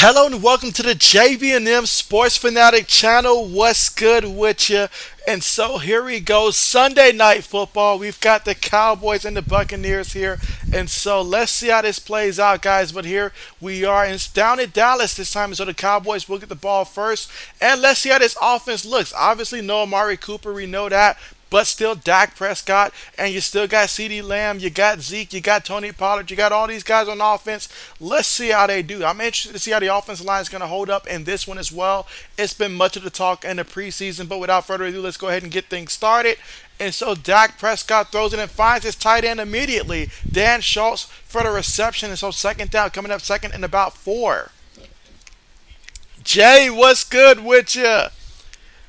Hello and welcome to the JB&M Sports Fanatic channel. What's good with you? And so here we go. Sunday night football. We've got the Cowboys and the Buccaneers here. And so let's see how this plays out, guys. But here we are. And it's down at Dallas this time. So the Cowboys will get the ball first. And let's see how this offense looks. Obviously, no Amari Cooper. We know that. But still, Dak Prescott, and you still got CeeDee Lamb, you got Zeke, you got Tony Pollard, you got all these guys on offense. Let's see how they do. I'm interested to see how the offensive line is going to hold up in this one as well. It's been much of the talk in the preseason, but without further ado, let's go ahead and get things started. And so Dak Prescott throws it and finds his tight end immediately, Dan Schultz, for the reception. And so second down, coming up second and about 4. Jay, what's good with you?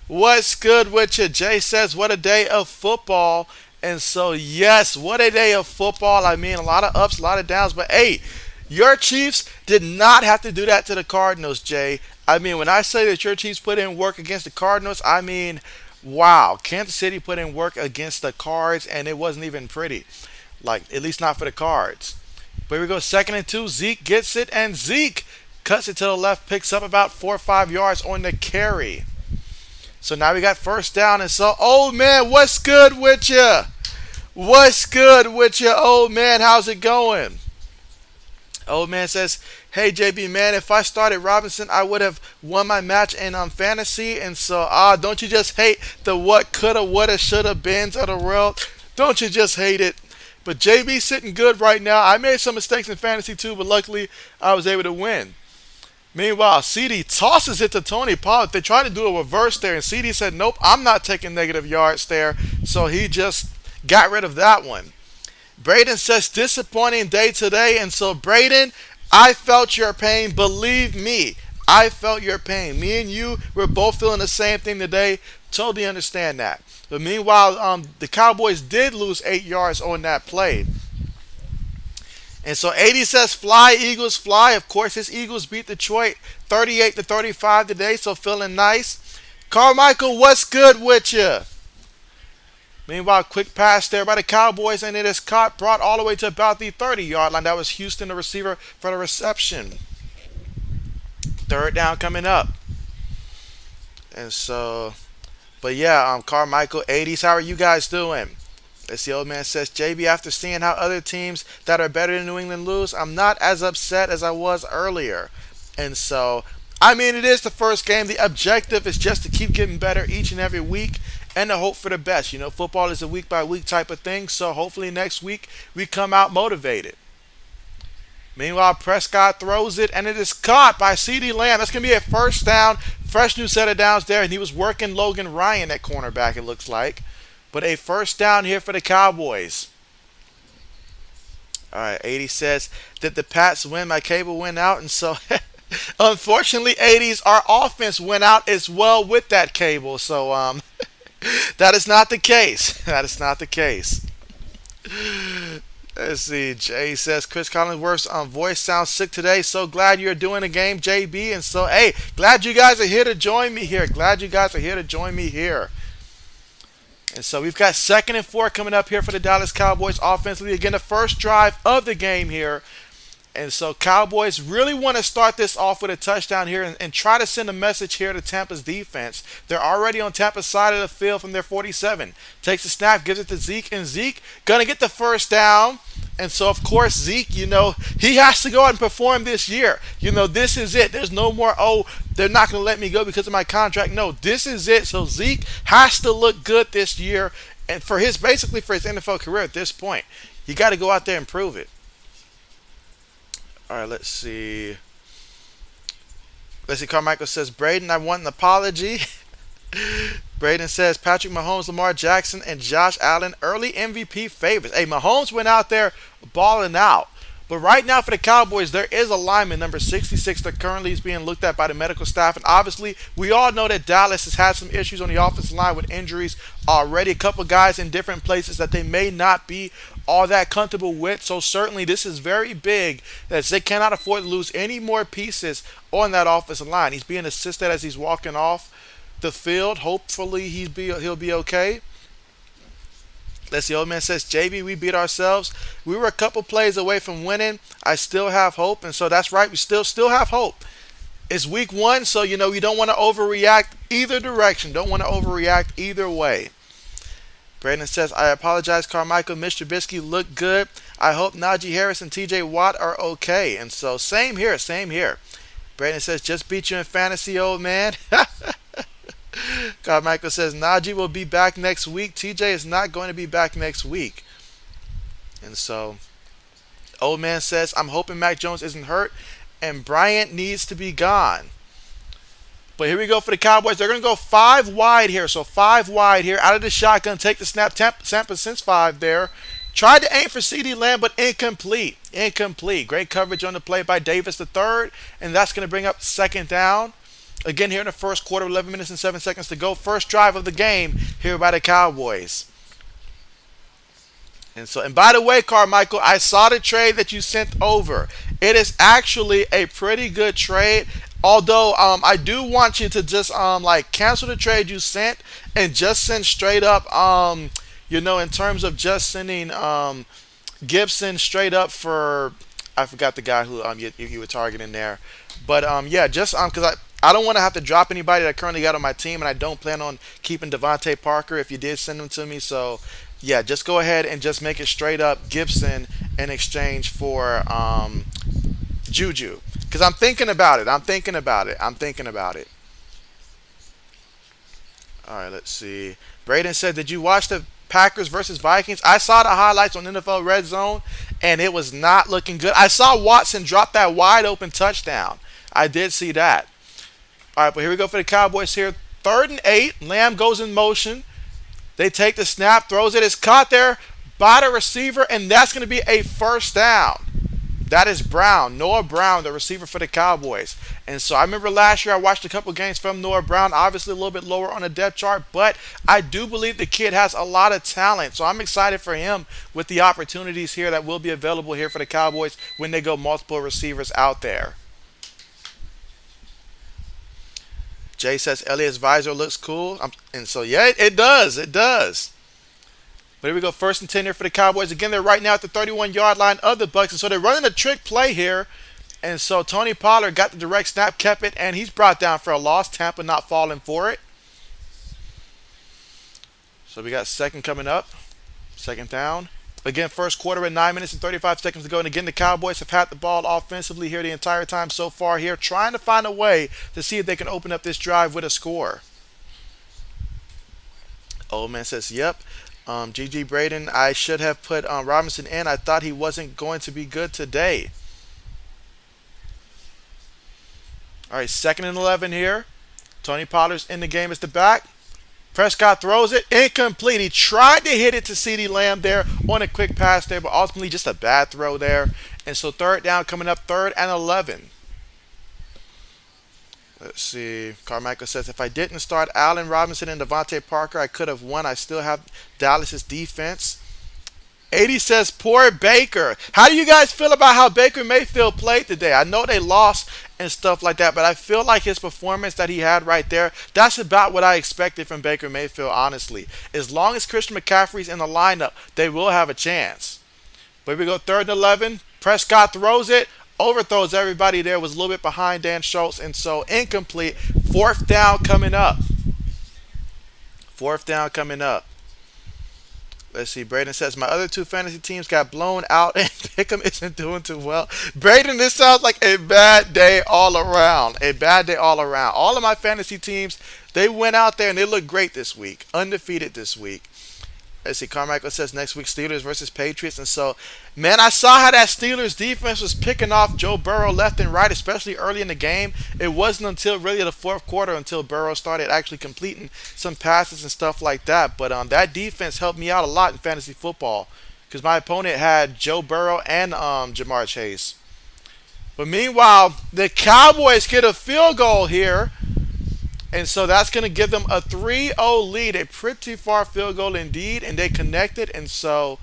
What's good with you? Jay says, what a day of football. And so, yes, what a day of football. I mean, a lot of ups, a lot of downs. But, hey, your Chiefs did not have to do that to the Cardinals, Jay. I mean, when I say that your Chiefs put in work against the Cardinals, I mean, wow. Kansas City put in work against the Cards, and it wasn't even pretty. Like, at least not for the Cards. But here we go, second and 2. Zeke gets it, and Zeke cuts it to the left, picks up about 4 or 5 yards on the carry. So now we got first down, and so, old man, what's good with you? What's good with you, old man? How's it going? Old man says, hey, JB, man, if I started Robinson, I would have won my match in fantasy. And so, don't you just hate the what coulda, woulda, shoulda beens of the world? Don't you just hate it? But JB's sitting good right now. I made some mistakes in fantasy too, but luckily I was able to win. Meanwhile, CD tosses it to Tony Pollard. They tried to do a reverse there, and CD said, nope, I'm not taking negative yards there. So he just got rid of that one. Braden says, disappointing day today. And so, Braden, I felt your pain. Believe me, I felt your pain. Me and you, we're both feeling the same thing today. Totally understand that. But meanwhile, the Cowboys did lose 8 yards on that play. And so 80 says, fly, Eagles, fly. Of course, his Eagles beat Detroit 38-35 today, so feeling nice. Carmichael, what's good with you? Meanwhile, quick pass there by the Cowboys, and it is caught, brought all the way to about the 30-yard line. That was Houston, the receiver, for the reception. Third down coming up. And so, but yeah, Carmichael, 80s, how are you guys doing? As the old man says, JB, after seeing how other teams that are better than New England lose, I'm not as upset as I was earlier. And so, I mean, it is the first game. The objective is just to keep getting better each and every week and to hope for the best. You know, football is a week-by-week type of thing, so hopefully next week we come out motivated. Meanwhile, Prescott throws it, and it is caught by CeeDee Lamb. That's going to be a first down, fresh new set of downs there, and he was working Logan Ryan at cornerback, it looks like. But a first down here for the Cowboys. All right, 80 says, did the Pats win? My cable went out, and so unfortunately, 80s, our offense went out as well with that cable. So that is not the case. That is not the case. Let's see. Jay says, Chris Collinsworth's voice sounds sick today. So glad you're doing the game, JB. And so, hey, glad you guys are here to join me here. Glad you guys are here to join me here. And so we've got second and 4 coming up here for the Dallas Cowboys offensively. Again, the first drive of the game here. And so Cowboys really want to start this off with a touchdown here and try to send a message here to Tampa's defense. They're already on Tampa's side of the field from their 47. Takes the snap, gives it to Zeke, and Zeke going to get the first down. And so, of course, Zeke, you know, he has to go out and perform this year. You know, this is it. There's no more, they're not going to let me go because of my contract. No, this is it. So Zeke has to look good this year. And for his NFL career at this point, you got to go out there and prove it. All right, let's see. Carmichael says, Braden, I want an apology. Braden says, Patrick Mahomes, Lamar Jackson, and Josh Allen, early MVP favorites. Hey, Mahomes went out there balling out. But right now for the Cowboys, there is a lineman, number 66, that currently is being looked at by the medical staff. And obviously, we all know that Dallas has had some issues on the offensive line with injuries already. A couple guys in different places that they may not be all that comfortable with. So certainly this is very big, that they cannot afford to lose any more pieces on that offensive line. He's being assisted as he's walking off the field. Hopefully he'll be okay. That's the old man says, JB, we beat ourselves. We were a couple plays away from winning. I still have hope. And so that's right. We still have hope. It's week one, so you don't want to overreact either direction. Don't want to overreact either way. Brandon says, I apologize, Carmichael. Mr. Trubisky looked good. I hope Najee Harris and TJ Watt are okay. And so, same here, same here. Brandon says, just beat you in fantasy, old man. Carmichael says, Najee will be back next week. TJ is not going to be back next week. And so, old man says, I'm hoping Mac Jones isn't hurt and Bryant needs to be gone. But here we go for the Cowboys. They're going to go five wide here. So five wide here. Out of the shotgun. Take the snap. Tampa since five there. Tried to aim for CeeDee Lamb, but incomplete. Incomplete. Great coverage on the play by Davis the third. And that's going to bring up second down. Again here in the first quarter. 11 minutes and 7 seconds to go. First drive of the game here by the Cowboys. And by the way, Carmichael, I saw the trade that you sent over. It is actually a pretty good trade. Although I do want you to just cancel the trade you sent and just send straight up in terms of just sending Gibson straight up for, I forgot the guy who you were targeting there. But yeah, just because I don't want to have to drop anybody that I currently got on my team, and I don't plan on keeping Devontae Parker if you did send him to me. So yeah, just go ahead and just make it straight up Gibson in exchange for Juju. Because I'm thinking about it. I'm thinking about it. All right, let's see. Braden said, did you watch the Packers versus Vikings? I saw the highlights on NFL Red Zone, and it was not looking good. I saw Watson drop that wide open touchdown. I did see that. All right, but here we go for the Cowboys here. 3rd and 8. Lamb goes in motion. They take the snap, throws it. It's caught there by the receiver, and that's going to be a first down. That is Brown, Noah Brown, the receiver for the Cowboys. And so I remember last year I watched a couple games from Noah Brown, obviously a little bit lower on the depth chart, but I do believe the kid has a lot of talent. So I'm excited for him with the opportunities here that will be available here for the Cowboys when they go multiple receivers out there. Jay says Elliott's visor looks cool. And so, yeah, it does. It does. But here we go. 1st and 10 here for the Cowboys. Again, they're right now at the 31-yard line of the Bucs. And so they're running a trick play here. And so Tony Pollard got the direct snap, kept it, and he's brought down for a loss. Tampa not falling for it. So we got second coming up. Second down. Again, first quarter at 9 minutes and 35 seconds to go. And again, the Cowboys have had the ball offensively here the entire time so far here, trying to find a way to see if they can open up this drive with a score. Old man says, yep. GG Braden, I should have put Robinson in. I thought he wasn't going to be good today. All right, 2nd and 11 here. Tony Pollard's in the game as the back. Prescott throws it. Incomplete. He tried to hit it to CeeDee Lamb there on a quick pass there, but ultimately just a bad throw there. And so 3rd down coming up, 3rd and 11. Let's see. Carmichael says, if I didn't start Allen Robinson and Devontae Parker, I could have won. I still have Dallas's defense. 80 says, poor Baker. How do you guys feel about how Baker Mayfield played today? I know they lost and stuff like that, but I feel like his performance that he had right there, that's about what I expected from Baker Mayfield, honestly. As long as Christian McCaffrey's in the lineup, they will have a chance. But here we go, 3rd and 11. Prescott throws it. Overthrows everybody there, was a little bit behind Dan Schultz, and so incomplete. 4th down coming up. 4th down coming up. Let's see. Braden says, my other 2 fantasy teams got blown out and Pick'em isn't doing too well. Braden, this sounds like a bad day all around. A bad day all around. All of my fantasy teams, they went out there and they look great this week. Undefeated this week. Let's see, Carmichael says next week Steelers versus Patriots. And so, man, I saw how that Steelers defense was picking off Joe Burrow left and right, especially early in the game. It wasn't until really the 4th quarter until Burrow started actually completing some passes and stuff like that. But that defense helped me out a lot in fantasy football because my opponent had Joe Burrow and Jamar Chase. But meanwhile, the Cowboys get a field goal here. And so that's going to give them a 3-0 lead, a pretty far field goal indeed, and they connected, and so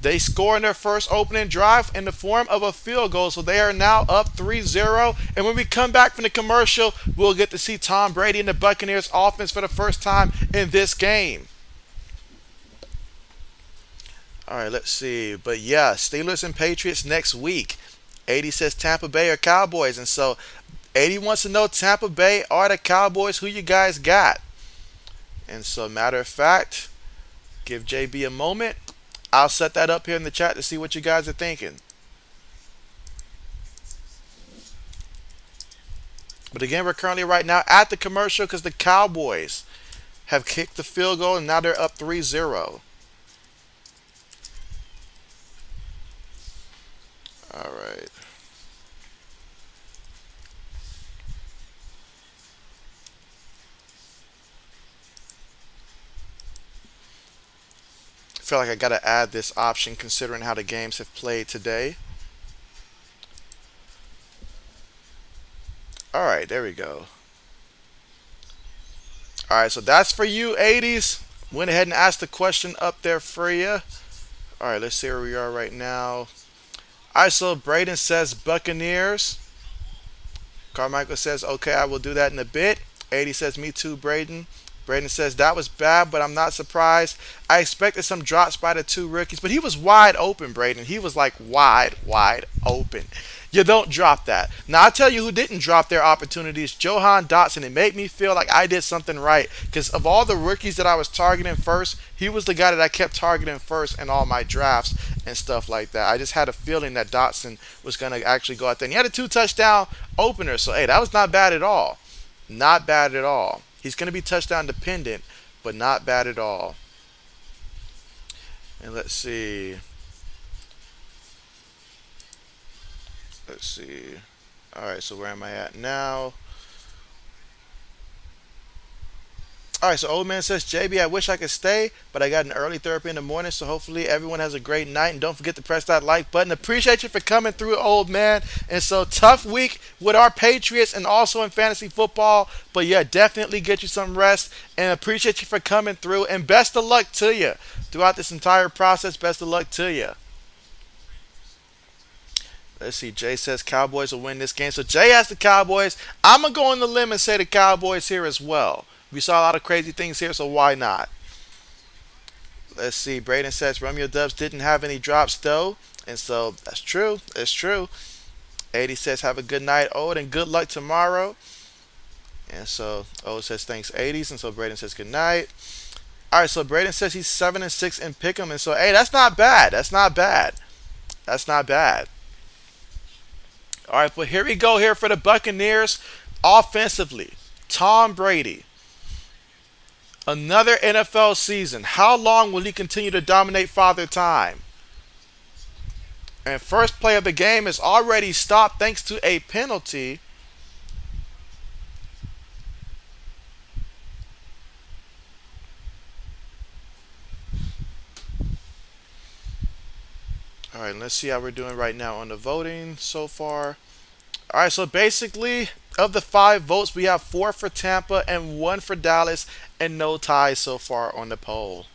they score in their first opening drive in the form of a field goal. So they are now up 3-0, and when we come back from the commercial, we'll get to see Tom Brady and the Buccaneers offense for the first time in this game. All right, let's see. But yeah, Steelers and Patriots next week. 80 says Tampa Bay or Cowboys, and so 80 wants to know Tampa Bay or the Cowboys. Who you guys got? And so, matter of fact, give JB a moment. I'll set that up here in the chat to see what you guys are thinking. But again, we're currently right now at the commercial because the Cowboys have kicked the field goal and now they're up 3-0. All right. I feel like I got to add this option considering how the games have played today. All right, there we go. All right, so that's for you, 80s. Went ahead and asked the question up there for you. All right, let's see where we are right now. All right, so Braden says Buccaneers. Carmichael says, okay, I will do that in a bit. 80 says, me too, Braden. Braden says, that was bad, but I'm not surprised. I expected some drops by the two rookies, but he was wide open, Braden. He was like wide open. You don't drop that. Now, I'll tell you who didn't drop their opportunities. Johan Dotson. It made me feel like I did something right because of all the rookies that I was targeting first, he was the guy that I kept targeting first in all my drafts and stuff like that. I just had a feeling that Dotson was going to actually go out there. And he had a 2-touchdown opener, so, hey, that was not bad at all. Not bad at all. He's going to be touchdown dependent, but not bad at all. And let's see. Let's see. All right, so where am I at now? All right, so Old Man says, JB, I wish I could stay, but I got an early therapy in the morning, so hopefully everyone has a great night. And don't forget to press that like button. Appreciate you for coming through, Old Man. And so, tough week with our Patriots and also in fantasy football. But yeah, definitely get you some rest. And appreciate you for coming through. And best of luck to you throughout this entire process. Best of luck to you. Let's see. Jay says Cowboys will win this game. So Jay has the Cowboys. I'm going to go on the limb and say the Cowboys here as well. We saw a lot of crazy things here, so why not? Let's see. Braden says Romeo Dubs didn't have any drops, though. And so that's true. It's true. 80 says have a good night, Ode, and good luck tomorrow. And so Ode says thanks, 80s. And so Braden says good night. All right, so Braden says he's 7-6 in Pick'em. And so, hey, that's not bad. That's not bad. That's not bad. All right, but here we go here for the Buccaneers. Offensively, Tom Brady. Another NFL season. How long will he continue to dominate Father Time? And first play of the game is already stopped thanks to a penalty. All right, let's see how we're doing right now on the voting so far. All right, so basically, of the 5 votes, we have 4 for Tampa and 1 for Dallas, and no ties so far on the poll.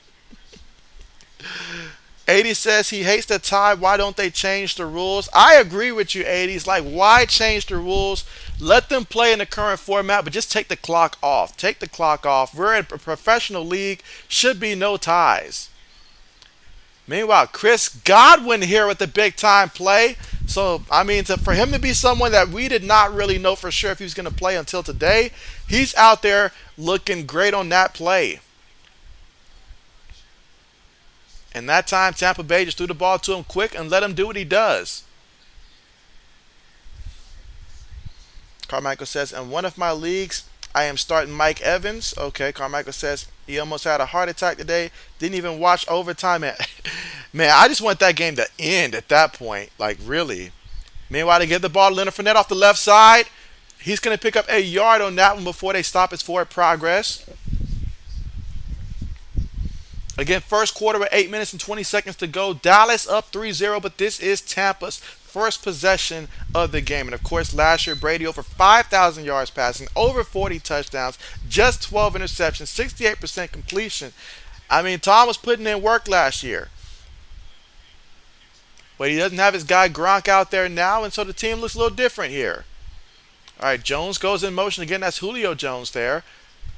80 says he hates the tie. Why don't they change the rules? I agree with you, 80s. Like, why change the rules? Let them play in the current format, but just take the clock off. Take the clock off. We're in a professional league. Should be no ties. Meanwhile, Chris Godwin here with the big time play. So, I mean, for him to be someone that we did not really know for sure if he was going to play until today, he's out there looking great on that play. And that time, Tampa Bay just threw the ball to him quick and let him do what he does. Carmichael says, in one of my leagues, I am starting Mike Evans. Okay, Carmichael says, he almost had a heart attack today. Didn't even watch overtime. Man, I just want that game to end at that point. Like, really. Meanwhile, they give the ball to Leonard Fournette off the left side. He's going to pick up a yard on that one before they stop his forward progress. Again, first quarter with 8 minutes and 20 seconds to go. Dallas up 3-0, but this is Tampa's first possession of the game. And, of course, last year, Brady over 5,000 yards passing, over 40 touchdowns, just 12 interceptions, 68% completion. I mean, Tom was putting in work last year. But he doesn't have his guy Gronk out there now, and so the team looks a little different here. All right, Jones goes in motion. Again, that's Julio Jones there.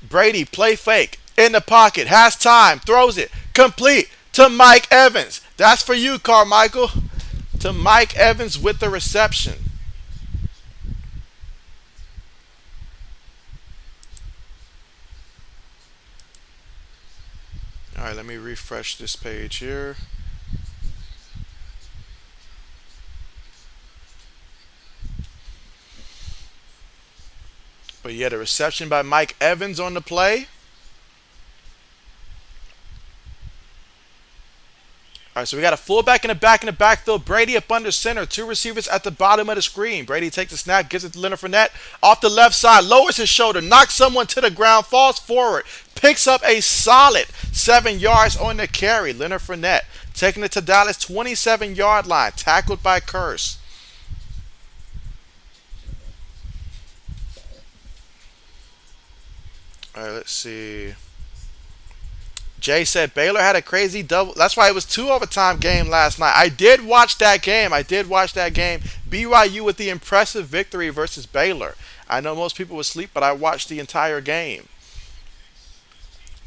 Brady, play fake, in the pocket, has time, throws it, complete to Mike Evans. That's for you, Carmichael. To Mike Evans with the reception. All right, let me refresh this page here. But yeah, the reception by Mike Evans on the play. All right, so we got a fullback in the backfield. Brady up under center. Two receivers at the bottom of the screen. Brady takes the snap, gives it to Leonard Fournette. Off the left side, lowers his shoulder, knocks someone to the ground, falls forward, picks up a solid 7 yards on the carry. Leonard Fournette taking it to Dallas 27-yard line, tackled by Curse. All right, let's see. Jay said Baylor had a crazy double. That's why it was two overtime game last night. I did watch that game. BYU with the impressive victory versus Baylor. I know most people would sleep, but I watched the entire game.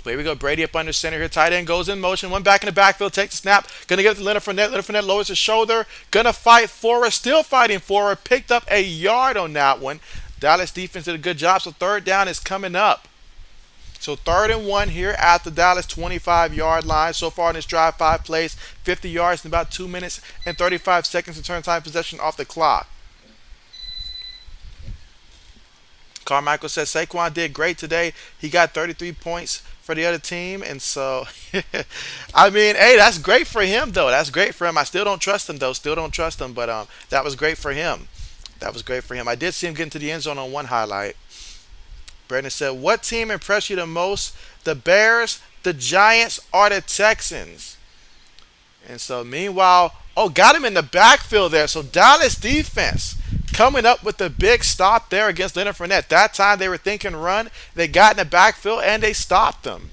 But here we go. Brady up under center here. Tight end goes in motion. One back in the backfield. Takes the snap. Gonna give it to Leonard Fournette. Leonard Fournette lowers his shoulder. Gonna fight forward. Still fighting forward. Picked up a yard on that one. Dallas defense did a good job. So third down is coming up. So 3rd and 1 here at the Dallas 25-yard line. So far in this drive, 5 plays, 50 yards in about 2 minutes and 35 seconds to turn time possession off the clock. Carmichael says Saquon did great today. He got 33 points for the other team. And so, I mean, hey, that's great for him, though. That's great for him. I still don't trust him, though. Still don't trust him. But that was great for him. That was great for him. I did see him get into the end zone on one highlight. Brandon said, what team impressed you the most? The Bears, the Giants, or the Texans? And so, meanwhile, got him in the backfield there. So, Dallas defense coming up with the big stop there against Leonard Fournette. That time they were thinking run. They got in the backfield and they stopped them.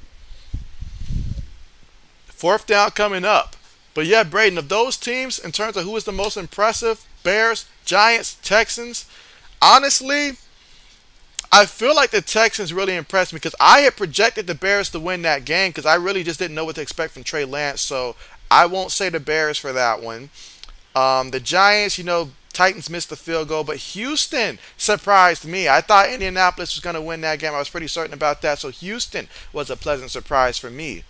4th down coming up. But yeah, Braden, of those teams, in terms of who was the most impressive, Bears, Giants, Texans, honestly, I feel like the Texans really impressed me because I had projected the Bears to win that game because I really just didn't know what to expect from Trey Lance. So I won't say the Bears for that one. The Giants, Titans missed the field goal, but Houston surprised me. I thought Indianapolis was going to win that game. I was pretty certain about that. So Houston was a pleasant surprise for me.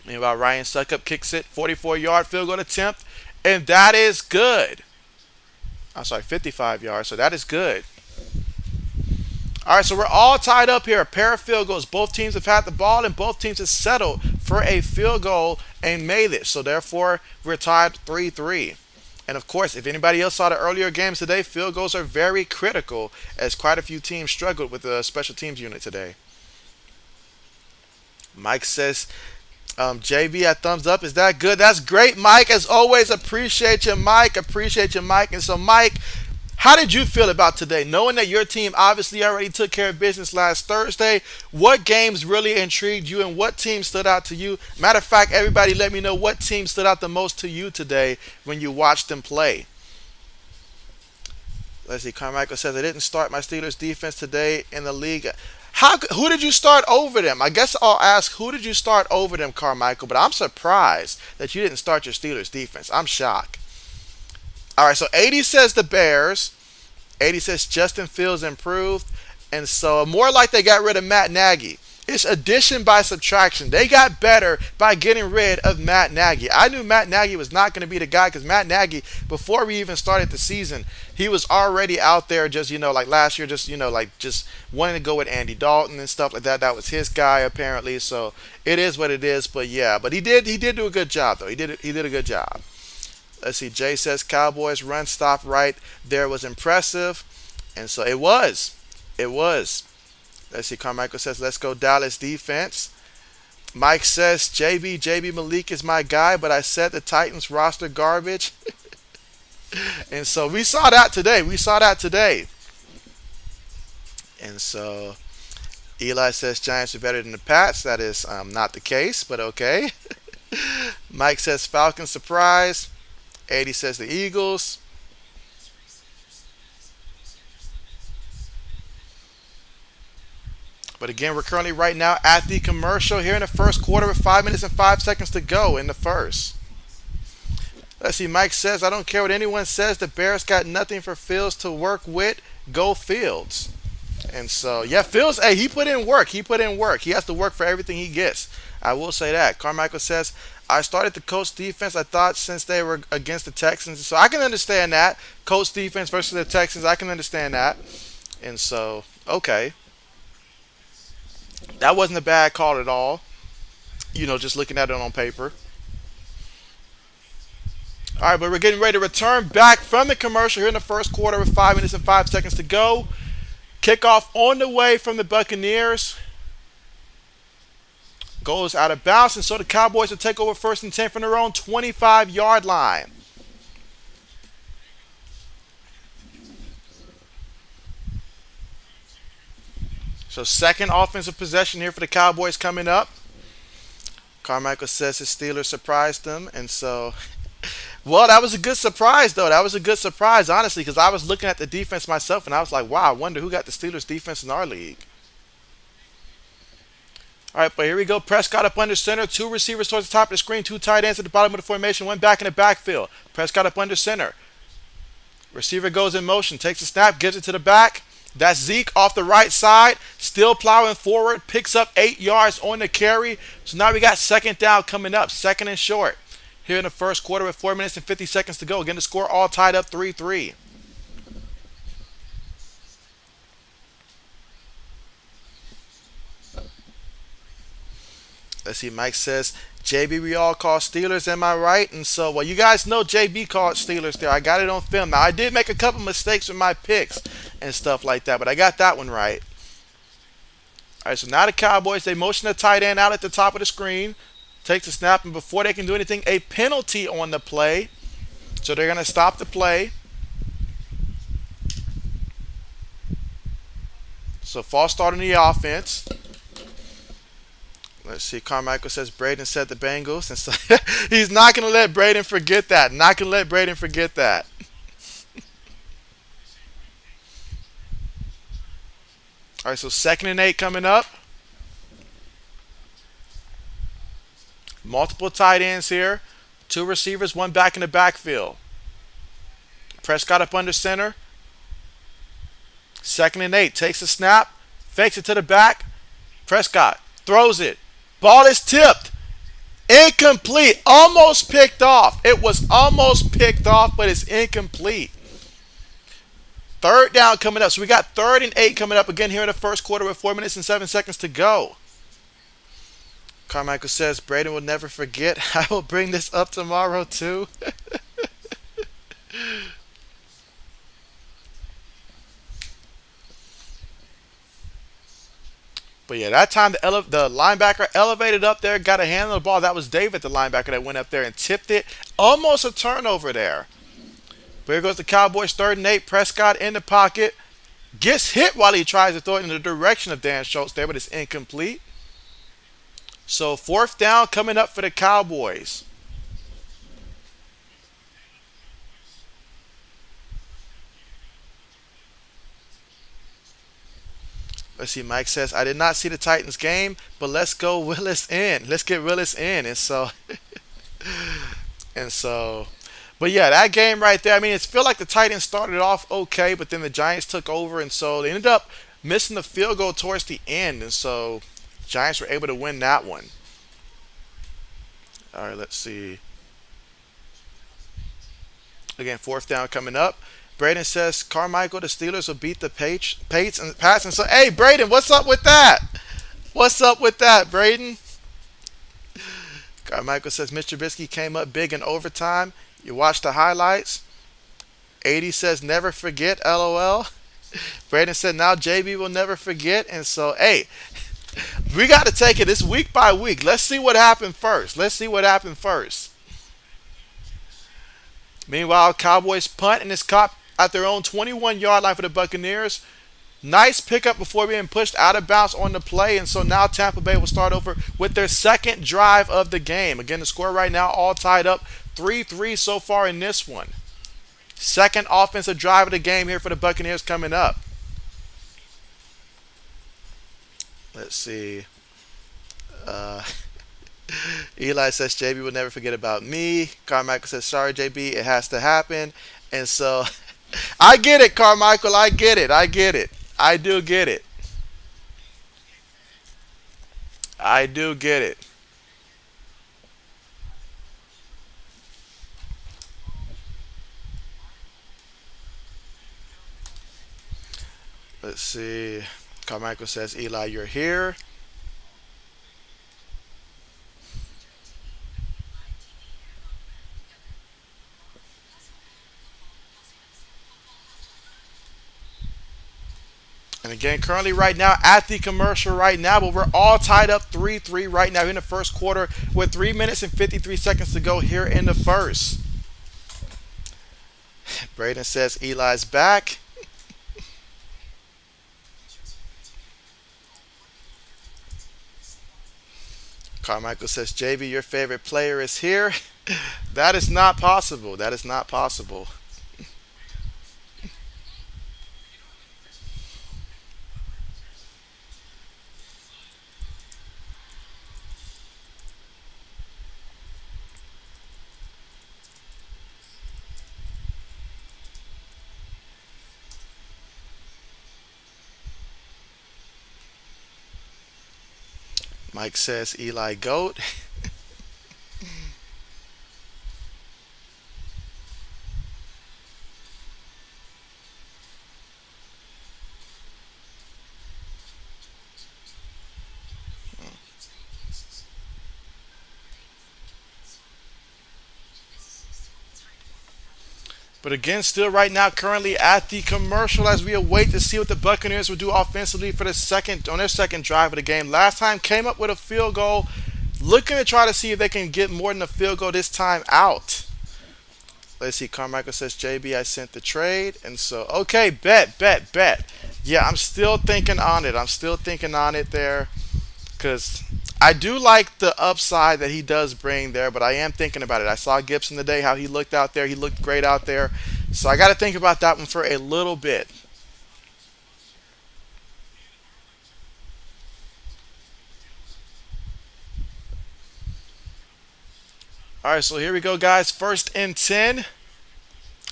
Meanwhile, Ryan Suckup kicks it, 44-yard field goal attempt, and that is good. I'm sorry, 55 yards, so that is good. All right, so we're all tied up here. A pair of field goals. Both teams have had the ball, and both teams have settled for a field goal and made it. So, therefore, we're tied 3-3. And, of course, if anybody else saw the earlier games today, field goals are very critical as quite a few teams struggled with the special teams unit today. Mike says, JB, a thumbs up. Is that good? That's great, Mike. As always, appreciate you, Mike. And so, Mike, how did you feel about today? Knowing that your team obviously already took care of business last Thursday, what games really intrigued you and what team stood out to you? Matter of fact, everybody let me know what team stood out the most to you today when you watched them play. Let's see, Carmichael says, I didn't start my Steelers defense today in the league. Who did you start over them? I guess I'll ask, who did you start over them, Carmichael? But I'm surprised that you didn't start your Steelers defense. I'm shocked. All right, so 80 says the Bears. 80 says Justin Fields improved. And so more like they got rid of Matt Nagy. It's addition by subtraction. They got better by getting rid of Matt Nagy. I knew Matt Nagy was not going to be the guy because Matt Nagy, before we even started the season, he was already out there just, like last year, just wanting to go with Andy Dalton and stuff like that. That was his guy apparently. So it is what it is. But yeah, but he did do a good job though. He did a good job. Let's see. Jay says Cowboys run stop right there was impressive. And so it was. Let's see. Carmichael says, let's go Dallas defense. Mike says, JB Malik is my guy, but I said the Titans roster garbage. And so we saw that today. And so Eli says Giants are better than the Pats. That is not the case, but okay. Mike says Falcons surprise. 80 says the Eagles. But again, we're currently right now at the commercial here in the first quarter with 5 minutes and 5 seconds to go in the first. Let's see, Mike says, I don't care what anyone says. The Bears got nothing for Fields to work with. Go Fields. And so, yeah, Fields, hey, he put in work. He put in work. He has to work for everything he gets. I will say that. Carmichael says, I started to coach defense, I thought, since they were against the Texans. So I can understand that. Coach defense versus the Texans, I can understand that. And so, okay. That wasn't a bad call at all. Just looking at it on paper. All right, but we're getting ready to return back from the commercial here in the first quarter with 5 minutes and 5 seconds to go. Kickoff on the way from the Buccaneers. Goes out of bounds, and so the Cowboys will take over first and 10 from their own 25-yard line. So second offensive possession here for the Cowboys coming up. Carmichael says his Steelers surprised them, and so well, that was a good surprise, though. That was a good surprise, honestly, because I was looking at the defense myself, and I was like, wow, I wonder who got the Steelers defense in our league. All right, but here we go. Prescott up under center. Two receivers towards the top of the screen. Two tight ends at the bottom of the formation. One back in the backfield. Prescott up under center. Receiver goes in motion. Takes a snap. Gives it to the back. That's Zeke off the right side. Still plowing forward. Picks up 8 yards on the carry. So now we got second down coming up. Second and short. Here in the first quarter with 4 minutes and 50 seconds to go. Again, the score all tied up 3-3. Let's see, Mike says, JB, we all call Steelers, am I right? And so, well, you guys know JB called Steelers there. I got it on film. Now, I did make a couple mistakes with my picks and stuff like that, but I got that one right. All right, so now the Cowboys, they motion the tight end out at the top of the screen. Takes a snap, and before they can do anything, a penalty on the play. So they're going to stop the play. So false start on the offense. Let's see. Carmichael says Braden said the Bengals. And so he's not going to let Braden forget that. Not going to let Braden forget that. All right, so 2nd and 8 coming up. Multiple tight ends here. Two receivers, one back in the backfield. Prescott up under center. 2nd and 8. Takes a snap. Fakes it to the back. Prescott throws it. Ball is tipped. Incomplete. Almost picked off. It was almost picked off, but it's incomplete. Third down coming up. So we got 3rd and 8 coming up again here in the first quarter with 4 minutes and 7 seconds to go. Carmichael says Braden will never forget. I will bring this up tomorrow too. But yeah, that time the linebacker elevated up there, got a hand on the ball. That was David, the linebacker, that went up there and tipped it. Almost a turnover there. But here goes the Cowboys, 3rd and 8. Prescott in the pocket. Gets hit while he tries to throw it in the direction of Dan Schultz there, but it's incomplete. So 4th down coming up for the Cowboys. Let's see, Mike says, I did not see the Titans game, but let's go Willis in. Let's get Willis in. And so, but yeah, that game right there, I mean, it felt like the Titans started off okay, but then the Giants took over, and so they ended up missing the field goal towards the end, and so Giants were able to win that one. All right, let's see. Again, 4th down coming up. Braden says Carmichael, the Steelers will beat the Pates and Pats. And so, hey, Braden, what's up with that? What's up with that, Braden? Carmichael says Mr. Trubisky came up big in overtime. You watch the highlights. 80 says never forget, LOL. Braden said now JB will never forget. And so, hey, we got to take it this week by week. Let's see what happened first. Let's see what happened first. Meanwhile, Cowboys punt, and it's caught at their own 21-yard line for the Buccaneers. Nice pickup before being pushed out of bounds on the play, and so now Tampa Bay will start over with their second drive of the game. Again, the score right now all tied up 3-3 so far in this one. Second offensive drive of the game here for the Buccaneers coming up. Let's see. Eli says JB will never forget about me. Carmichael says sorry JB, it has to happen. And so I get it, Carmichael. I get it. I do get it. I do get it. Let's see. Carmichael says, Eli, you're here. And again, currently right now at the commercial right now, but we're all tied up 3-3 right now in the first quarter with 3 minutes and 53 seconds to go here in the first. Braden says Eli's back. Carmichael says, JB, your favorite player is here. That is not possible. That is not possible. Mike says Eli Goat. But again, still right now, currently at the commercial as we await to see what the Buccaneers will do offensively for the second on their second drive of the game. Last time came up with a field goal, looking to try to see if they can get more than a field goal this time out. Let's see. Carmichael says, JB, I sent the trade, and so okay, bet. Yeah, I'm still thinking on it. I'm still thinking on it there because I do like the upside that he does bring there, but I am thinking about it. I saw Gibson today, how he looked out there. He looked great out there. So I got to think about that one for a little bit. All right, so here we go, guys. First and 10.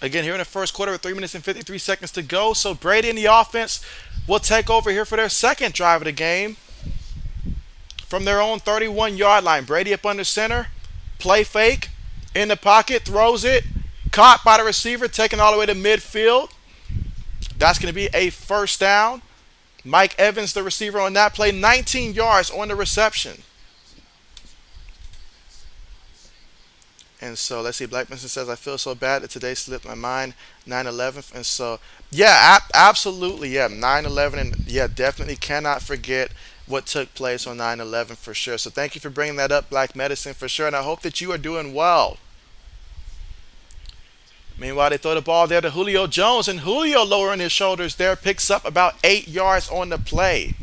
Again, here in the first quarter with 3 minutes and 53 seconds to go. So Brady and the offense will take over here for their second drive of the game from their own 31-yard line. Brady up under center, play fake, in the pocket, throws it, caught by the receiver, taken all the way to midfield. That's going to be a first down. Mike Evans, the receiver on that play, 19 yards on the reception. And so let's see. Blackman says, I feel so bad that today slipped my mind. 9/11. And so, yeah, absolutely. Yeah, 9/11. And yeah, definitely cannot forget what took place on 9/11 for sure. So thank you for bringing that up, Black Medicine, for sure. And I hope that you are doing well. Meanwhile, they throw the ball there to Julio Jones. And Julio, lowering his shoulders there, picks up about 8 yards on the play.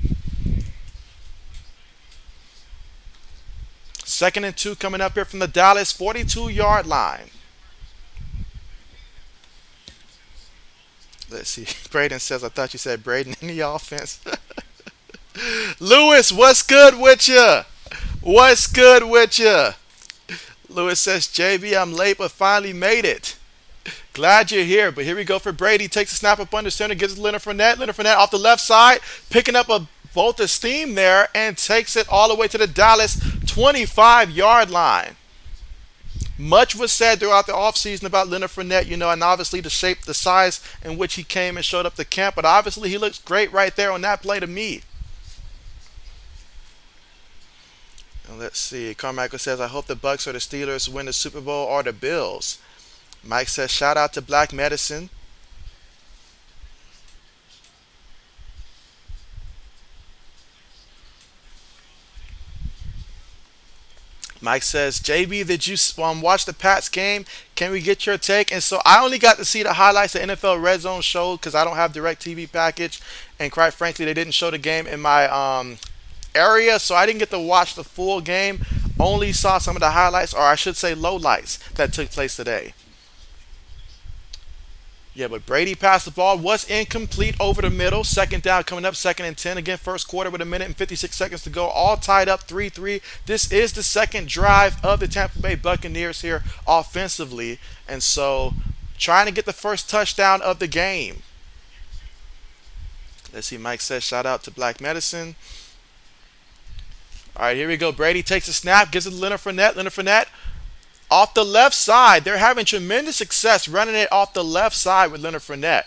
Second and 2 coming up here from the Dallas 42-yard line. Let's see. Braden says, I thought you said Braden in the offense. Lewis, what's good with you? What's good with you? Lewis says, JB, I'm late but finally made it. Glad you're here. But here we go for Brady. Takes a snap up under center, gives it to Leonard Fournette. Leonard Fournette off the left side, picking up a bolt of steam there and takes it all the way to the Dallas 25-yard line. Much was said throughout the offseason about Leonard Fournette, and obviously the shape, the size in which he came and showed up to camp. But obviously he looks great right there on that play to me. And let's see. Carmichael says, I hope the Bucks or the Steelers win the Super Bowl or the Bills. Mike says, shout out to Black Medicine. Mike says, JB, did you watch the Pats game? Can we get your take? And so I only got to see the highlights the NFL Red Zone showed because I don't have DirecTV package. And quite frankly, they didn't show the game in my area. So I didn't get to watch the full game. Only saw some of the highlights, or I should say lowlights, that took place today. Yeah, but Brady passed the ball, was incomplete over the middle. Second down coming up, second and 10. Again, first quarter with 1 minute and 56 seconds to go. All tied up 3-3. This is the second drive of the Tampa Bay Buccaneers here offensively. And so trying to get the first touchdown of the game. Let's see. Mike says shout out to Black Medicine. All right, here we go. Brady takes a snap, gives it to Leonard Fournette. Leonard Fournette off the left side. They're having tremendous success running it off the left side with Leonard Fournette.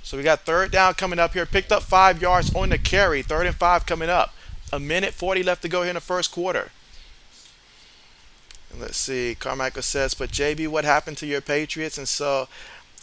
So we got third down coming up here. Picked up 5 yards on the carry. 3rd and 5 coming up. A minute 40 left to go here in the first quarter. And let's see. Carmichael says, but JB, what happened to your Patriots? And so,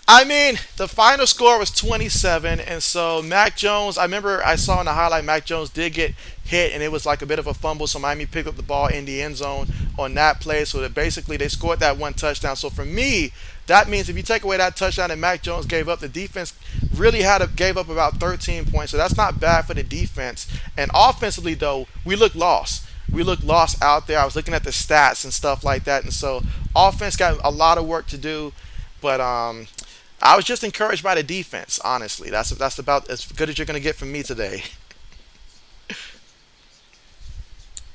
I mean, the final score was 27. And so Mac Jones, I remember I saw in the highlight Mac Jones did get hit and it was like a bit of a fumble. So Miami picked up the ball in the end zone on that play. So that basically they scored that one touchdown. So for me, that means if you take away that touchdown that Mac Jones gave up, the defense really gave up about 13 points. So that's not bad for the defense. And offensively, though, we look lost. We look lost out there. I was looking at the stats and stuff like that. And so offense got a lot of work to do. But I was just encouraged by the defense, honestly. That's about as good as you're going to get from me today.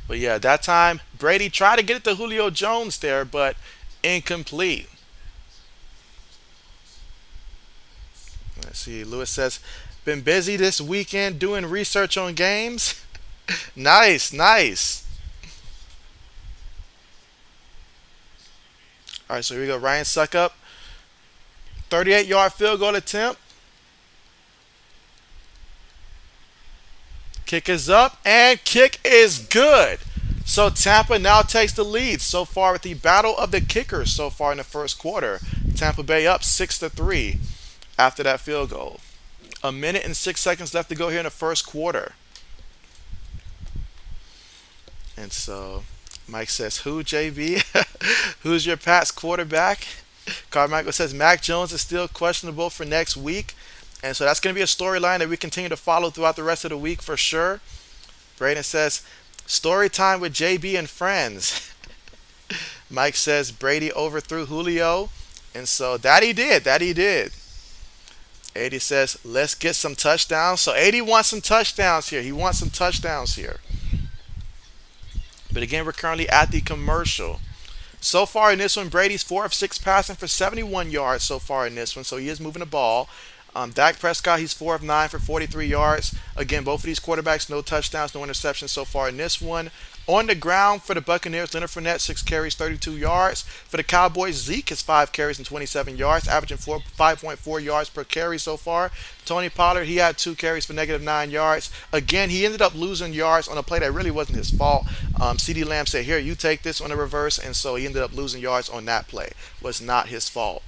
But yeah, that time, Brady tried to get it to Julio Jones there, but incomplete. Let's see. Lewis says, been busy this weekend doing research on games. Nice, nice. All right, so here we go. Ryan Suckup. 38-yard field goal attempt. Kick is up, and kick is good. So Tampa now takes the lead so far with the battle of the kickers so far in the first quarter. Tampa Bay up 6-3 after that field goal. A minute and 6 seconds left to go here in the first quarter. And so Mike says, who, JB? Who's your Pats quarterback? Carmichael says Mac Jones is still questionable for next week. And so that's going to be a storyline that we continue to follow throughout the rest of the week for sure. Braden says, story time with JB and friends. Mike says Brady overthrew Julio. And so that he did. That he did. 80 says, let's get some touchdowns. So 80 wants some touchdowns here. He wants some touchdowns here. But again, we're currently at the commercial. So far in this one, Brady's 4 of 6 passing for 71 yards so far in this one. So he is moving the ball. Dak Prescott, he's 4 of 9 for 43 yards. Again, both of these quarterbacks, no touchdowns, no interceptions so far in this one. On the ground for the Buccaneers, Leonard Fournette, 6 carries, 32 yards. For the Cowboys, Zeke has 5 carries and 27 yards, averaging 5.4 yards per carry so far. Tony Pollard, he had 2 carries for -9 yards. Again, he ended up losing yards on a play that really wasn't his fault. CeeDee Lamb said, here, you take this on the reverse, and so he ended up losing yards on that play. Was not his fault.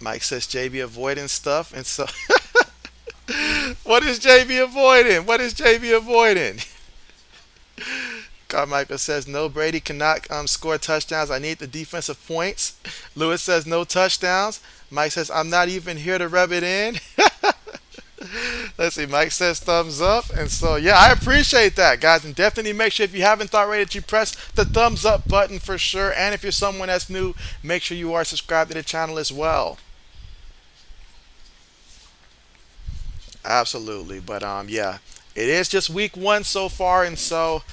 Mike says JB avoiding stuff, and so what is JB avoiding? What is JB avoiding? Carmichael says no, Brady cannot score touchdowns. I need the defensive points. Lewis says no touchdowns. Mike says I'm not even here to rub it in. Let's see. Mike says thumbs up, and so yeah, I appreciate that, guys, and definitely make sure if you haven't already that you press the thumbs up button for sure. And if you're someone that's new, make sure you are subscribed to the channel as well. Absolutely. But yeah, it is just week 1 so far, and so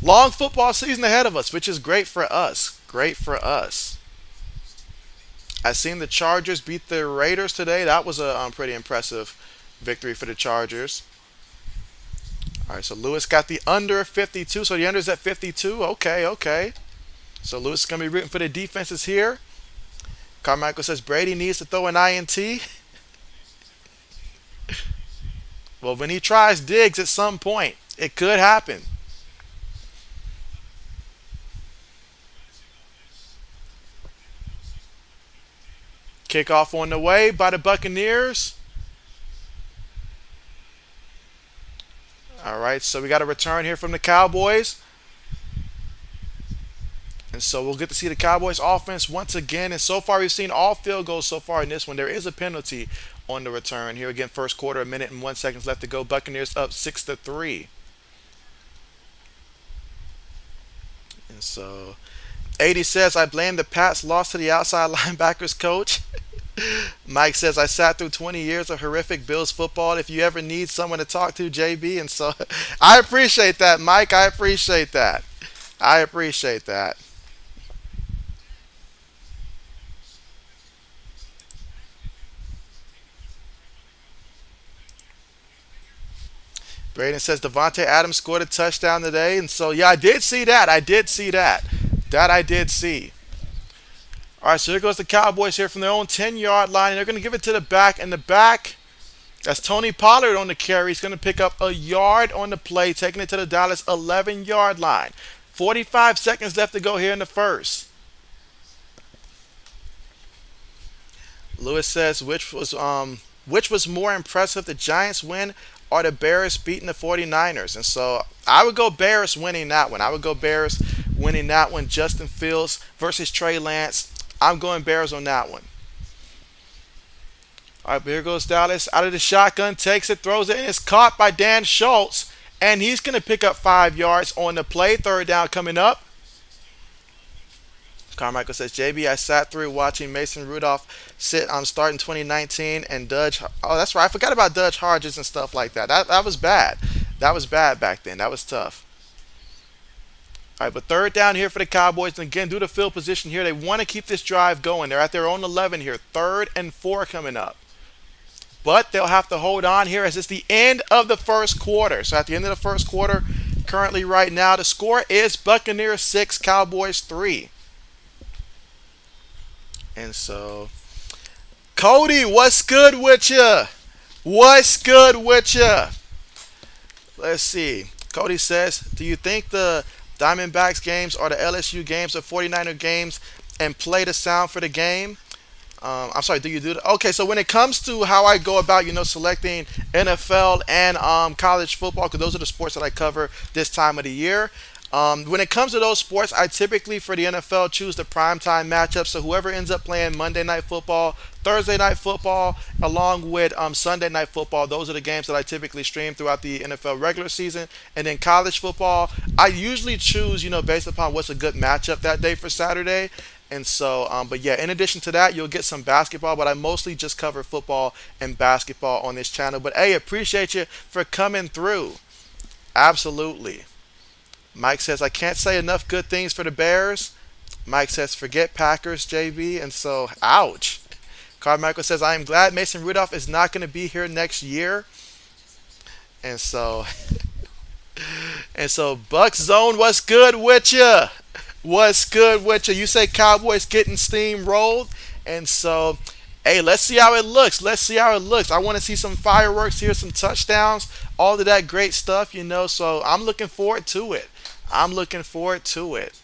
long football season ahead of us, which is great for us. Great for us. I seen the Chargers beat the Raiders today. That was a pretty impressive victory for the Chargers. All right, so Lewis got the under 52. So the under is at 52. Okay, okay. So Lewis is going to be rooting for the defenses here. Carmichael says Brady needs to throw an INT. Well, when he tries Diggs at some point, it could happen. Kickoff on the way by the Buccaneers. All right, so we got a return here from the Cowboys. And so we'll get to see the Cowboys offense once again. And so far, we've seen all field goals so far in this one. There is a penalty on the return. Here again, first quarter, a minute and 1 second left to go. Buccaneers up 6-3. And so 80 says, I blame the Pats loss to the outside linebackers coach. Mike says, I sat through 20 years of horrific Bills football. If you ever need someone to talk to, JB. And so I appreciate that, Mike. I appreciate that. I appreciate that. Braden says Devontae Adams scored a touchdown today. And so, yeah, I did see that. I did see that. That I did see. All right, so here goes the Cowboys here from their own 10-yard line. And they're going to give it to the back. And the back, that's Tony Pollard on the carry. He's going to pick up a yard on the play, taking it to the Dallas 11-yard line. 45 seconds left to go here in the first. Lewis says, which was more impressive, the Giants win or the Bears beating the 49ers? And so I would go Bears winning that one. I would go Bears winning that one. Justin Fields versus Trey Lance. I'm going Bears on that one. All right, but here goes Dallas out of the shotgun, takes it, throws it, and it's caught by Dan Schultz. And he's going to pick up 5 yards on the play. Third down coming up. Carmichael says, JB, I sat through watching Mason Rudolph sit on starting 2019 and Dudge. Oh, that's right. I forgot about Dudge Hodges and stuff like that. That was bad. That was bad back then. That was tough. All right, but third down here for the Cowboys. And again, due to field position here, they want to keep this drive going. They're at their own 11 here. 3rd and 4 coming up. But they'll have to hold on here as it's the end of the first quarter. So at the end of the first quarter, currently right now, the score is Buccaneers 6, Cowboys 3. And so, Cody, what's good with you? What's good with you? Let's see. Cody says, do you think the Diamondbacks games are the LSU games or 49er games and play the sound for the game? I'm sorry, do you do that? Okay, so when it comes to how I go about, selecting NFL and college football, because those are the sports that I cover this time of the year. When it comes to those sports, I typically, for the NFL, choose the primetime matchup. So whoever ends up playing Monday Night Football, Thursday Night Football, along with Sunday Night Football, those are the games that I typically stream throughout the NFL regular season. And then college football, I usually choose, based upon what's a good matchup that day for Saturday. And so, but yeah, in addition to that, you'll get some basketball, but I mostly just cover football and basketball on this channel. But hey, appreciate you for coming through. Absolutely. Mike says, I can't say enough good things for the Bears. Mike says, forget Packers, JB. And so, ouch. Carmichael says, I am glad Mason Rudolph is not going to be here next year. And so, Bucks Zone, what's good with you? What's good with you? You say Cowboys getting steamrolled. And so, hey, let's see how it looks. Let's see how it looks. I want to see some fireworks here, some touchdowns, all of that great stuff, So I'm looking forward to it. I'm looking forward to it.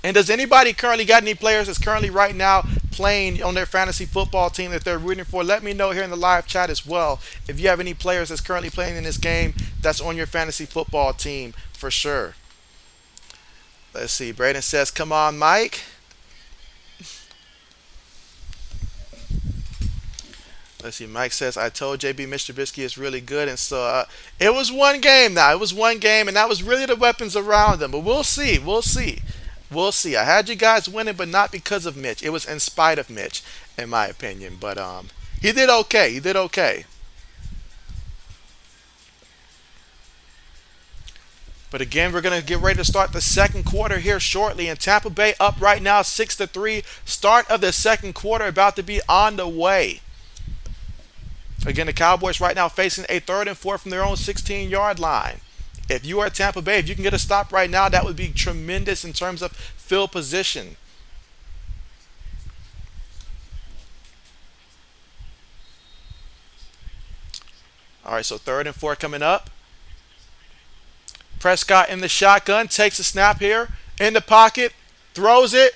And does anybody currently got any players that's currently right now playing on their fantasy football team that they're rooting for? Let me know here in the live chat as well if you have any players that's currently playing in this game that's on your fantasy football team for sure. Let's see. Braden says, come on, Mike. Let's see. Mike says, I told JB Mr. Trubisky is really good. And so it was one game now. It was one game, and that was really the weapons around them. But we'll see. We'll see. We'll see. I had you guys winning, but not because of Mitch. It was in spite of Mitch, in my opinion. But he did okay. He did okay. But again, we're going to get ready to start the second quarter here shortly. And Tampa Bay up right now 6-3. Start of the second quarter about to be on the way. Again, the Cowboys right now facing a 3rd and 4 from their own 16-yard line. If you are Tampa Bay, if you can get a stop right now, that would be tremendous in terms of field position. All right, so 3rd and 4 coming up. Prescott in the shotgun, takes a snap here, in the pocket, throws it,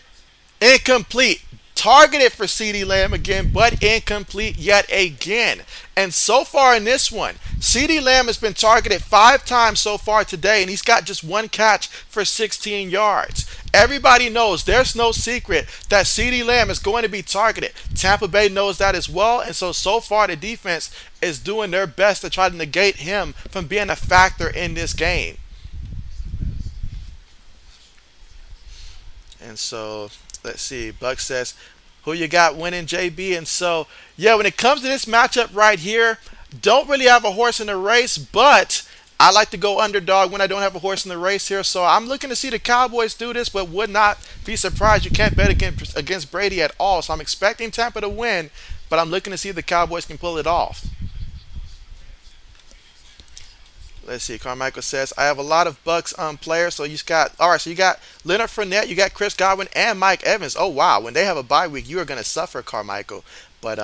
incomplete. Targeted for CeeDee Lamb again, but incomplete yet again. And so far in this one, CeeDee Lamb has been targeted 5 times so far today, and he's got just 1 catch for 16 yards. Everybody knows there's no secret that CeeDee Lamb is going to be targeted. Tampa Bay knows that as well, and so far the defense is doing their best to try to negate him from being a factor in this game. And so, let's see. Buck says, Who you got winning, JB? And so, yeah, when it comes to this matchup right here, don't really have a horse in the race, but I like to go underdog when I don't have a horse in the race here. So I'm looking to see the Cowboys do this, but would not be surprised. You can't bet against Brady at all. So I'm expecting Tampa to win, but I'm looking to see if the Cowboys can pull it off. Let's see. Carmichael says, I have a lot of Bucks players. So you got, all right, so you got Leonard Fournette, you got Chris Godwin, and Mike Evans. Oh, wow. When they have a bye week, you are going to suffer, Carmichael. But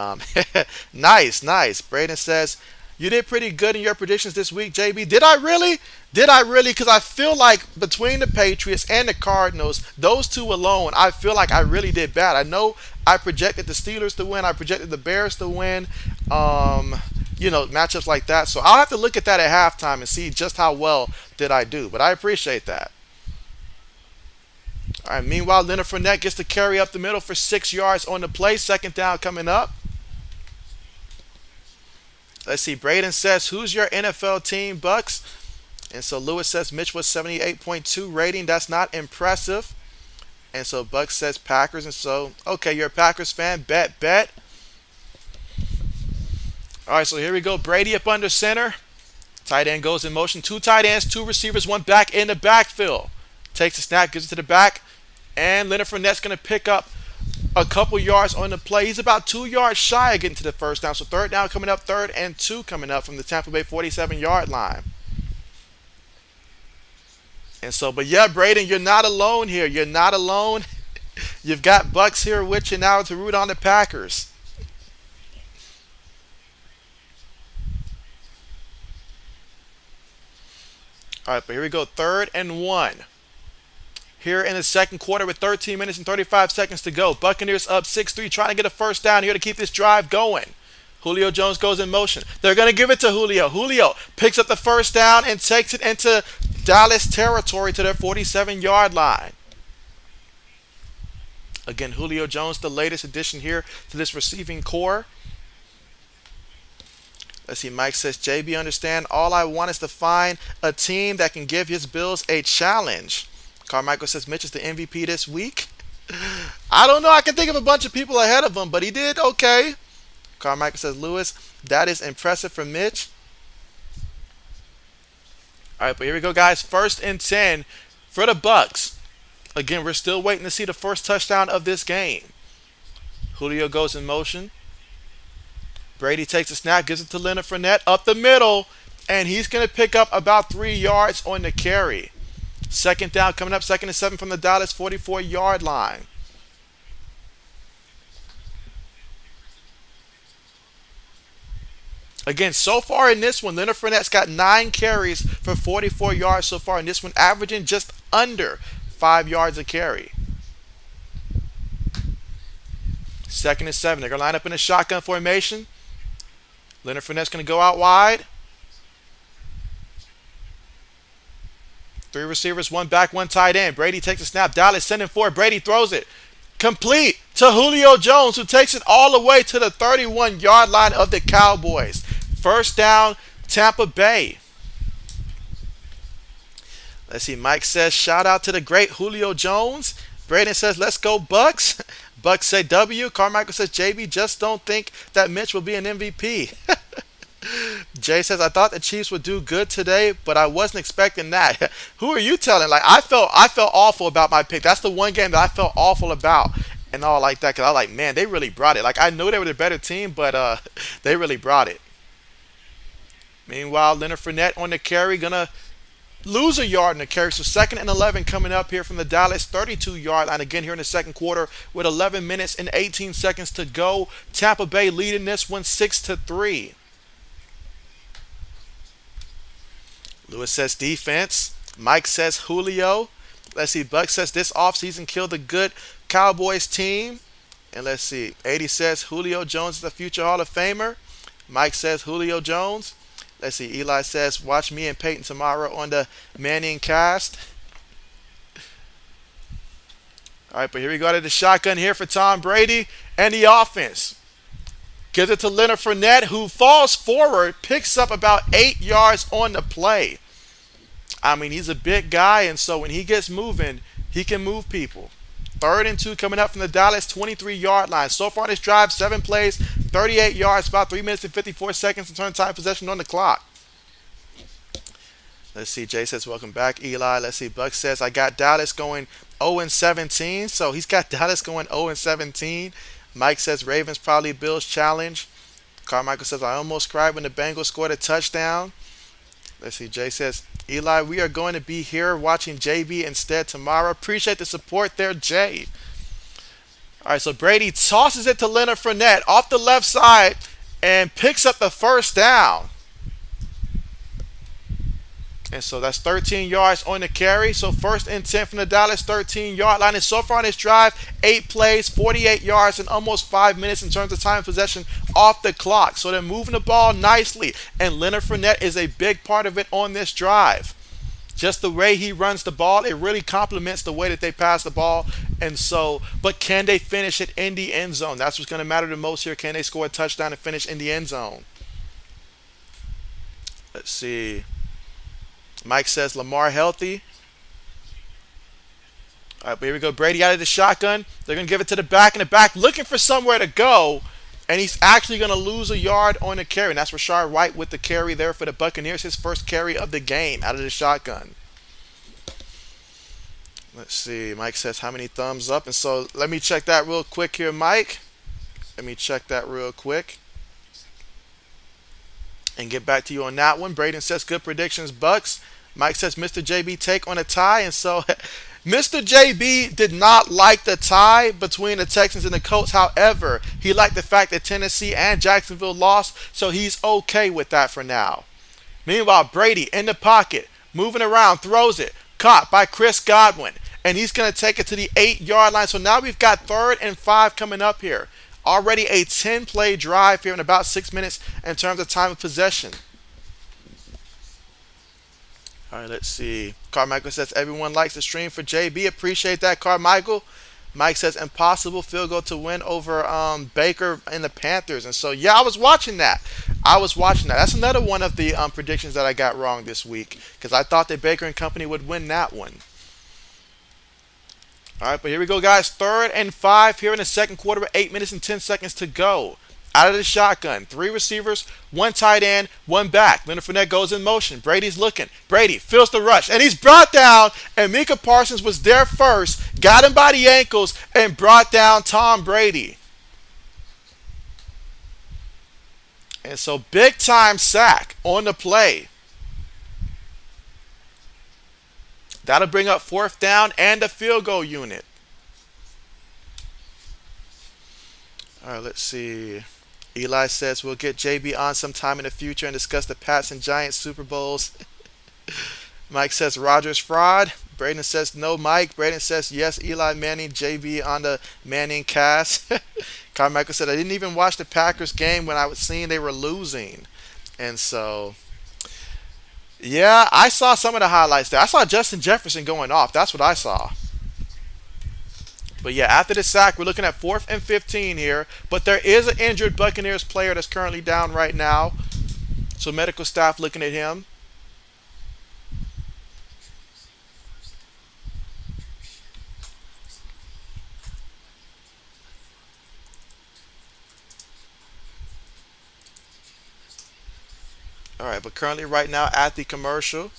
nice, nice. Braden says, you did pretty good in your predictions this week, JB. Did I really? Did I really? Because I feel like between the Patriots and the Cardinals, those two alone, I feel like I really did bad. I know I projected the Steelers to win. I projected the Bears to win. Matchups like that. So I'll have to look at that at halftime and see just how well did I do. But I appreciate that. All right. Meanwhile, Leonard Fournette gets to carry up the middle for 6 yards on the play. Second down coming up. Let's see. Braden says, who's your NFL team, Bucks? And so Lewis says Mitch was 78.2 rating. That's not impressive. And so Bucks says Packers. And so, okay, you're a Packers fan. Bet. All right, so here we go. Brady up under center. Tight end goes in motion. 2 tight ends, 2 receivers, 1 back in the backfield. Takes a snap, gives it to the back. And Leonard Fournette's going to pick up a couple yards on the play. He's about 2 yards shy of getting to the first down. So third down coming up, 3rd and 2 coming up from the Tampa Bay 47-yard line. And so, but yeah, Braden, you're not alone here. You're not alone. You've got Bucks here with you now to root on the Packers. All right, but here we go. 3rd and 1. Here in the second quarter with 13 minutes and 35 seconds to go. Buccaneers up 6-3, trying to get a first down here to keep this drive going. Julio Jones goes in motion. They're going to give it to Julio. Julio picks up the first down and takes it into Dallas territory to their 47-yard line. Again, Julio Jones, the latest addition here to this receiving core. Let's see, Mike says, JB, understand, all I want is to find a team that can give his Bills a challenge. Carmichael says, Mitch is the MVP this week. I don't know. I can think of a bunch of people ahead of him, but he did okay. Carmichael says, Lewis, that is impressive for Mitch. All right, but here we go, guys. 1st and 10 for the Bucks. Again, we're still waiting to see the first touchdown of this game. Julio goes in motion. Brady takes a snap, gives it to Leonard Fournette up the middle, and he's going to pick up about 3 yards on the carry. Second down coming up, 2nd and 7 from the Dallas 44-yard line. Again, so far in this one, Leonard Fournette's got 9 carries for 44 yards so far in this one, averaging just under 5 yards a carry. 2nd and 7. They're going to line up in a shotgun formation. Leonard Fournette's going to go out wide. 3 receivers, 1 back, 1 tight end. Brady takes a snap. Dallas sending forward. Brady throws it. Complete to Julio Jones, who takes it all the way to the 31-yard line of the Cowboys. First down, Tampa Bay. Let's see. Mike says, shout out to the great Julio Jones. Braden says, let's go Bucks. Bucks say W. Carmichael says, JB, just don't think that Mitch will be an MVP. Jay says, I thought the Chiefs would do good today, but I wasn't expecting that. Who are you telling? Like, I felt awful about my pick. That's the one game that I felt awful about and all like that, because I was like, man, they really brought it. Like, I knew they were the better team, but they really brought it. Meanwhile, Leonard Fournette on the carry, gonna lose a yard in the carry. So 2nd and 11 coming up here from the Dallas 32-yard line. Again, here in the second quarter with 11 minutes and 18 seconds to go. Tampa Bay leading this one 6-3. Lewis says defense. Mike says Julio. Let's see. Buck says this offseason killed a good Cowboys team. And let's see. 80 says Julio Jones is a future Hall of Famer. Mike says Julio Jones. Let's see. Eli says watch me and Peyton tomorrow on the Manning cast. All right, but here we go to the shotgun here for Tom Brady and the offense. Gives it to Leonard Fournette, who falls forward, picks up about 8 yards on the play. I mean, he's a big guy, and so when he gets moving, he can move people. Third and 2 coming up from the Dallas 23-yard line. So far this drive, 7 plays, 38 yards, about 3 minutes and 54 seconds in turn time possession on the clock. Let's see. Jay says, welcome back, Eli. Let's see. Buck says, I got Dallas going 0-17. So he's got Dallas going 0-17. Mike says, Ravens probably Bills challenge. Carmichael says, I almost cried when the Bengals scored a touchdown. Let's see. Jay says, Eli, we are going to be here watching JB instead tomorrow. Appreciate the support there, Jay. All right, so Brady tosses it to Leonard Fournette off the left side and picks up the first down. And so that's 13 yards on the carry. So first and 10 from the Dallas 13-yard line. And so far on this drive, 8 plays, 48 yards, and almost 5 minutes in terms of time of possession off the clock. So they're moving the ball nicely. And Leonard Fournette is a big part of it on this drive. Just the way he runs the ball, it really complements the way that they pass the ball. And so, but can they finish it in the end zone? That's what's going to matter the most here. Can they score a touchdown and finish in the end zone? Let's see. Mike says Lamar healthy. All right, but here we go. Brady out of the shotgun. They're going to give it to the back, and the back looking for somewhere to go. And he's actually going to lose a yard on the carry. And that's Rashard White with the carry there for the Buccaneers. His first carry of the game out of the shotgun. Let's see. Mike says how many thumbs up. And so let me check that real quick here, Mike. Let me check that real quick. And get back to you on that one. Braden says good predictions, Bucks. Mike says Mr. JB take on a tie. And so Mr. JB did not like the tie between the Texans and the Colts. However, he liked the fact that Tennessee and Jacksonville lost. So he's okay with that for now. Meanwhile, Brady in the pocket, moving around, throws it. Caught by Chris Godwin. And he's going to take it to the 8-yard line. So now we've got 3rd and 5 coming up here. Already a 10-play drive here in about 6 minutes in terms of time of possession. All right, let's see. Carmichael says everyone likes the stream for JB. Appreciate that, Carmichael. Mike says impossible field goal to win over Baker and the Panthers. And so, yeah, I was watching that. That's another one of the predictions that I got wrong this week because I thought that Baker and company would win that one. All right, but here we go, guys. 3rd and 5 here in the second quarter with 8 minutes and 10 seconds to go. Out of the shotgun. 3 receivers, 1 tight end, 1 back. Leonard Fournette goes in motion. Brady's looking. Brady feels the rush, and he's brought down, and Micah Parsons was there first, got him by the ankles, and brought down Tom Brady. And so big-time sack on the play. That'll bring up 4th down and a field goal unit. All right, let's see. Eli says we'll get JB on sometime in the future and discuss the Pats and Giants Super Bowls. Mike says Rodgers fraud. Braden says no, Mike. Braden says yes, Eli Manning, JB on the Manning cast. Carmichael said I didn't even watch the Packers game when I was seeing they were losing. And so... yeah, I saw some of the highlights there. I saw Justin Jefferson going off. That's what I saw. But yeah, after the sack, we're looking at 4th and 15 here. But there is an injured Buccaneers player that's currently down right now. So medical staff looking at him. All right, but currently right now at the commercial.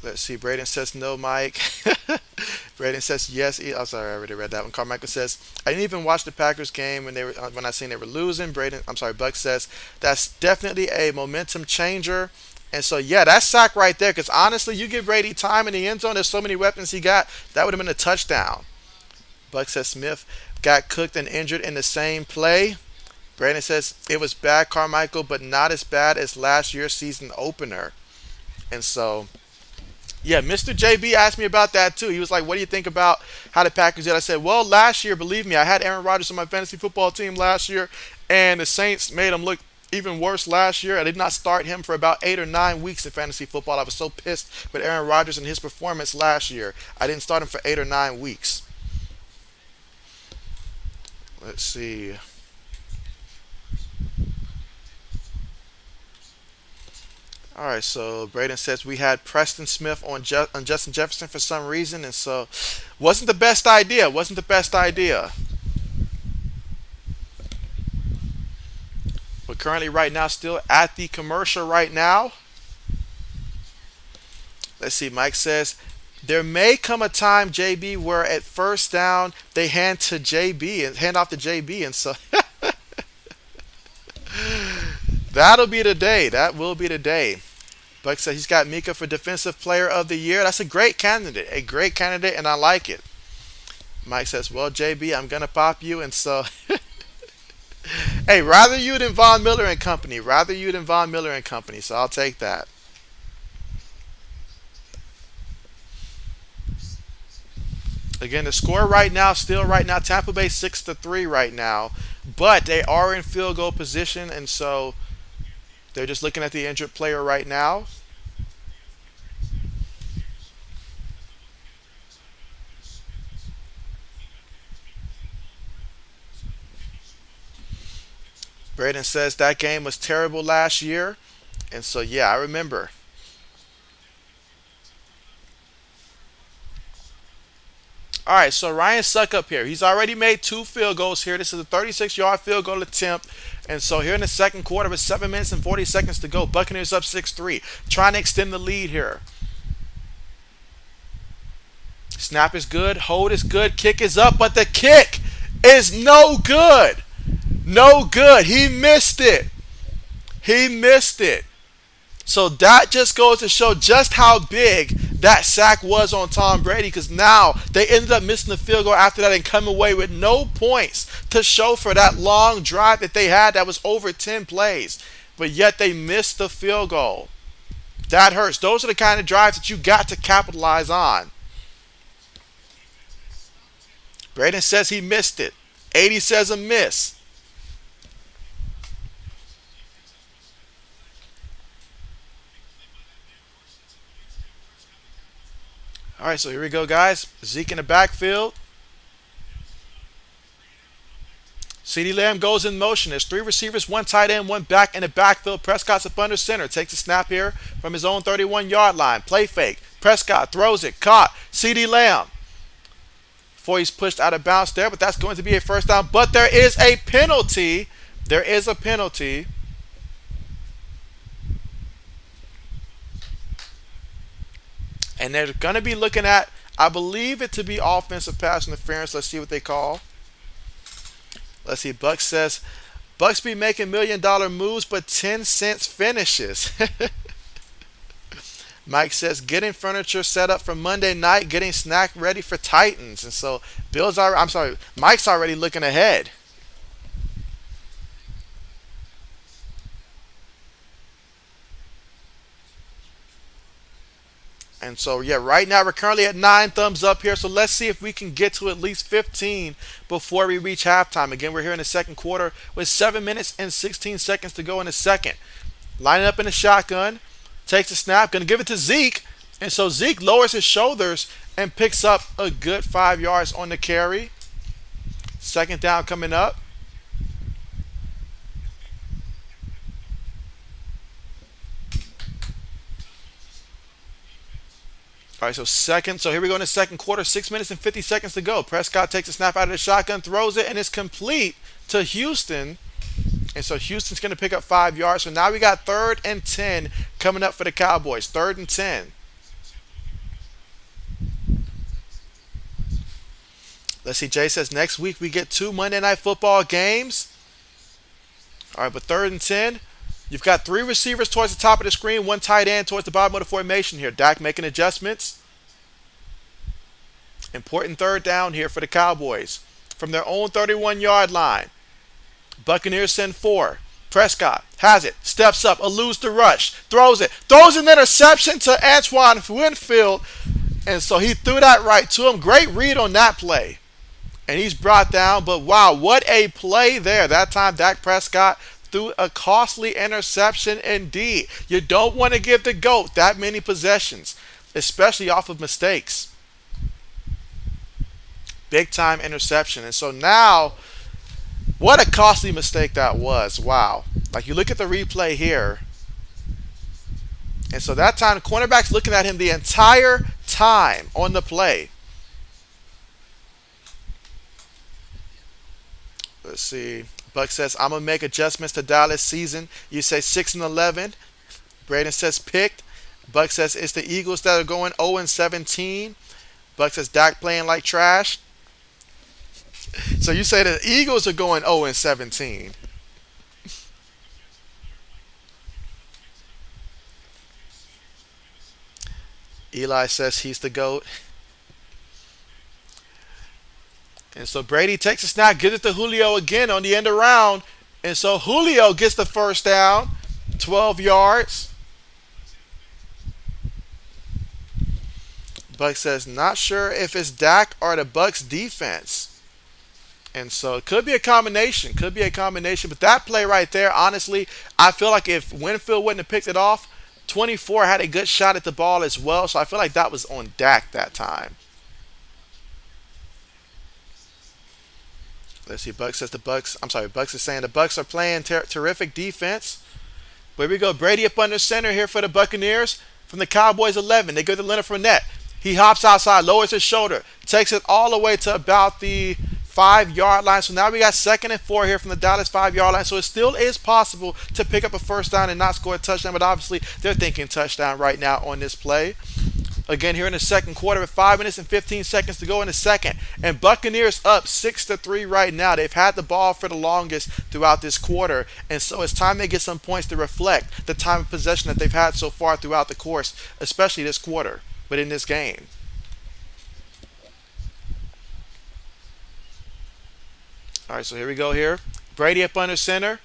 Let's see. Braden says no, Mike. Braden says yes. I'm sorry, I already read that one. Carmichael says I didn't even watch the Packers game when I seen they were losing. Buck says that's definitely a momentum changer. And so yeah, that sack right there. Because honestly, you give Brady time in the end zone. There's so many weapons he got. That would have been a touchdown. Buck says Smith got cooked and injured in the same play. Brandon says it was bad, Carmichael, but not as bad as last year's season opener. And so, yeah, Mr. JB asked me about that too. He was like, what do you think about how the Packers did? I said, well, last year, believe me, I had Aaron Rodgers on my fantasy football team last year, and the Saints made him look even worse last year. I did not start him for about 8 or 9 weeks in fantasy football. I was so pissed with Aaron Rodgers and his performance last year. I didn't start him for 8 or 9 weeks. Let's see. All right, so Braden says we had Preston Smith on, on Justin Jefferson for some reason, and so wasn't the best idea. Wasn't the best idea. But currently, right now, still at the commercial right now. Let's see. Mike says there may come a time, JB, where at first down they hand to JB and hand off to JB, and so that'll be the day. That will be the day. Buck said he's got Mika for Defensive Player of the Year. That's a great candidate, and I like it. Mike says, "Well, JB, I'm gonna pop you," and so, hey, rather you than Von Miller and company. Rather you than Von Miller and company. So I'll take that. Again, the score right now, still right now, Tampa Bay 6-3 right now, but they are in field goal position, and so they're just looking at the injured player right now. Braden says that game was terrible last year, and so yeah, I remember. All right, so Ryan Suckup here. He's already made two field goals here. This is a 36-yard field goal attempt. And so here in the second quarter with 7 minutes and 40 seconds to go, Buccaneers up 6-3, trying to extend the lead here. Snap is good, hold is good, kick is up, but the kick is no good. No good. He missed it. He missed it. So that just goes to show just how big that sack was on Tom Brady, because now they ended up missing the field goal after that and come away with no points to show for that long drive that they had that was over 10 plays. But yet they missed the field goal. That hurts. Those are the kind of drives that you got to capitalize on. Braden says he missed it. 80 says a miss. All right, so here we go, guys. Zeke in the backfield. CeeDee Lamb goes in motion. There's three receivers, one tight end, one back in the backfield. Prescott's up under center. Takes a snap here from his own 31-yard line. Play fake. Prescott throws it. Caught. CeeDee Lamb. Before he's pushed out of bounds there, but that's going to be a first down. But there is a penalty. There is a penalty. And they're going to be looking at, I believe it to be offensive pass interference. Let's see what they call. Let's see. Buck says, Bucks be making $1 million moves, but 10 cents finishes. Mike says, getting furniture set up for Monday night, getting snack ready for Titans. And so Mike's already looking ahead. And so, yeah, right now we're currently at 9 thumbs up here. So let's see if we can get to at least 15 before we reach halftime. Again, we're here in the second quarter with 7 minutes and 16 seconds to go in the second. Lining up in the shotgun, takes a snap, going to give it to Zeke. And so Zeke lowers his shoulders and picks up a good 5 yards on the carry. Second down coming up. All right, so here we go in the second quarter, 6 minutes and 50 seconds to go. Prescott takes a snap out of the shotgun, throws it, and it's complete to Houston. And so Houston's going to pick up 5 yards. So now we got 3rd and 10 coming up for the Cowboys. 3rd and 10. Let's see, Jay says next week we get 2 Monday Night Football games. All right, but 3rd and 10. You've got 3 receivers towards the top of the screen, 1 tight end towards the bottom of the formation here. Dak making adjustments. Important 3rd down here for the Cowboys from their own 31-yard line. Buccaneers send 4. Prescott has it, steps up, eludes the rush, throws an interception to Antoine Winfield, and so he threw that right to him. Great read on that play. And he's brought down, but wow, what a play there. That time Dak Prescott threw a costly interception indeed. You don't want to give the GOAT that many possessions, especially off of mistakes. Big time interception. And so now, what a costly mistake that was. Wow. Like you look at the replay here. And so that time, the cornerback's looking at him the entire time on the play. Let's see. Buck says, I'm going to make adjustments to Dallas season. You say 6-11. Braden says picked. Buck says it's the Eagles that are going 0-17. Buck says Dak playing like trash. So you say the Eagles are going 0-17. Eli says he's the GOAT. And so Brady takes a snap, gives it to Julio again on the end of round. And so Julio gets the first down, 12 yards. Buck says, not sure if it's Dak or the Bucks defense. And so it could be a combination. Could be a combination. But that play right there, honestly, I feel like if Winfield wouldn't have picked it off, 24 had a good shot at the ball as well. So I feel like that was on Dak that time. Let's see. Bucks says the Bucks. I'm sorry. Bucks is saying the Bucks are playing terrific defense. But here we go. Brady up under center here for the Buccaneers from the Cowboys 11. They go to Leonard Fournette. He hops outside, lowers his shoulder, takes it all the way to about the 5-yard line. So now we got 2nd and 4 here from the Dallas 5-yard line. So it still is possible to pick up a first down and not score a touchdown. But obviously they're thinking touchdown right now on this play. Again, here in the second quarter with 5 minutes and 15 seconds to go in the second. And Buccaneers up 6-3 right now. They've had the ball for the longest throughout this quarter. And so it's time they get some points to reflect the time of possession that they've had so far throughout the course, especially this quarter, but in this game. All right, so here we go here. Brady up under center.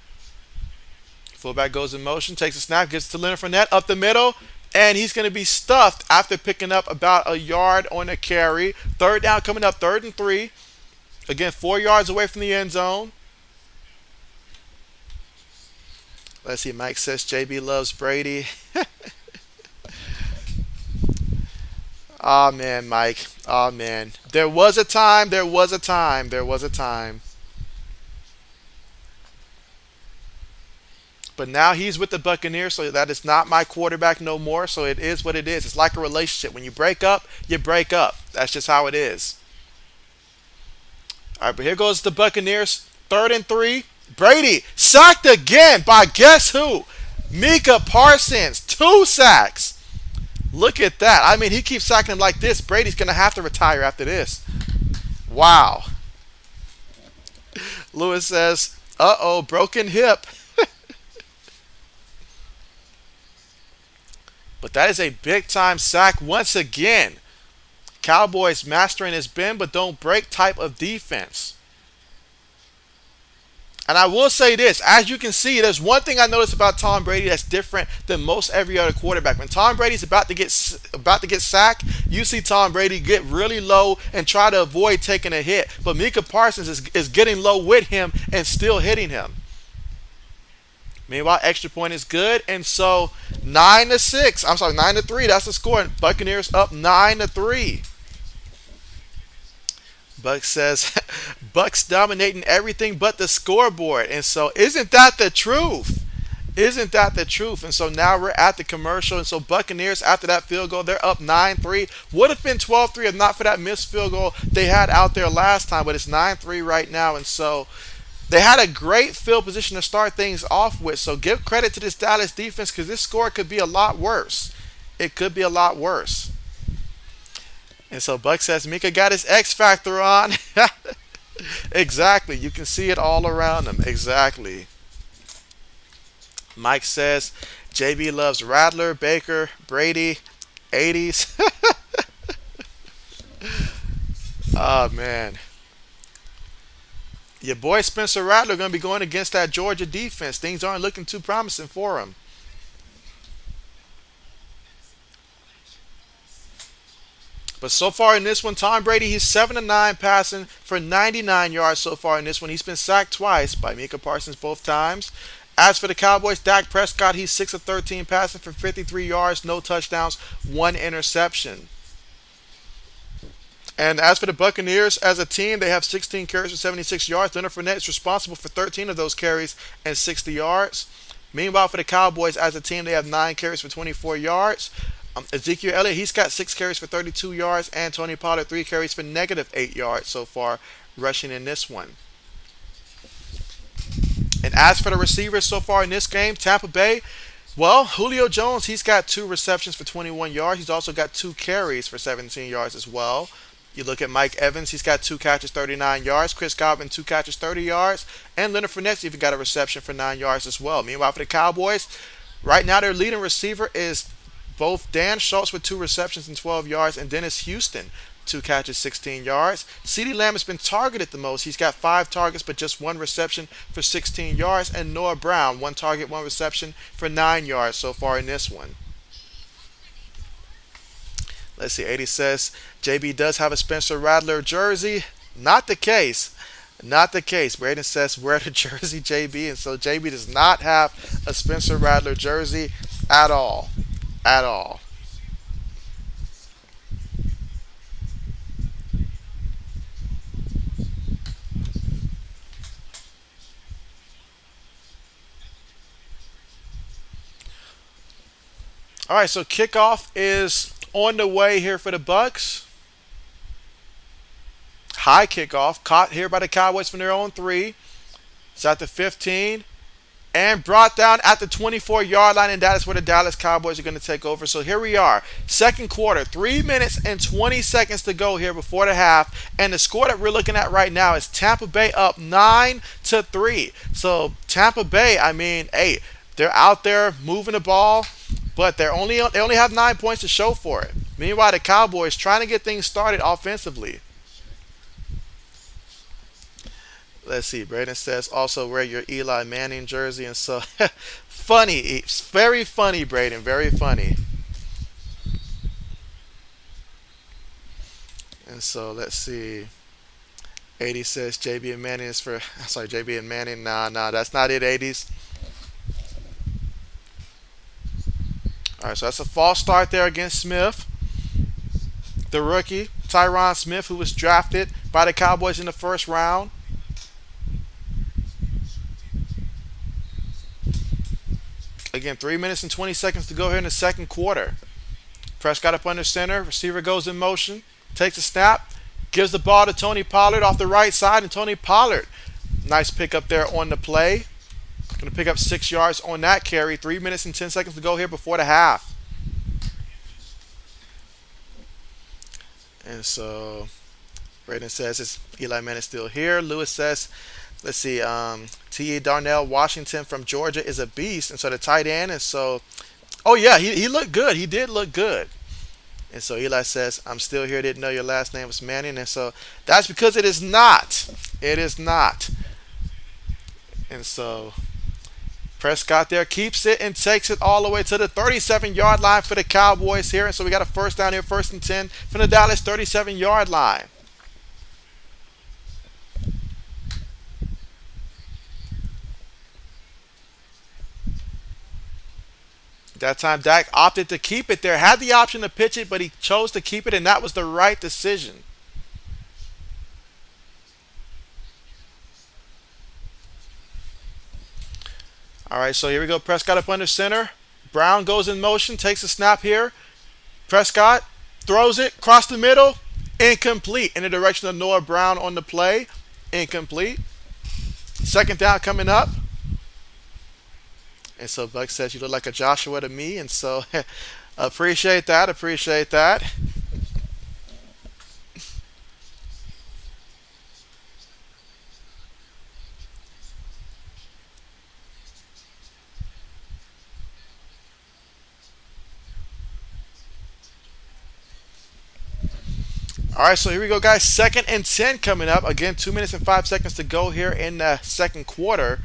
Fullback goes in motion, takes a snap, gets to Leonard Fournette up the middle. And he's going to be stuffed after picking up about a yard on a carry. Third down coming up, 3rd and 3. Again, 4 yards away from the end zone. Let's see, Mike says JB loves Brady. Oh, man, Mike. Oh, man. There was a time. But now he's with the Buccaneers, so that is not my quarterback no more. So it is what it is. It's like a relationship. When you break up, you break up. That's just how it is. All right, but here goes the Buccaneers. 3rd and 3. Brady sacked again by guess who? Micah Parsons. 2 sacks. Look at that. I mean, he keeps sacking him like this. Brady's going to have to retire after this. Wow. Lewis says, uh-oh, broken hip. But that is a big-time sack once again. Cowboys mastering his bend but don't break type of defense. And I will say this, as you can see, there's one thing I noticed about Tom Brady that's different than most every other quarterback. When Tom Brady's about to get sacked, you see Tom Brady get really low and try to avoid taking a hit. But Micah Parsons is getting low with him and still hitting him. Meanwhile, extra point is good, and so 9-6. I'm sorry, 9-3. That's the score. Buccaneers up 9-3. Buck says, Bucks dominating everything but the scoreboard. And so isn't that the truth? Isn't that the truth? And so now we're at the commercial. And so Buccaneers, after that field goal, they're up 9-3. Would have been 12-3 if not for that missed field goal they had out there last time. But it's 9-3 right now. And so they had a great field position to start things off with. So give credit to this Dallas defense because this score could be a lot worse. It could be a lot worse. And so Buck says Micah got his X Factor on. Exactly. You can see it all around him. Exactly. Mike says JB loves Rattler, Baker, Brady, 80s. Oh, man. Your boy Spencer Rattler going to be going against that Georgia defense. Things aren't looking too promising for him. But so far in this one, Tom Brady, he's 7-9 passing for 99 yards so far in this one. He's been sacked twice by Micah Parsons both times. As for the Cowboys, Dak Prescott, he's 6 of 13 passing for 53 yards, no touchdowns, 1 interception. And as for the Buccaneers, as a team, they have 16 carries for 76 yards. Leonard Fournette is responsible for 13 of those carries and 60 yards. Meanwhile, for the Cowboys as a team, they have 9 carries for 24 yards. Ezekiel Elliott, he's got 6 carries for 32 yards, and Tony Pollard 3 carries for -8 yards so far rushing in this one. And as for the receivers so far in this game, Tampa Bay, well, Julio Jones, he's got 2 receptions for 21 yards. He's also got 2 carries for 17 yards as well. You look at Mike Evans, he's got 2 catches, 39 yards. Chris Godwin, 2 catches, 30 yards. And Leonard Fournette even got a reception for 9 yards as well. Meanwhile, for the Cowboys, right now their leading receiver is both Dan Schultz with 2 receptions and 12 yards, and Dennis Houston, 2 catches, 16 yards. CeeDee Lamb has been targeted the most. He's got 5 targets, but just 1 reception for 16 yards. And Noah Brown, 1 target, 1 reception for 9 yards so far in this one. Let's see, 80 says JB does have a Spencer Rattler jersey. Not the case. Not the case. Braden says, wear the jersey, JB. And so JB does not have a Spencer Rattler jersey at all. At all. All right, so kickoff is on the way here for the Bucks. High kickoff, caught here by the Cowboys from their own 3. It's at the 15 and brought down at the 24-yard line, and that is where the Dallas Cowboys are going to take over. So here we are, second quarter, 3 minutes and 20 seconds to go here before the half, and the score that we're looking at right now is Tampa Bay up 9-3. So Tampa Bay, I mean, hey, they're out there moving the ball, but they only have 9 points to show for it. Meanwhile, the Cowboys trying to get things started offensively. Let's see. Braden says also wear your Eli Manning jersey, and so funny, it's very funny, Braden, very funny. And so let's see. 80 says JB and Manning is for. Sorry, JB and Manning. Nah, that's not it. 80s. All right, so that's a false start there against Smith, the rookie Tyron Smith, who was drafted by the Cowboys in the first round. Again, 3 minutes and 20 seconds to go here in the second quarter. Prescott up under center. Receiver goes in motion. Takes a snap. Gives the ball to Tony Pollard off the right side. And Tony Pollard, nice pick up there on the play. Going to pick up 6 yards on that carry. 3 minutes and 10 seconds to go here before the half. And so Braden says, is Eli Manning still here? Lewis says, let's see, T.E. Darnell Washington from Georgia is a beast. And so the tight end. And so, oh yeah, he looked good. He did look good. And so Eli says, I'm still here. Didn't know your last name was Manning. And so that's because it is not. It is not. And so Prescott there keeps it and takes it all the way to the 37-yard line for the Cowboys here. And so we got a first down here, 1st and 10 from the Dallas 37-yard line. That time Dak opted to keep it there. Had the option to pitch it, but he chose to keep it, and that was the right decision. All right, so here we go. Prescott up under center. Brown goes in motion, takes a snap here. Prescott throws it across the middle. Incomplete in the direction of Noah Brown on the play. Incomplete. Second down coming up. And so Buck says, you look like a Joshua to me. And so appreciate that. Appreciate that. All right, so here we go, guys. 2nd and 10 coming up. Again, 2 minutes and 5 seconds to go here in the second quarter.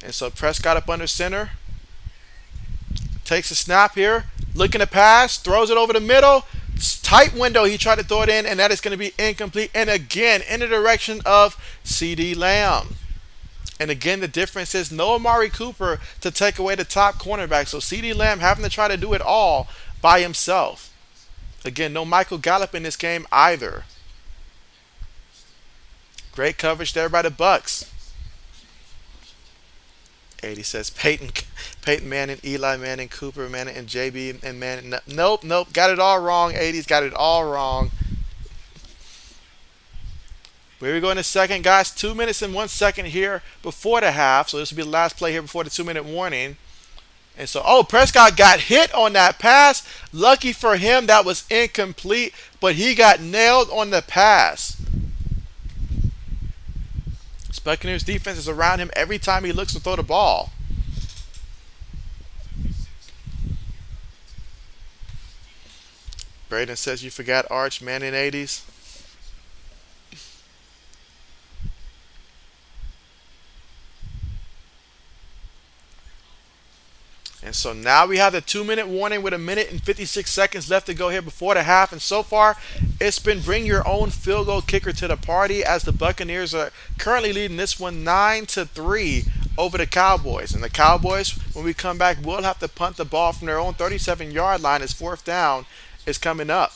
And so Prescott up under center. Takes a snap here. Looking to pass. Throws it over the middle. Tight window. He tried to throw it in, and that is going to be incomplete. And again, in the direction of CeeDee Lamb. And again, the difference is no Amari Cooper to take away the top cornerback. So CeeDee Lamb having to try to do it all by himself. Again, no Michael Gallup in this game either. Great coverage there by the Bucks. 80 says Peyton Manning, Eli Manning, Cooper Manning, and JB and Manning. Nope, nope. Got it all wrong. 80's got it all wrong. Here we go in a second, guys. 2 minutes and 1 second here before the half. So this will be the last play here before the 2 minute warning. And so, oh, Prescott got hit on that pass. Lucky for him, that was incomplete, but he got nailed on the pass. Buccaneers defense is around him every time he looks to throw the ball. Braden says you forgot Arch Manning 80s. And so now we have the 2 minute warning with 1 minute and 56 seconds left to go here before the half. And so far, it's been bring your own field goal kicker to the party as the Buccaneers are currently leading this one 9-3 over the Cowboys. And the Cowboys, when we come back, will have to punt the ball from their own 37-yard line as fourth down is coming up.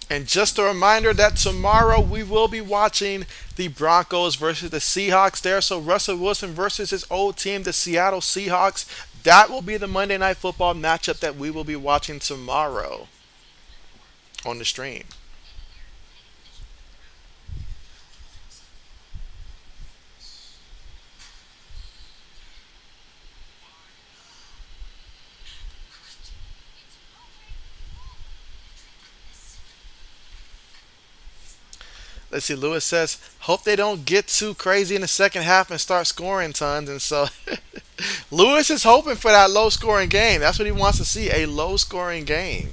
And just a reminder that tomorrow we will be watching the Broncos versus the Seahawks there. So Russell Wilson versus his old team, the Seattle Seahawks. That will be the Monday Night Football matchup that we will be watching tomorrow on the stream. Let's see, Lewis says, hope they don't get too crazy in the second half and start scoring tons. And so Lewis is hoping for that low scoring game. That's what he wants to see, a low scoring game.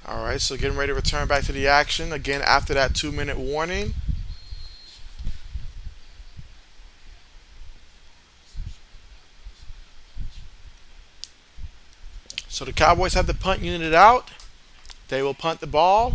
All right, so getting ready to return back to the action again after that 2 minute warning. So the Cowboys have the punt unit out. They will punt the ball.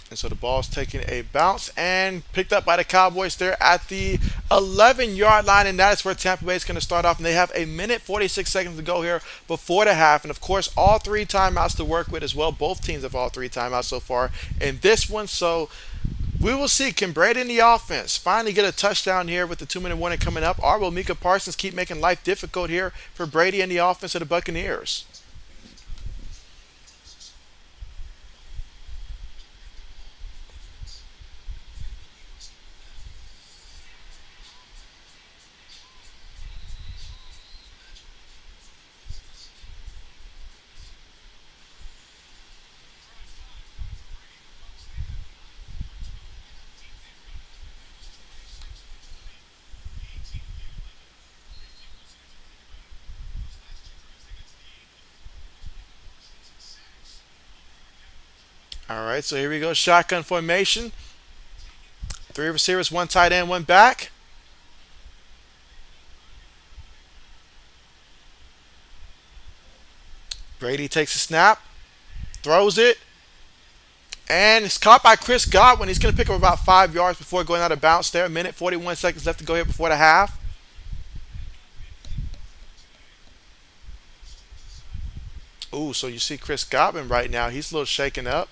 And so the ball is taking a bounce and picked up by the Cowboys there at the 11-yard line. And that is where Tampa Bay is going to start off. And they have 1 minute 46 seconds to go here before the half. And of course, all three timeouts to work with as well. Both teams have all three timeouts so far in this one. So we will see. Can Brady in the offense finally get a touchdown here with the 2 minute warning coming up? Or will Micah Parsons keep making life difficult here for Brady and the offense of the Buccaneers? All right, so here we go. Shotgun formation. Three receivers, one tight end, one back. Brady takes a snap, throws it, and it's caught by Chris Godwin. He's going to pick up about 5 yards before going out of bounds there. 1 minute 41 seconds left to go here before the half. Ooh, so you see Chris Godwin right now. He's a little shaken up.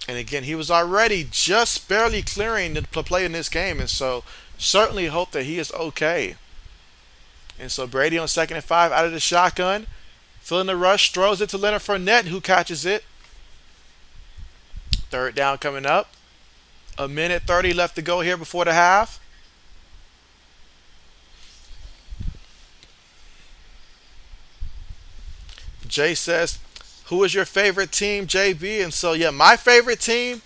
And again, he was already just barely clearing to play in this game, and so certainly hope that he is okay. And so Brady on 2nd and 5 out of the shotgun, feeling the rush, throws it to Leonard Fournette, who catches it. 3rd down coming up. 1:30 left to go here before the half. Jay says, who is your favorite team, JB? And so, yeah, my favorite team,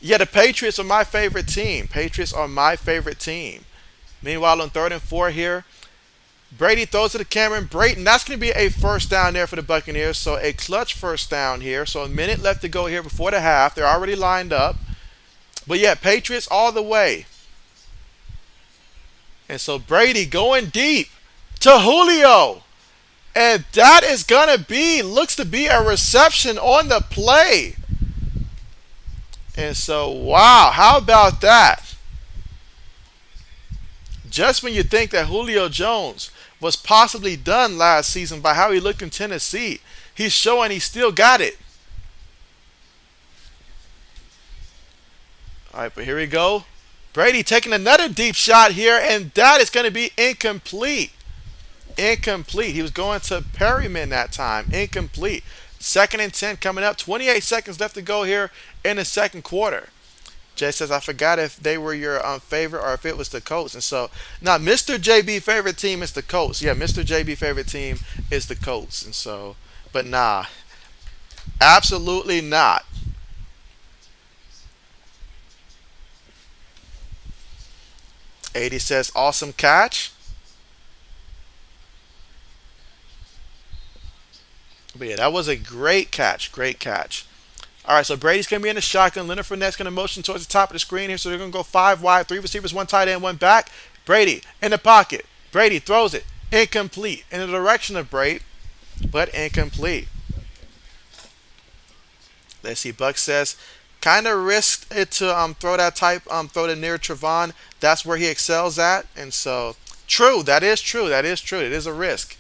yeah, the Patriots are my favorite team. Patriots are my favorite team. Meanwhile, on 3rd and 4 here, Brady throws it to Cameron Brayton. That's going to be a 1st down there for the Buccaneers. So a clutch 1st down here. So a minute left to go here before the half. They're already lined up. But yeah, Patriots all the way. And so Brady going deep to Julio. And that is going to be, looks to be a reception on the play. And so, wow, how about that? Just when you think that Julio Jones was possibly done last season by how he looked in Tennessee, he's showing he still got it. All right, but here we go. Brady taking another deep shot here, and that is going to be incomplete. Incomplete. He was going to Perryman that time. Incomplete. 2nd and 10 coming up. 28 seconds left to go here in the 2nd quarter. Jay says, I forgot if they were your favorite or if it was the Colts. And so, now, Mr. JB favorite team is the Colts. Yeah, Mr. JB favorite team is the Colts. And so, but nah, absolutely not. 80 says, awesome catch. But yeah, that was a great catch. Great catch. All right, so Brady's going to be in the shotgun. Leonard Fournette's going to motion towards the top of the screen here. So they're going to go 5 wide, 3 receivers, 1 tight end, 1 back. Brady in the pocket. Brady throws it. Incomplete. In the direction of Brady, but incomplete. Let's see. Buck says, kind of risked it to throw that type, throw it near Trevon. That's where he excels at. And so, true. That is true. That is true. It is a risk.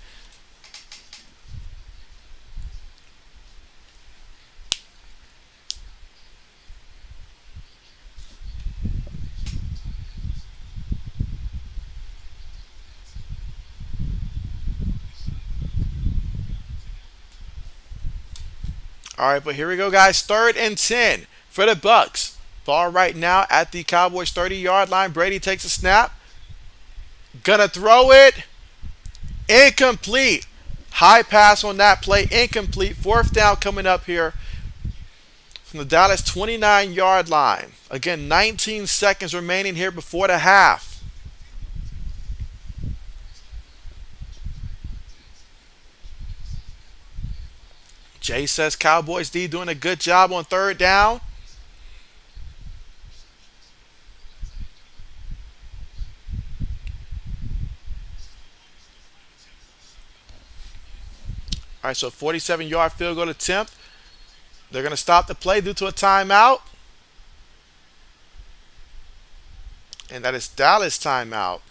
All right, but here we go, guys. 3rd and 10 for the Bucks. Ball right now at the Cowboys 30-yard line. Brady takes a snap. Gonna throw it. Incomplete. High pass on that play. Incomplete. 4th down coming up here from the Dallas 29-yard line. Again, 19 seconds remaining here before the half. Jay says Cowboys D doing a good job on 3rd down. All right, so 47-yard field goal attempt. They're going to stop the play due to a timeout. And that is Dallas timeout.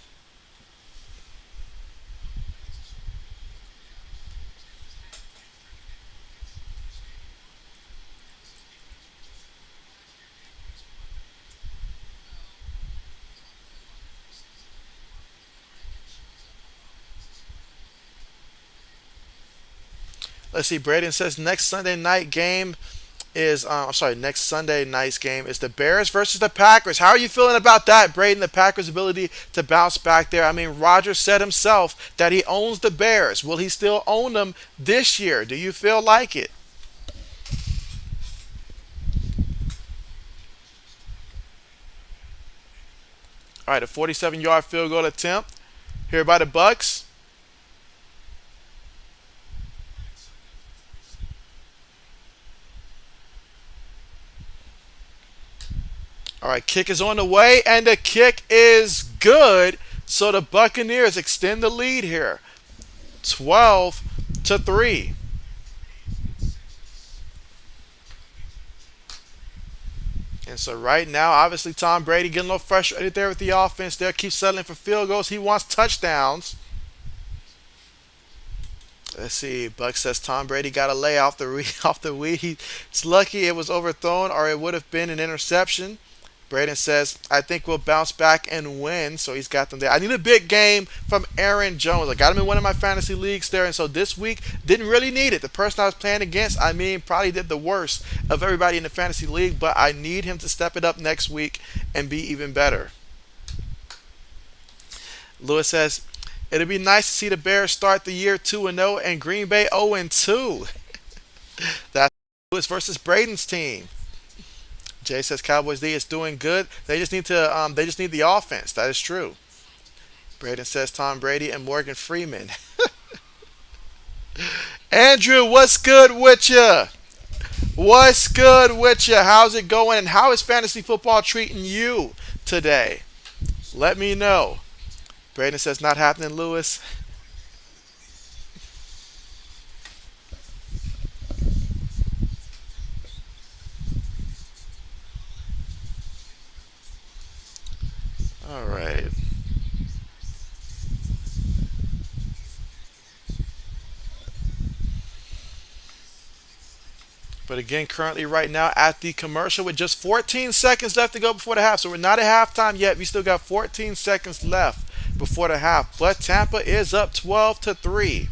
Let's see. Braden says next Sunday night game is next Sunday night's game is the Bears versus the Packers. How are you feeling about that, Braden? The Packers' ability to bounce back there. I mean, Rodgers said himself that he owns the Bears. Will he still own them this year? Do you feel like it? All right, a 47-yard field goal attempt here by the Bucks. All right, kick is on the way, and the kick is good. So the Buccaneers extend the lead here, 12-3. And so right now, obviously, Tom Brady getting a little frustrated there with the offense there. Keeps settling for field goals. He wants touchdowns. Let's see. Buck says Tom Brady got a lay off the off the weed. He's lucky it was overthrown, or it would have been an interception. Braden says, I think we'll bounce back and win. So he's got them there. I need a big game from Aaron Jones. I got him in one of my fantasy leagues there. And so this week, didn't really need it. The person I was playing against, probably did the worst of everybody in the fantasy league. But I need him to step it up next week and be even better. Lewis says, it'd be nice to see the Bears start the year 2-0 and Green Bay 0-2. That's Lewis versus Braden's team. Jay says Cowboys D is doing good. They just need the offense. That is true. Braden says Tom Brady and Morgan Freeman. Andrew, what's good with you? What's good with you? How's it going? And how is fantasy football treating you today? Let me know. Braden says not happening, Lewis. All right. But again, currently right now at the commercial with just 14 seconds left to go before the half. So we're not at halftime yet. We still got 14 seconds left before the half. But Tampa is up 12-3.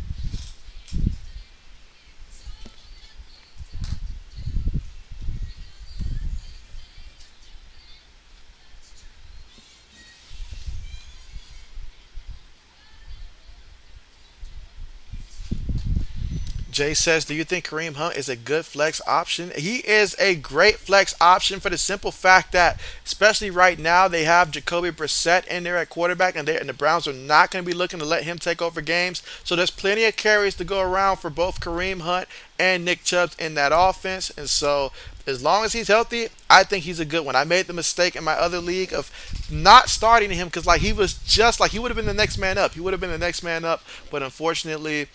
Jay says, do you think Kareem Hunt is a good flex option? He is a great flex option for the simple fact that, especially right now, they have Jacoby Brissett in there at quarterback, and the Browns are not going to be looking to let him take over games. So there's plenty of carries to go around for both Kareem Hunt and Nick Chubb in that offense. And so as long as he's healthy, I think he's a good one. I made the mistake in my other league of not starting him because he was just like he would have been the next man up. He would have been the next man up, but unfortunately,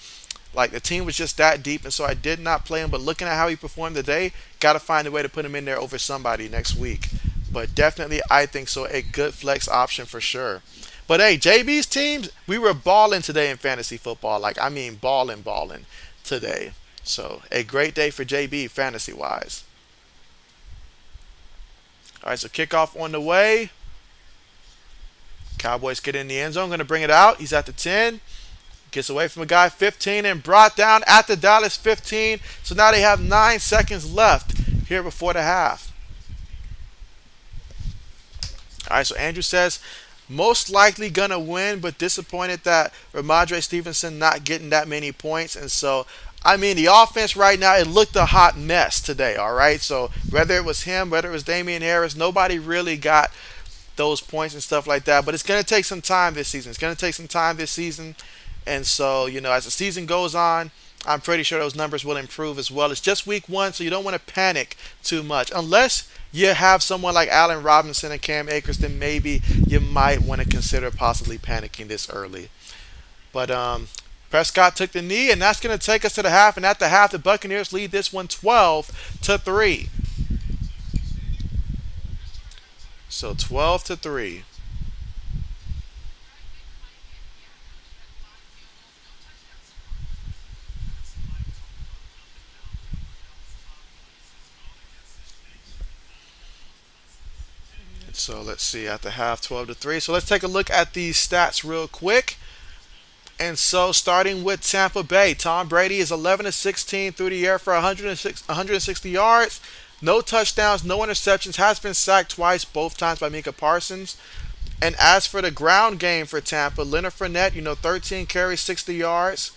the team was just that deep, and so I did not play him. But looking at how he performed today, got to find a way to put him in there over somebody next week. But definitely, I think so. A good flex option for sure. But hey, JB's teams, we were balling today in fantasy football. Balling today. So a great day for JB fantasy wise. All right, so kickoff on the way. Cowboys get in the end zone. Going to bring it out. He's at the 10. Gets away from a guy 15 and brought down at the Dallas 15. So now they have 9 seconds left here before the half. All right, so Andrew says most likely gonna win, but disappointed that Ramondre Stevenson not getting that many points. And so, the offense right now, it looked a hot mess today. All right, so whether it was him, whether it was Damian Harris, nobody really got those points and stuff like that. But it's gonna take some time this season. And so, as the season goes on, I'm pretty sure those numbers will improve as well. It's just week 1, so you don't want to panic too much. Unless you have someone like Allen Robinson and Cam Akers, then maybe you might want to consider possibly panicking this early. But Prescott took the knee, and that's going to take us to the half. And at the half, the Buccaneers lead this one 12-3. So 12-3. So let's see, at the half, 12-3. So let's take a look at these stats real quick. And so starting with Tampa Bay, Tom Brady is 11-16 through the air for 160 yards. No touchdowns, no interceptions, has been sacked twice, both times by Micah Parsons. And as for the ground game for Tampa, Leonard Fournette, 13 carries, 60 yards.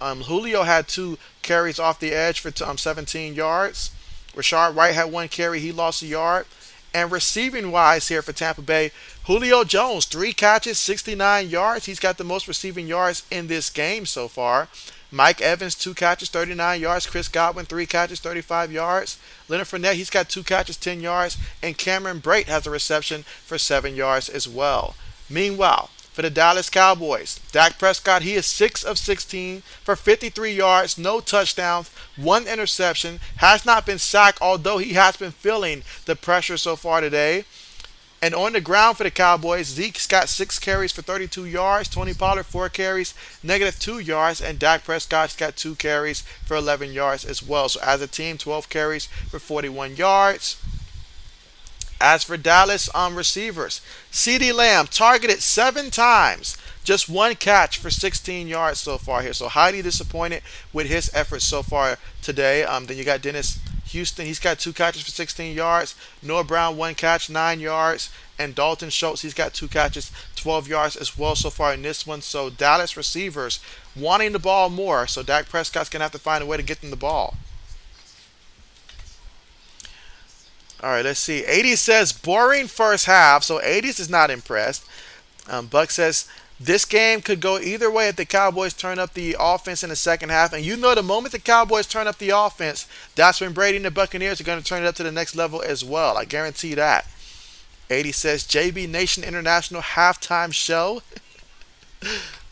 Julio had 2 carries off the edge for 17 yards. Rashard White had 1 carry, he lost a yard. And receiving wise here for Tampa Bay, Julio Jones, 3 catches, 69 yards. He's got the most receiving yards in this game so far. Mike Evans, 2 catches, 39 yards. Chris Godwin, 3 catches, 35 yards. Leonard Fournette, he's got 2 catches, 10 yards. And Cameron Brate has a reception for 7 yards as well. Meanwhile, for the Dallas Cowboys, Dak Prescott, he is 6 of 16 for 53 yards, no touchdowns, 1 interception, has not been sacked, although he has been feeling the pressure so far today. And on the ground for the Cowboys, Zeke's got 6 carries for 32 yards, Tony Pollard 4 carries, -2 yards, and Dak Prescott's got 2 carries for 11 yards as well. So as a team, 12 carries for 41 yards. As for Dallas on receivers, CeeDee Lamb targeted 7 times, just 1 catch for 16 yards so far here. So highly disappointed with his efforts so far today. Then you got Dennis Houston. He's got 2 catches for 16 yards. Noah Brown 1 catch, 9 yards. And Dalton Schultz, he's got 2 catches, 12 yards as well so far in this one. So Dallas receivers wanting the ball more. So Dak Prescott's going to have to find a way to get them the ball. All right, let's see. 80 says boring first half, so 80s is not impressed. Buck says this game could go either way if the Cowboys turn up the offense in the second half. And you know, the moment the Cowboys turn up the offense, that's when Brady and the Buccaneers are going to turn it up to the next level as well. I guarantee that. 80 says JB Nation International halftime show.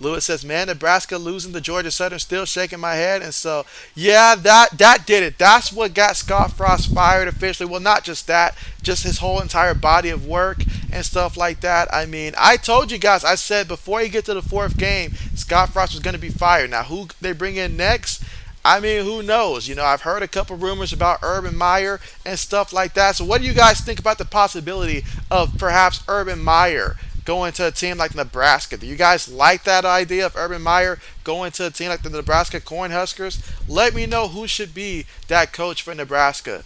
Lewis says, man, Nebraska losing to Georgia Southern, still shaking my head. And so, yeah, that did it. That's what got Scott Frost fired officially. Well, not just that, just his whole entire body of work and stuff like that. I mean, I told you guys, I said before you get to the fourth game, Scott Frost was going to be fired. Now, who they bring in next? I mean, who knows? You know, I've heard a couple rumors about Urban Meyer and stuff like that. So what do you guys think about the possibility of perhaps Urban Meyer going to a team like Nebraska? Do you guys like that idea of Urban Meyer going to a team like the Nebraska Cornhuskers? Let me know who should be that coach for Nebraska,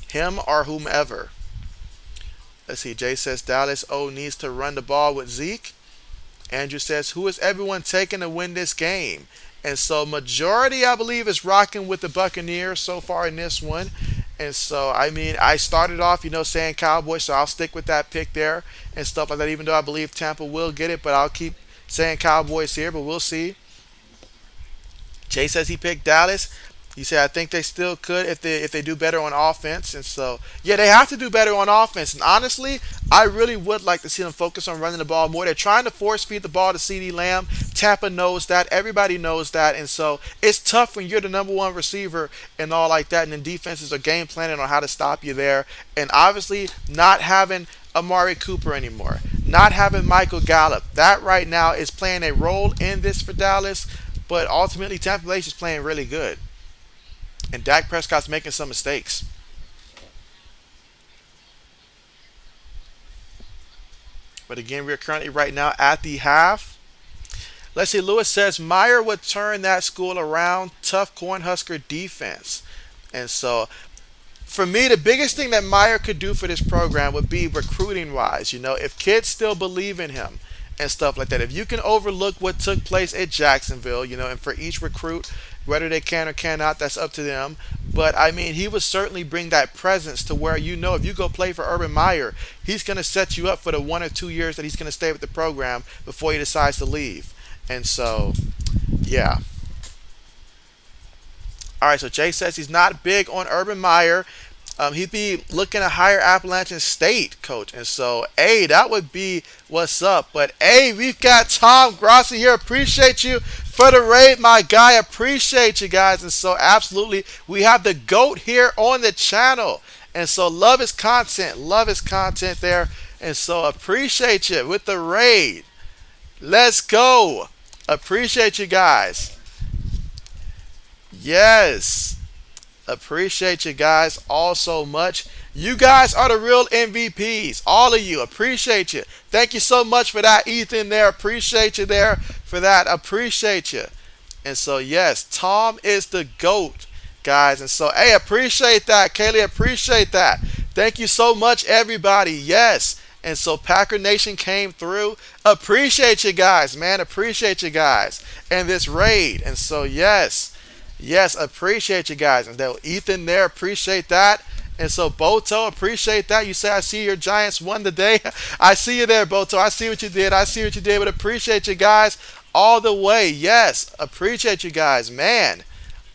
him or whomever. Let's see. Jay says Dallas needs to run the ball with Zeke. Andrew says, who is everyone taking to win this game? And so majority, I believe, is rocking with the Buccaneers so far in this one. And so, I mean, I started off, saying Cowboys, so I'll stick with that pick there and stuff like that, even though I believe Tampa will get it, but I'll keep saying Cowboys here, but we'll see. Jay says he picked Dallas. He said, I think they still could if they do better on offense. And so, yeah, they have to do better on offense. And honestly, I really would like to see them focus on running the ball more. They're trying to force feed the ball to CeeDee Lamb. Tampa knows that. Everybody knows that. And so it's tough when you're the number one receiver and all like that. And then defenses are game planning on how to stop you there. And obviously not having Amari Cooper anymore. Not having Michael Gallup. That right now is playing a role in this for Dallas. But ultimately, Tampa Bay is playing really good. And Dak Prescott's making some mistakes. But again, we're currently right now at the half. Let's see, Lewis says Meyer would turn that school around. Tough Cornhusker defense. And so, for me, the biggest thing that Meyer could do for this program would be recruiting wise. If kids still believe in him and stuff like that. If you can overlook what took place at Jacksonville, and for each recruit, whether they can or cannot, that's up to them. But, I mean, he would certainly bring that presence to where, if you go play for Urban Meyer, he's going to set you up for the 1 or 2 years that he's going to stay with the program before he decides to leave. And so, yeah. All right, so Jay says he's not big on Urban Meyer. He'd be looking to hire Appalachian State coach. And so, hey, that would be what's up. But, hey, we've got Tom Grossi here. Appreciate you for the raid, my guy. Appreciate you guys. And so, absolutely, we have the GOAT here on the channel. And so, love his content. Love his content there. And so, appreciate you with the raid. Let's go. Appreciate you guys. Yes. Appreciate you guys all so much. You guys are the real MVPs. All of you. Appreciate you. Thank you so much for that, Ethan, there. Appreciate you there for that. Appreciate you. And so, yes, Tom is the GOAT, guys. And so, hey, appreciate that. Kaylee, appreciate that. Thank you so much, everybody. Yes. And so, Packer Nation came through. Appreciate you guys, man. Appreciate you guys. And this raid. And so, yes. Yes, appreciate you guys. And then Ethan there, appreciate that. And so Boto, appreciate that. You say, I see your Giants won today. I see you there, Boto. I see what you did. I see what you did. But appreciate you guys all the way. Yes, appreciate you guys. Man,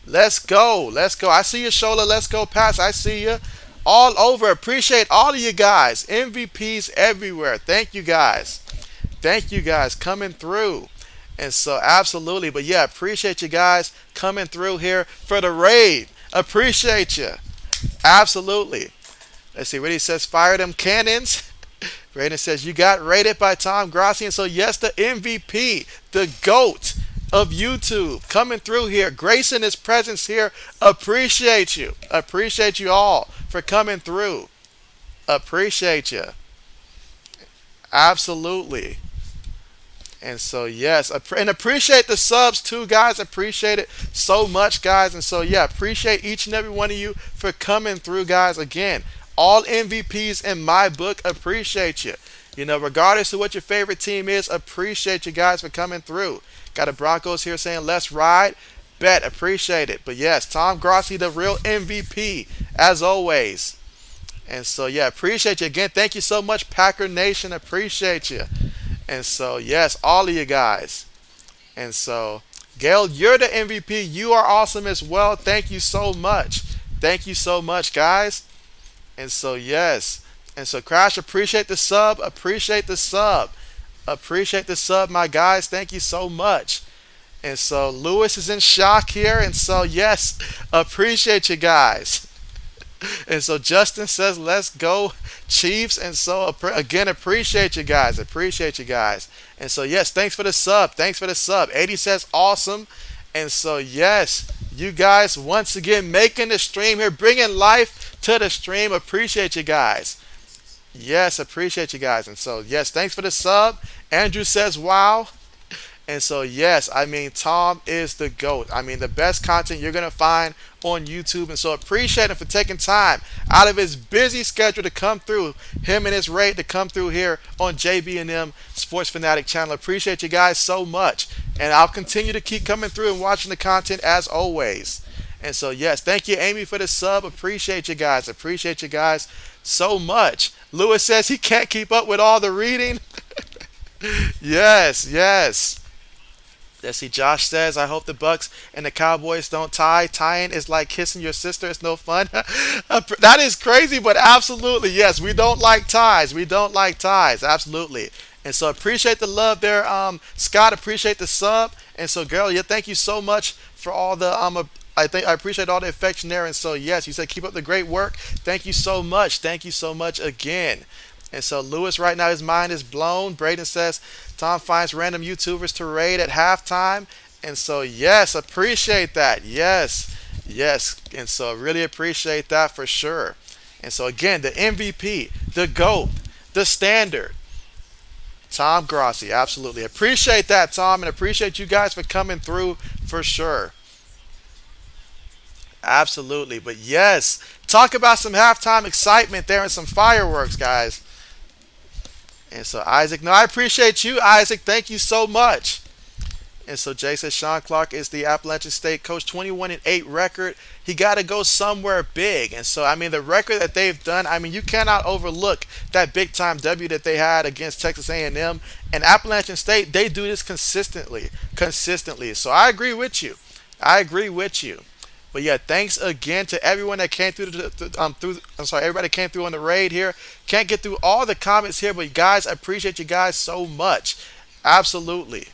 let's go. Let's go. I see you, Shola. Let's go, Pass. I see you all over. Appreciate all of you guys. MVPs everywhere. Thank you guys. Thank you guys coming through. And so, absolutely. But yeah, appreciate you guys coming through here for the raid. Appreciate you. Absolutely. Let's see what he says. Fire them cannons. Brayden says you got rated by Tom Grossi, and so yes, the MVP, the GOAT of YouTube, coming through here, gracing his presence here. Appreciate you. Appreciate you all for coming through. Appreciate you. Absolutely. And so yes, and appreciate the subs too, guys. Appreciate it so much, guys. And so yeah, appreciate each and every one of you for coming through, guys. Again, all MVPs in my book. Appreciate you. You know, regardless of what your favorite team is, appreciate you guys for coming through. Got a Broncos here saying let's ride. Bet, appreciate it. But yes, Tom Grossi, the real MVP, as always. And so yeah, appreciate you again. Thank you so much, Packer Nation. Appreciate you. And so, yes, all of you guys. And so, Gail, you're the MVP. You are awesome as well. Thank you so much. Thank you so much, guys. And so, yes. And so, Crash, appreciate the sub. Appreciate the sub. Appreciate the sub, my guys. Thank you so much. And so, Lewis is in shock here. And so, yes, appreciate you guys. And so Justin says, let's go, Chiefs. And so, again, appreciate you guys. Appreciate you guys. And so, yes, thanks for the sub. Thanks for the sub. 80 says, awesome. And so, yes, you guys, once again, making the stream here, bringing life to the stream. Appreciate you guys. Yes, appreciate you guys. And so, yes, thanks for the sub. Andrew says, wow. And so, yes, I mean, Tom is the GOAT. I mean, the best content you're going to find on YouTube. And so, appreciate him for taking time out of his busy schedule to come through, him and his rate to come through here on JB&M Sports Fanatic channel. Appreciate you guys so much. And I'll continue to keep coming through and watching the content as always. And so, yes, thank you, Amy, for the sub. Appreciate you guys. Appreciate you guys so much. Lewis says he can't keep up with all the reading. Yes, yes. Let's see, Josh says, I hope the Bucks and the Cowboys don't tie. Tying is like kissing your sister. It's no fun. That is crazy, but absolutely, yes. We don't like ties. We don't like ties. Absolutely. And so appreciate the love there, Scott. Appreciate the sub. And so, girl, yeah, thank you so much for all the I appreciate all the affection there. And so, yes, you said keep up the great work. Thank you so much. Thank you so much again. And so Lewis right now, his mind is blown. Braden says Tom finds random YouTubers to raid at halftime. And so, yes, appreciate that. Yes, yes. And so really appreciate that for sure. And so, again, the MVP, the GOAT, the standard, Tom Grossi. Absolutely. Appreciate that, Tom, and appreciate you guys for coming through for sure. Absolutely. But, yes, talk about some halftime excitement there and some fireworks, guys. And so Isaac, no, I appreciate you, Isaac. Thank you so much. And so Jay says Sean Clark is the Appalachian State coach, 21-8 record. He got to go somewhere big. And so, I mean, the record that they've done, I mean, you cannot overlook that big time W that they had against Texas A&M and Appalachian State. They do this consistently. So I agree with you. I agree with you. But yeah, thanks again to everyone that came through everybody that came through on the raid here. Can't get through all the comments here, but guys, I appreciate you guys so much. Absolutely.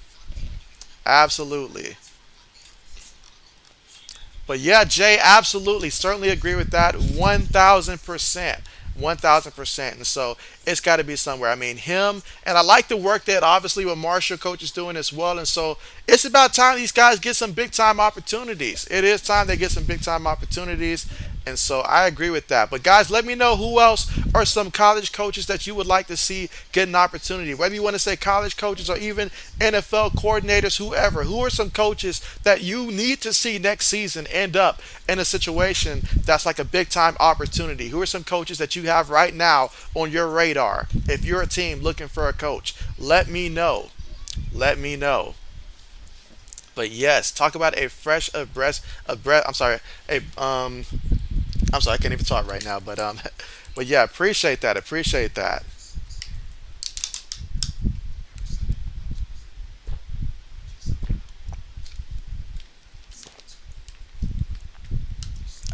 Absolutely. But yeah, Jay, absolutely. Certainly agree with that. 1000%. 1000%. And so it's got to be somewhere. I mean, him, and I like the work that obviously what Marshall coach is doing as well. And so it's about time these guys get some big time opportunities. It is time they get some big time opportunities. And so I agree with that. But guys, let me know who else are some college coaches that you would like to see get an opportunity. Whether you want to say college coaches or even NFL coordinators, whoever. Who are some coaches that you need to see next season end up in a situation that's like a big time opportunity? Who are some coaches that you have right now on your radar? If you're a team looking for a coach, let me know. Let me know. But yes, talk about a fresh of breath. I'm sorry, I'm sorry, I can't even talk right now, but yeah, appreciate that. Appreciate that.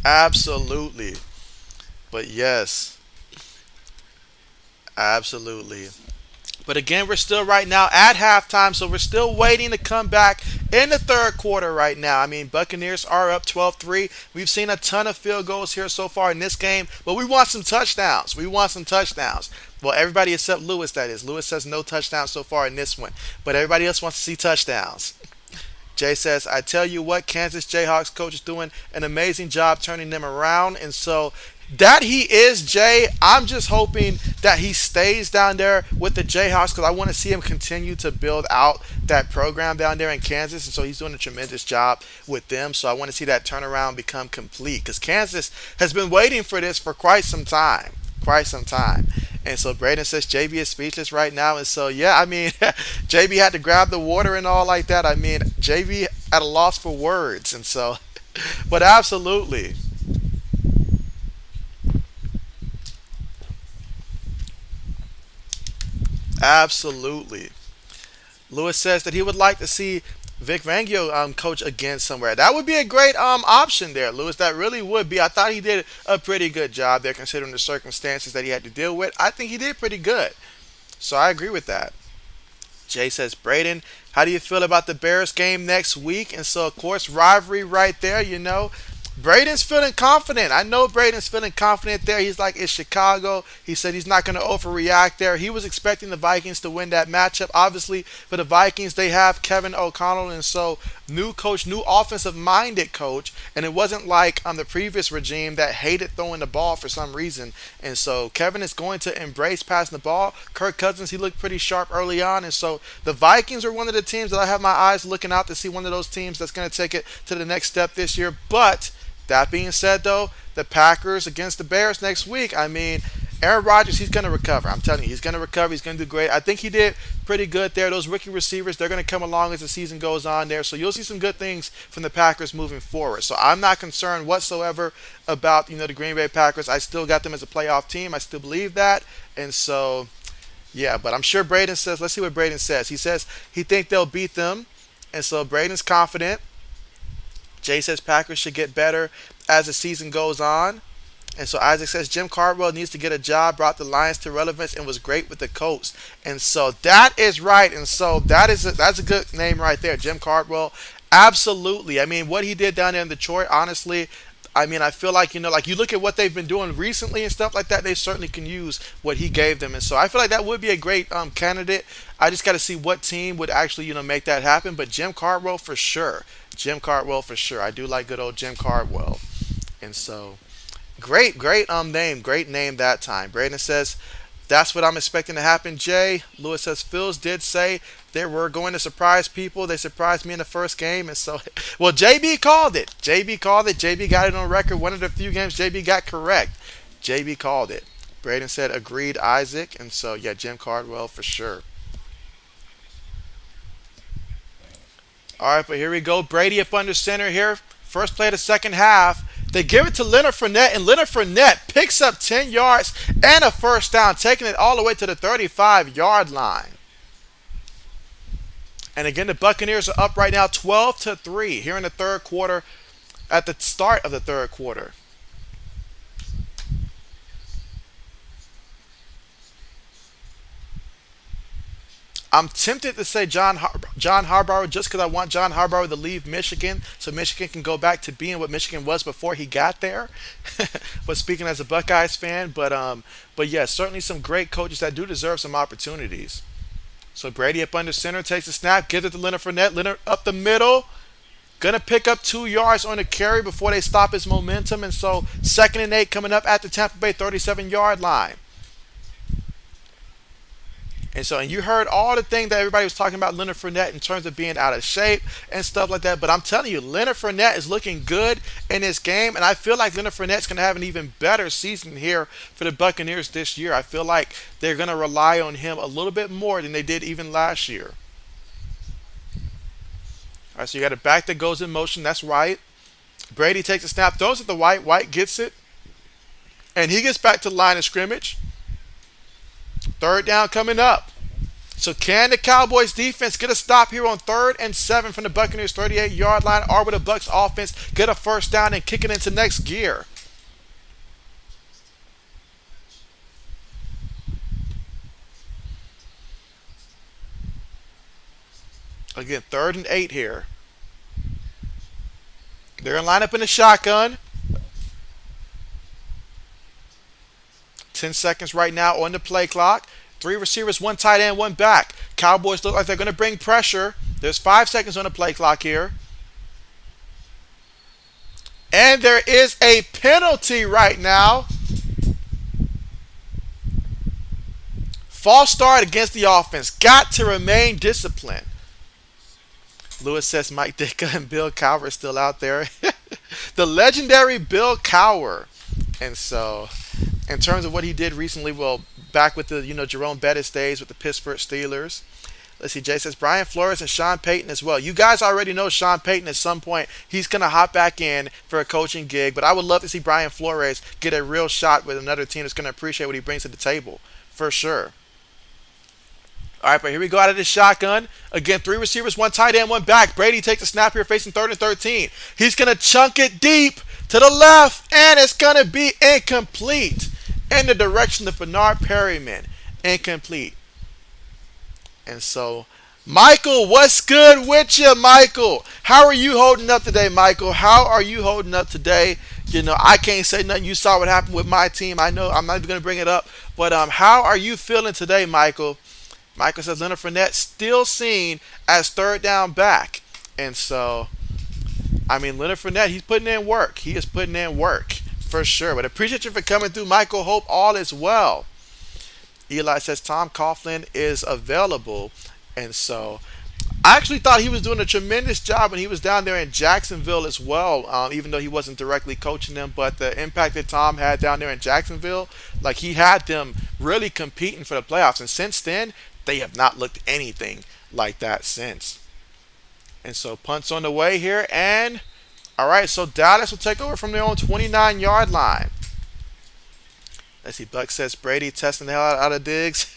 Absolutely. But yes, absolutely. But again, we're still right now at halftime, so we're still waiting to come back in the third quarter right now. I mean, Buccaneers are up 12-3. We've seen a ton of field goals here so far in this game, but we want some touchdowns. We want some touchdowns. Well, everybody except Lewis, that is. Lewis says no touchdowns so far in this one, but everybody else wants to see touchdowns. Jay says, I tell you what, Kansas Jayhawks coach is doing an amazing job turning them around. And so that he is, Jay. I'm just hoping that he stays down there with the Jayhawks because I want to see him continue to build out that program down there in Kansas. And so he's doing a tremendous job with them. So I want to see that turnaround become complete because Kansas has been waiting for this for quite some time. Quite some time. And so Braden says JB is speechless right now. And so, yeah, I mean, JB had to grab the water and all like that. I mean, JB at a loss for words. And so, but absolutely. Absolutely. Lewis says that he would like to see Vic Fangio coach again somewhere. That would be a great option there, Lewis. That really would be. I thought he did a pretty good job there considering the circumstances that he had to deal with. I think he did pretty good. So I agree with that. Jay says, Braden, how do you feel about the Bears game next week? And so, of course, rivalry right there, you know. Braden's feeling confident. I know Braden's feeling confident there. He's like, it's Chicago. He said he's not going to overreact there. He was expecting the Vikings to win that matchup. Obviously, for the Vikings, they have Kevin O'Connell, and so new coach, new offensive-minded coach. And it wasn't like on the previous regime that hated throwing the ball for some reason. And so Kevin is going to embrace passing the ball. Kirk Cousins, he looked pretty sharp early on. And so the Vikings are one of the teams that I have my eyes looking out to see one of those teams that's going to take it to the next step this year. But that being said, though, the Packers against the Bears next week, I mean, Aaron Rodgers, he's going to recover. I'm telling you, he's going to recover. He's going to do great. I think he did pretty good there. Those rookie receivers, they're going to come along as the season goes on there. So you'll see some good things from the Packers moving forward. So I'm not concerned whatsoever about, the Green Bay Packers. I still got them as a playoff team. I still believe that. And so, yeah, but I'm sure Braden says, let's see what Braden says. He says he thinks they'll beat them. And so Braden's confident. Jay says Packers should get better as the season goes on. And so Isaac says Jim Cardwell needs to get a job, brought the Lions to relevance, and was great with the Colts. And so that is right. And so that's a good name right there, Jim Cardwell. Absolutely. I mean, what he did down there in Detroit, honestly, I mean, I feel like, like you look at what they've been doing recently and stuff like that, they certainly can use what he gave them. And so I feel like that would be a great candidate. I just got to see what team would actually, make that happen. But Jim Cardwell for sure. Jim Cardwell for sure. I do like good old Jim Cardwell. And so great name that time. Braden says that's what I'm expecting to happen. Jay Lewis says Phils did say they were going to surprise people. They surprised me in the first game, and so well, JB called it. JB called it. JB got it on record. One of the few games JB got correct. JB called it. Braden said agreed, Isaac, and so yeah, Jim Cardwell for sure. All right, but here we go. Brady up under center here. First play of the second half. They give it to Leonard Fournette, and Leonard Fournette picks up 10 yards and a first down, taking it all the way to the 35-yard line. And again, the Buccaneers are up right now 12-3 here in the third quarter, at the start of the third quarter. I'm tempted to say John Harbaugh just because I want John Harbaugh to leave Michigan so Michigan can go back to being what Michigan was before he got there. But speaking as a Buckeyes fan, but yeah, certainly some great coaches that do deserve some opportunities. So Brady up under center takes the snap, gives it to Leonard Fournette. Leonard up the middle, gonna pick up 2 yards on the carry before they stop his momentum, and so 2nd and 8 coming up at the Tampa Bay 37-yard line. And you heard all the things that everybody was talking about Leonard Fournette in terms of being out of shape and stuff like that. But I'm telling you, Leonard Fournette is looking good in this game. And I feel like Leonard Fournette's going to have an even better season here for the Buccaneers this year. I feel like they're going to rely on him a little bit more than they did even last year. All right, so you got a back that goes in motion. That's right. Brady takes a snap, throws it to White. White gets it. And he gets back to the line of scrimmage. Third down coming up. So can the Cowboys defense get a stop here on 3rd and 7 from the Buccaneers 38-yard line, or will the Bucs offense get a first down and kick it into next gear? Again, 3rd and 8 here. They're going to line up in the shotgun. 10 seconds right now on the play clock. 3 receivers, 1 tight end, 1 back. Cowboys look like they're going to bring pressure. There's 5 seconds on the play clock here. And there is a penalty right now. False start against the offense. Got to remain disciplined. Lewis says Mike Ditka and Bill Cowher are still out there. The legendary Bill Cowher. And so, in terms of what he did recently, well, back with the Jerome Bettis days with the Pittsburgh Steelers. Let's see, Jay says Brian Flores and Sean Payton as well. You guys already know Sean Payton at some point. He's going to hop back in for a coaching gig, but I would love to see Brian Flores get a real shot with another team that's going to appreciate what he brings to the table, for sure. All right, but here we go out of the shotgun. Again, 3 receivers, 1 tight end, 1 back. Brady takes the snap here facing 3rd and 13. He's going to chunk it deep to the left, and it's going to be incomplete in the direction of Bernard Perryman. Incomplete. And so, Michael, what's good with you, Michael? How are you holding up today, Michael? How are you holding up today? I can't say nothing. You saw what happened with my team. I know I'm not even going to bring it up. But how are you feeling today, Michael? Michael says Leonard Fournette still seen as 3rd down back. And so, Leonard Fournette, he's putting in work. He is putting in work for sure. But appreciate you for coming through, Michael. Hope all is well. Eli says Tom Coughlin is available. And so, I actually thought he was doing a tremendous job when he was down there in Jacksonville as well, even though he wasn't directly coaching them. But the impact that Tom had down there in Jacksonville, like he had them really competing for the playoffs. And since then, they have not looked anything like that since. And so punts on the way here. And, all right, so Dallas will take over from their own 29-yard line. Let's see, Buck says Brady testing the hell out of Diggs.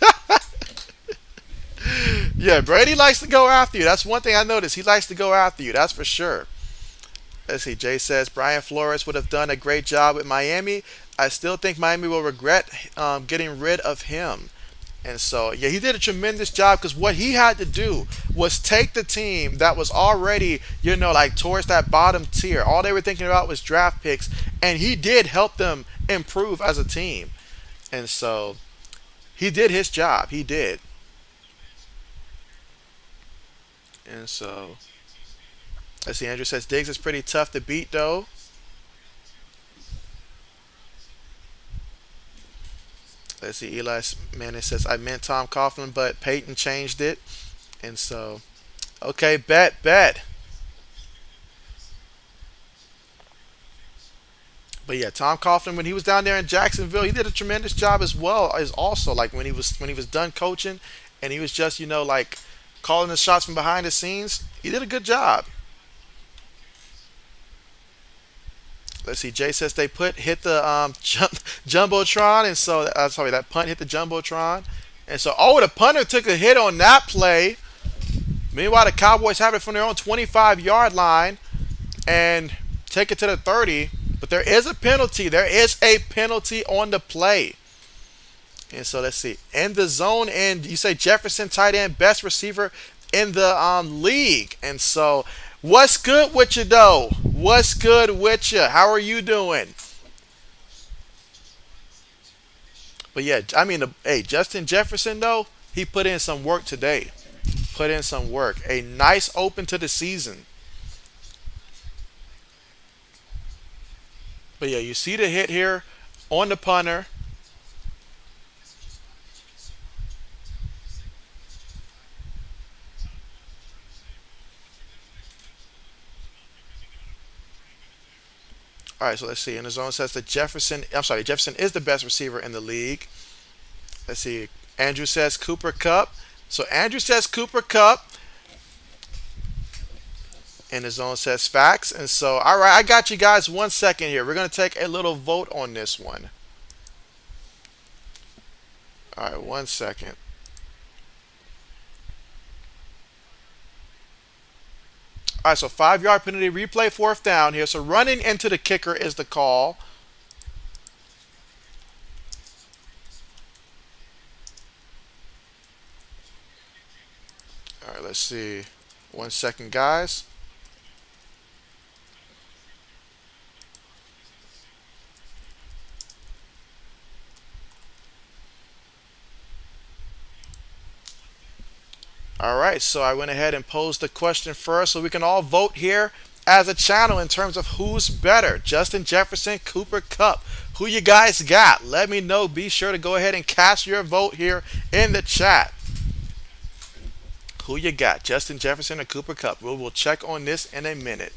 Yeah, Brady likes to go after you. That's one thing I noticed. He likes to go after you. That's for sure. Let's see, Jay says Brian Flores would have done a great job with Miami. I still think Miami will regret getting rid of him. And so, yeah, he did a tremendous job because what he had to do was take the team that was already, like towards that bottom tier. All they were thinking about was draft picks, and he did help them improve as a team. And so, he did his job. He did. And so, let's see, Andrew says Diggs is pretty tough to beat, though. Let's see, Eli Manning says, I meant Tom Coughlin, but Peyton changed it. And so, okay, bet. But yeah, Tom Coughlin, when he was down there in Jacksonville, he did a tremendous job as well as also like when he was done coaching and he was just, like calling the shots from behind the scenes. He did a good job. Let's see. Jay says they hit the jumbotron, and so sorry, that punt hit the jumbotron, and so the punter took a hit on that play. Meanwhile, the Cowboys have it from their own 25-yard line and take it to the 30. But there is a penalty. There is a penalty on the play. And so let's see. In the zone, and you say Jefferson, tight end, best receiver in the league. And so, what's good with you, though? What's good with you? How are you doing? But yeah, hey, Justin Jefferson, though, he put in some work today. Put in some work. A nice open to the season. But yeah, you see the hit here on the punter. All right, so let's see. In the zone says that Jefferson is the best receiver in the league. Let's see. Andrew says Cooper Kupp. So Andrew says Cooper Kupp. And the zone says facts. And so, all right, I got you guys 1 second here. We're going to take a little vote on this one. All right, 1 second. All right, so 5-yard penalty, replay 4th down here. So running into the kicker is the call. All right, let's see. 1 second, guys. All right, so I went ahead and posed the question first so we can all vote here as a channel in terms of who's better, Justin Jefferson, Cooper Cup. Who you guys got? Let me know. Be sure to go ahead and cast your vote here in the chat. Who you got, Justin Jefferson or Cooper Cup? We'll check on this in a minute.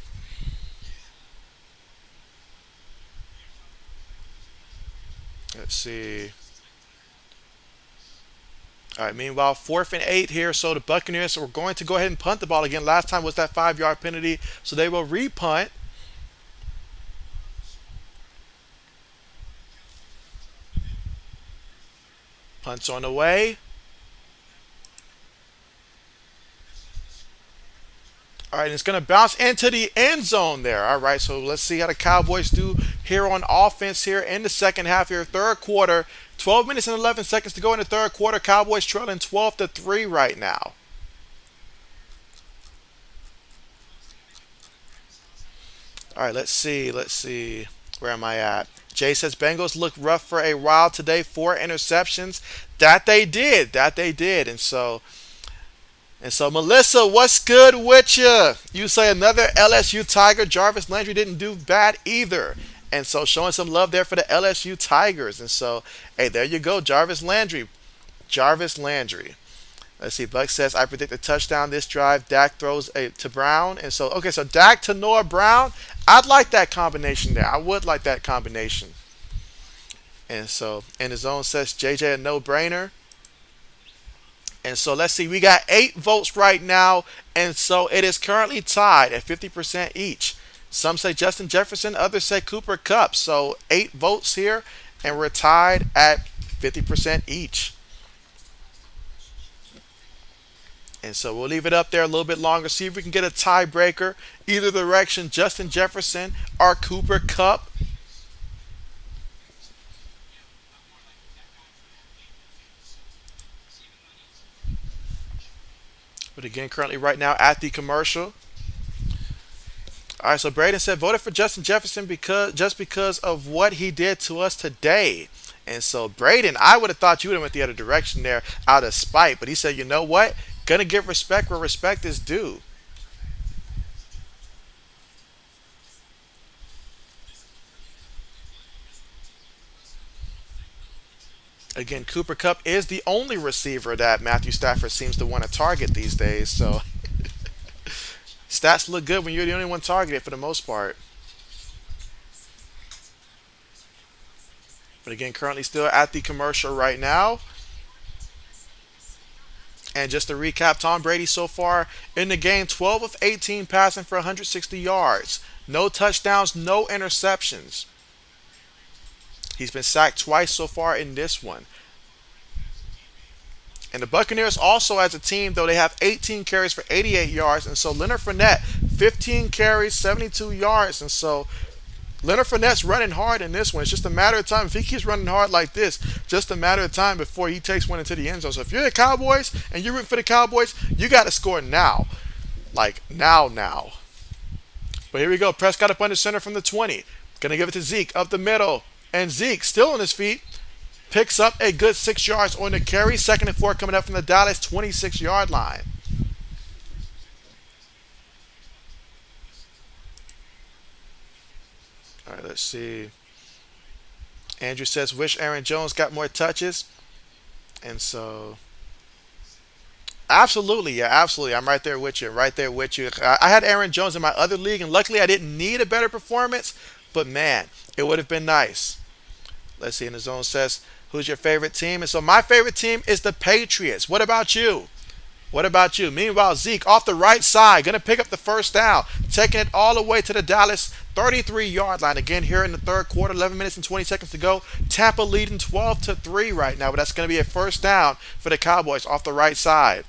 Let's see. All right, meanwhile, 4th and 8 here. So the Buccaneers are going to go ahead and punt the ball again. Last time was that 5-yard penalty. So they will repunt. Punts on the way. All right, and it's going to bounce into the end zone there. All right, so let's see how the Cowboys do here on offense here in the second half here, third quarter. 12 minutes and 11 seconds to go in the third quarter. Cowboys trailing 12-3 right now. All right, let's see. Let's see. Where am I at? Jay says Bengals looked rough for a while today. 4 interceptions. That they did. That they did. And so, Melissa, what's good with you? You say another LSU Tiger. Jarvis Landry didn't do bad either. And so, showing some love there for the LSU Tigers. And so, hey, there you go, Jarvis Landry. Jarvis Landry. Let's see. Buck says, I predict a touchdown this drive. Dak throws to Brown. And so, okay, so Dak to Noah Brown. I'd like that combination there. I would like that combination. And so, in the zone says, JJ a no-brainer. And so let's see, we got 8 votes right now, and so it is currently tied at 50% each. Some say Justin Jefferson, others say Cooper Cup. So 8 votes here, and we're tied at 50% each. And so we'll leave it up there a little bit longer, see if we can get a tiebreaker, either direction, Justin Jefferson or Cooper Cup. But again, currently right now at the commercial. All right, so Braden said voted for Justin Jefferson because of what he did to us today. And so Braden, I would have thought you would have went the other direction there out of spite, but he said, you know what? Gonna give respect where respect is due. Again, Cooper Cup is the only receiver that Matthew Stafford seems to want to target these days. So stats look good when you're the only one targeted for the most part. But again, currently still at the commercial right now. And just to recap, Tom Brady so far in the game, 12 of 18 passing for 160 yards. No touchdowns, no interceptions. He's been sacked twice so far in this one. And the Buccaneers also as a team, though, they have 18 carries for 88 yards. And so Leonard Fournette, 15 carries, 72 yards. And so Leonard Fournette's running hard in this one. It's just a matter of time. If he keeps running hard like this, just a matter of time before he takes one into the end zone. So if you're the Cowboys and you're rooting for the Cowboys, you got to score now. Like now. But here we go. Prescott up under center from the 20. Gonna give it to Zeke up the middle. And Zeke, still on his feet, picks up a good 6 yards on the carry. 2nd and 4 coming up from the Dallas 26-yard line. All right, let's see. Andrew says, wish Aaron Jones got more touches. And so, absolutely, yeah, absolutely. I'm right there with you, right there with you. I had Aaron Jones in my other league, and luckily I didn't need a better performance. But man, it would have been nice. Let's see, in the zone says, who's your favorite team? And so my favorite team is the Patriots. What about you? What about you? Meanwhile, Zeke off the right side, going to pick up the first down, taking it all the way to the Dallas 33-yard line. Again, here in the third quarter, 11 minutes and 20 seconds to go. Tampa leading 12-3 right now, but that's going to be a first down for the Cowboys off the right side.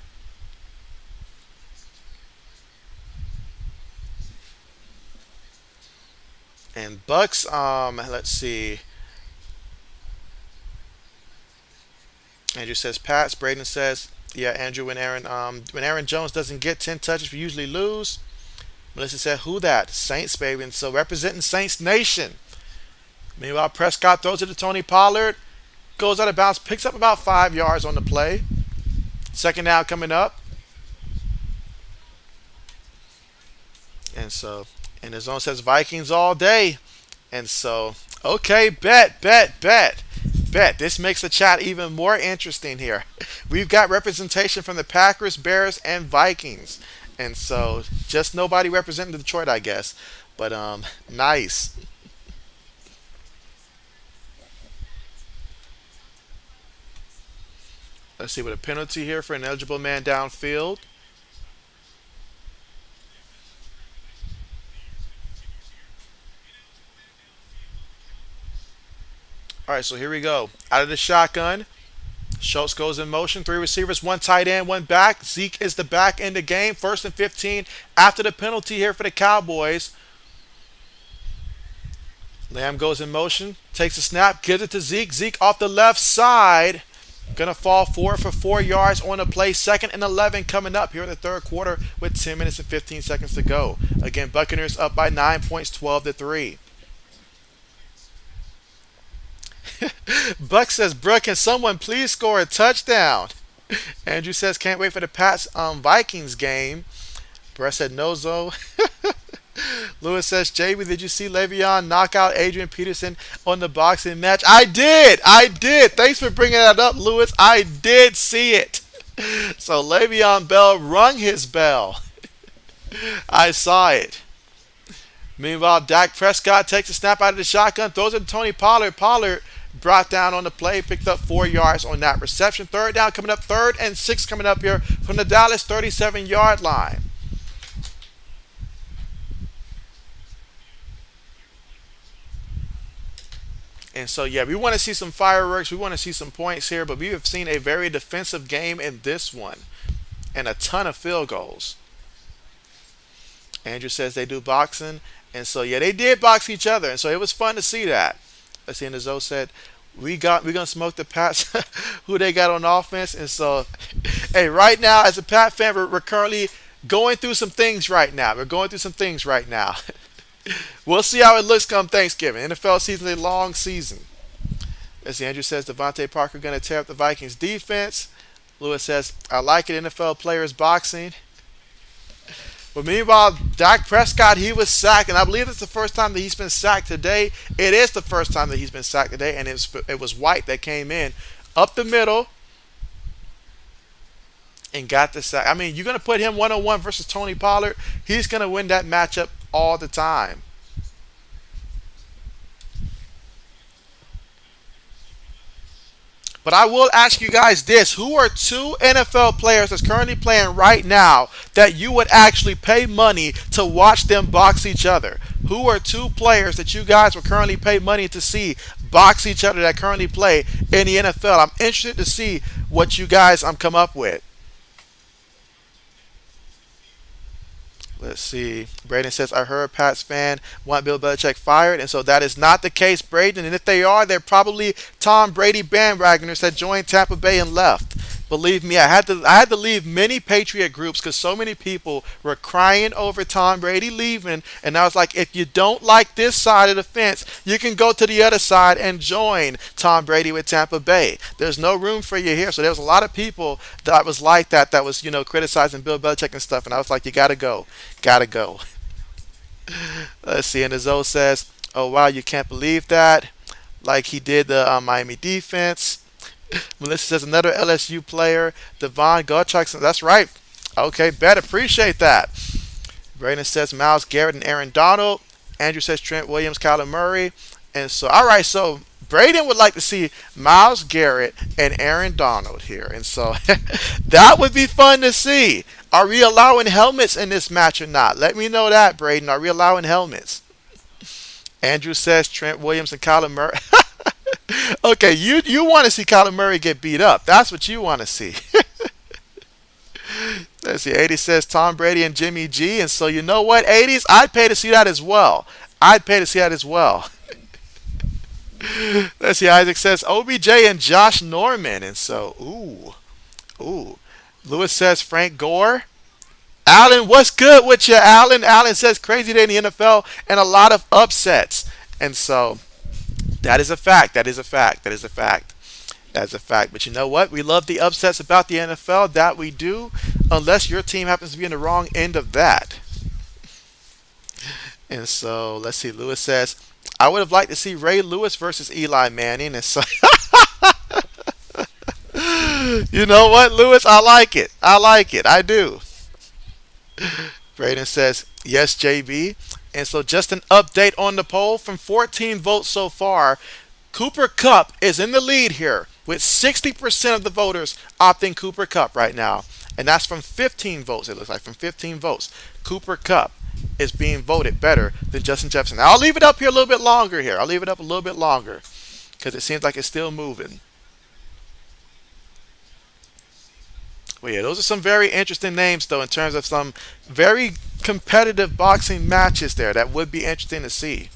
And Bucks, let's see. Andrew says Pats. Braden says Yeah, Andrew. When Aaron Jones doesn't get 10 touches, we usually lose. Melissa said, "Who that? Saints, baby." And so representing Saints Nation. Meanwhile, Prescott throws it to Tony Pollard, goes out of bounds, picks up about 5 yards on the play. Second down coming up, and so and the zone says Vikings all day. And so, okay, bet. This makes the chat even more interesting here. We've got representation from the Packers, Bears, and Vikings. And so, just nobody representing Detroit, I guess. But nice. Let's see what a penalty here for an eligible man downfield. All right, so here we go. Out of the shotgun, Schultz goes in motion. Three receivers, one tight end, one back. Zeke is the back in the game. First and 15 after the penalty here for the Cowboys. Lamb goes in motion, takes a snap, gives it to Zeke. Zeke off the left side. Gonna fall forward for 4 yards on the play. Second and 11 coming up here in the third quarter with 10 minutes and 15 seconds to go. Again, Buccaneers up by 9 points, 12-3. Buck says, "Bruh, can someone please score a touchdown?" Andrew says, "Can't wait for the Pats Vikings game." Brett said, "No, Zo." Lewis says, "JB, did you see Le'Veon knock out Adrian Peterson on the boxing match?" I did. I did. Thanks for bringing that up, Lewis. I did see it. So Le'Veon Bell rung his bell. I saw it. Meanwhile, Dak Prescott takes a snap out of the shotgun, throws it to Tony Pollard. Pollard brought down on the play, picked up 4 yards on that reception. Third down coming up, third and six coming up here from the Dallas 37-yard line. And so, yeah, we want to see some fireworks. We want to see some points here, but we have seen a very defensive game in this one and a ton of field goals. Andrew says they do boxing. And so, yeah, they did box each other. And so it was fun to see that. Let's see, and Zoe said, we're gonna smoke the Pats who they got on offense. And so, hey, right now, as a Pat fan, we're currently going through some things right now. We're going through some things right now. We'll see how it looks come Thanksgiving. NFL season is a long season. As Andrew says, Devontae Parker going to tear up the Vikings defense. Lewis says, I like it, NFL players boxing. But meanwhile, Dak Prescott, he was sacked, and I believe it's the first time that he's been sacked today. It is the first time that he's been sacked today, and it was White that came in up the middle and got the sack. I mean, you're going to put him one-on-one versus Tony Pollard. He's going to win that matchup all the time. But I will ask you guys this. Who are two NFL players that's currently playing right now that you would actually pay money to watch them box each other? Who are two players that you guys would currently pay money to see box each other that currently play in the NFL? I'm interested to see what you guys come up with. Let's see. Braden says, I heard Pat's fan want Bill Belichick fired, and so that is not the case, Braden. And if they are, they're probably Tom Brady bandwagoners that joined Tampa Bay and left. Believe me, I had to leave many Patriot groups because so many people were crying over Tom Brady leaving, and I was like, if you don't like this side of the fence, you can go to the other side and join Tom Brady with Tampa Bay. There's no room for you here. So there was a lot of people that was like that was criticizing Bill Belichick and stuff, and I was like, you gotta go. Gotta go. Let's see. And the Zoe says, oh, wow, you can't believe that. Like he did the Miami defense. Melissa says, another LSU player, Devon Gottschalk. That's right. Okay, bet. Appreciate that. Brandon says, Myles Garrett and Aaron Donald. Andrew says, Trent Williams, Kyler Murray. And so, all right, so Braden would like to see Myles Garrett and Aaron Donald here. And so that would be fun to see. Are we allowing helmets in this match or not? Let me know that, Braden. Are we allowing helmets? Andrew says Trent Williams and Kyler Murray. Okay, you want to see Kyler Murray get beat up. That's what you want to see. Let's see. 80 says Tom Brady and Jimmy G. And so you know what, 80s? I'd pay to see that as well. I'd pay to see that as well. Let's see. Isaac says OBJ and Josh Norman. And so, ooh. Lewis says Frank Gore. Allen, what's good with you, Allen? Allen says crazy day in the NFL and a lot of upsets. And so that is a fact. That is a fact. That is a fact. That's a fact. But you know what? We love the upsets about the NFL. That we do, unless your team happens to be in the wrong end of that. And so let's see. Lewis says, I would have liked to see Ray Lewis versus Eli Manning. And so, you know what, Lewis? I like it. I like it. I do. Braden says, yes, JB. And so just an update on the poll from 14 votes so far. Cooper Cup is in the lead here with 60% of the voters opting Cooper Cup right now. And that's from 15 votes, it looks like, from 15 votes. Cooper Cup is being voted better than Justin Jefferson. Now, I'll leave it up here a little bit longer here. I'll leave it up a little bit longer because it seems like it's still moving. Well, yeah, those are some very interesting names, though, in terms of some very competitive boxing matches there that would be interesting to see.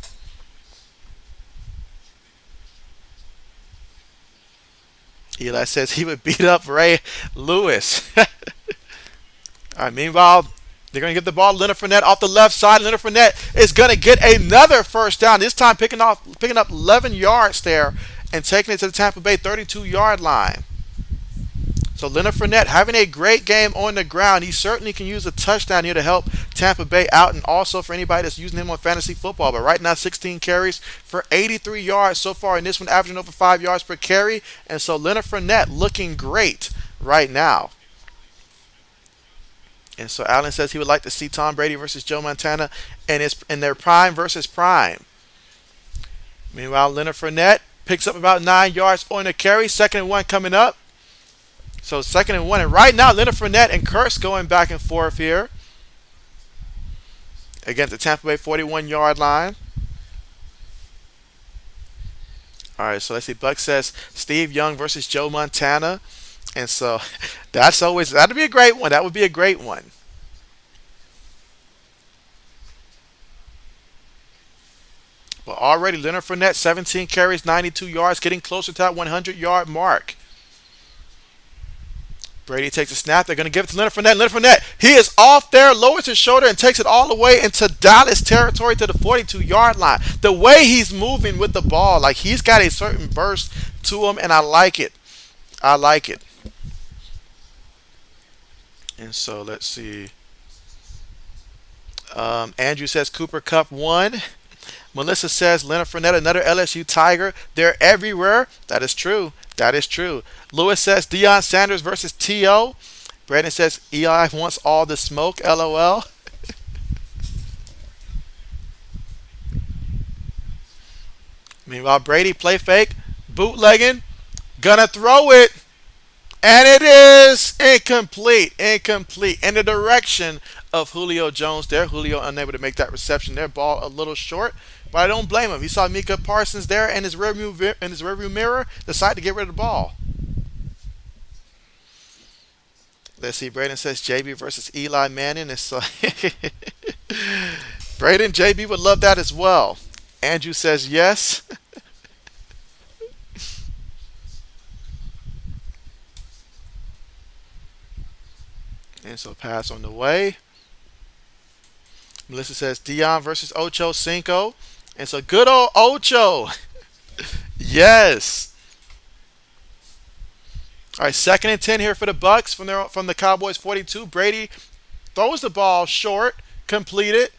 Eli says he would beat up Ray Lewis. All right, meanwhile, they're going to get the ball to Leonard Fournette off the left side. Leonard Fournette is going to get another first down, this time picking up 11 yards there and taking it to the Tampa Bay 32-yard line. So Leonard Fournette having a great game on the ground. He certainly can use a touchdown here to help Tampa Bay out, and also for anybody that's using him on fantasy football. But right now, 16 carries for 83 yards so far in this one, averaging over 5 yards per carry. And so Leonard Fournette looking great right now. And so Allen says he would like to see Tom Brady versus Joe Montana in their prime versus prime. Meanwhile, Leonard Fournette picks up about 9 yards on the carry. 2nd and 1 coming up. So 2nd and 1. And right now, Leonard Fournette and Kurtz going back and forth here. Against the Tampa Bay 41-yard line. All right, so let's see. Buck says Steve Young versus Joe Montana. And so that'd be a great one. That would be a great one. But already Leonard Fournette, 17 carries, 92 yards, getting closer to that 100-yard mark. Brady takes a snap. They're going to give it to Leonard Fournette. Leonard Fournette, he is off there, lowers his shoulder, and takes it all the way into Dallas territory to the 42-yard line. The way he's moving with the ball, like he's got a certain burst to him, and I like it. I like it. And so let's see. Andrew says Cooper Cup won. Melissa says Leonard Fournette, another LSU Tiger. They're everywhere. That is true. That is true. Lewis says Deion Sanders versus T.O. Brandon says Eli wants all the smoke. LOL. Meanwhile, Brady play fake, bootlegging, gonna throw it, and it is incomplete. Incomplete in the direction of Julio Jones there. Julio unable to make that reception there. Ball a little short. But I don't blame him. He saw Micah Parsons there in his rearview mirror, decided to get rid of the ball. Let's see. Braden says JB versus Eli Manning. It's Braden, JB would love that as well. Andrew says yes. And so pass on the way. Melissa says Dion versus Ocho Cinco. And so good old Ocho. Yes. All right, 2nd and 10 here for the Bucks from the Cowboys 42. Brady throws the ball short, completed.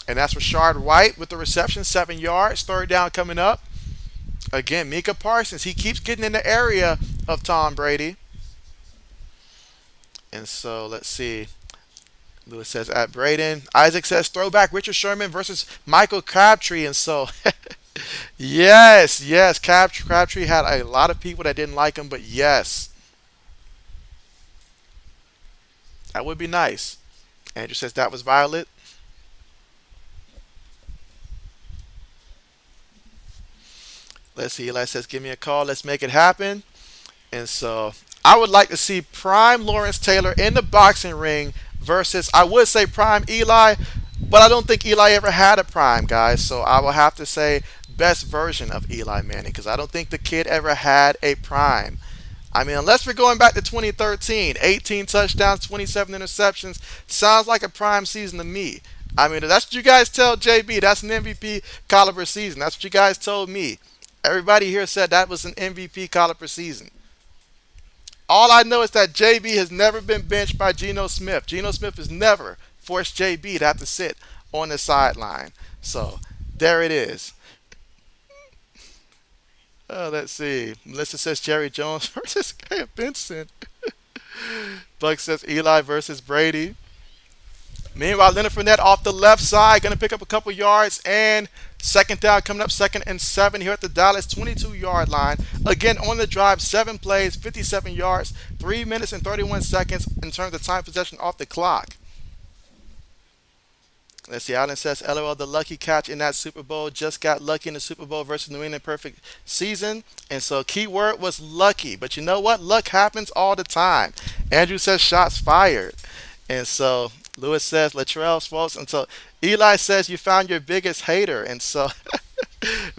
And that's Rashard White with the reception, 7 yards. 3rd down coming up. Again, Micah Parsons. He keeps getting in the area of Tom Brady. And so let's see. Lewis says at Braden. Isaac says throwback Richard Sherman versus Michael Crabtree. And so, yes. Crabtree had a lot of people that didn't like him, but yes. That would be nice. Andrew says that was Violet. Let's see. Eli says, give me a call. Let's make it happen. And so I would like to see prime Lawrence Taylor in the boxing ring versus, I would say prime Eli, but I don't think Eli ever had a prime, guys. So I will have to say best version of Eli Manning because I don't think the kid ever had a prime. I mean, unless we're going back to 2013, 18 touchdowns, 27 interceptions, sounds like a prime season to me. I mean, that's what you guys tell JB. That's an MVP caliber season. That's what you guys told me. Everybody here said that was an MVP caliber season. All I know is that JB has never been benched by Geno Smith. Geno Smith has never forced JB to have to sit on the sideline. So there it is. Let's see. Melissa says Jerry Jones versus Graham Benson. Buck says Eli versus Brady. Meanwhile, Leonard Fournette off the left side, going to pick up a couple yards, and second down coming up, 2nd and 7 here at the Dallas 22-yard line. Again, on the drive, 7 plays, 57 yards, 3 minutes and 31 seconds in terms of time possession off the clock. Let's see. Allen says, LOL, the lucky catch in that Super Bowl. Just got lucky in the Super Bowl versus New England perfect season. And so, key word was lucky. But you know what? Luck happens all the time. Andrew says, shots fired. And so, Lewis says, Latrell Folks. And so, Eli says, you found your biggest hater. And so,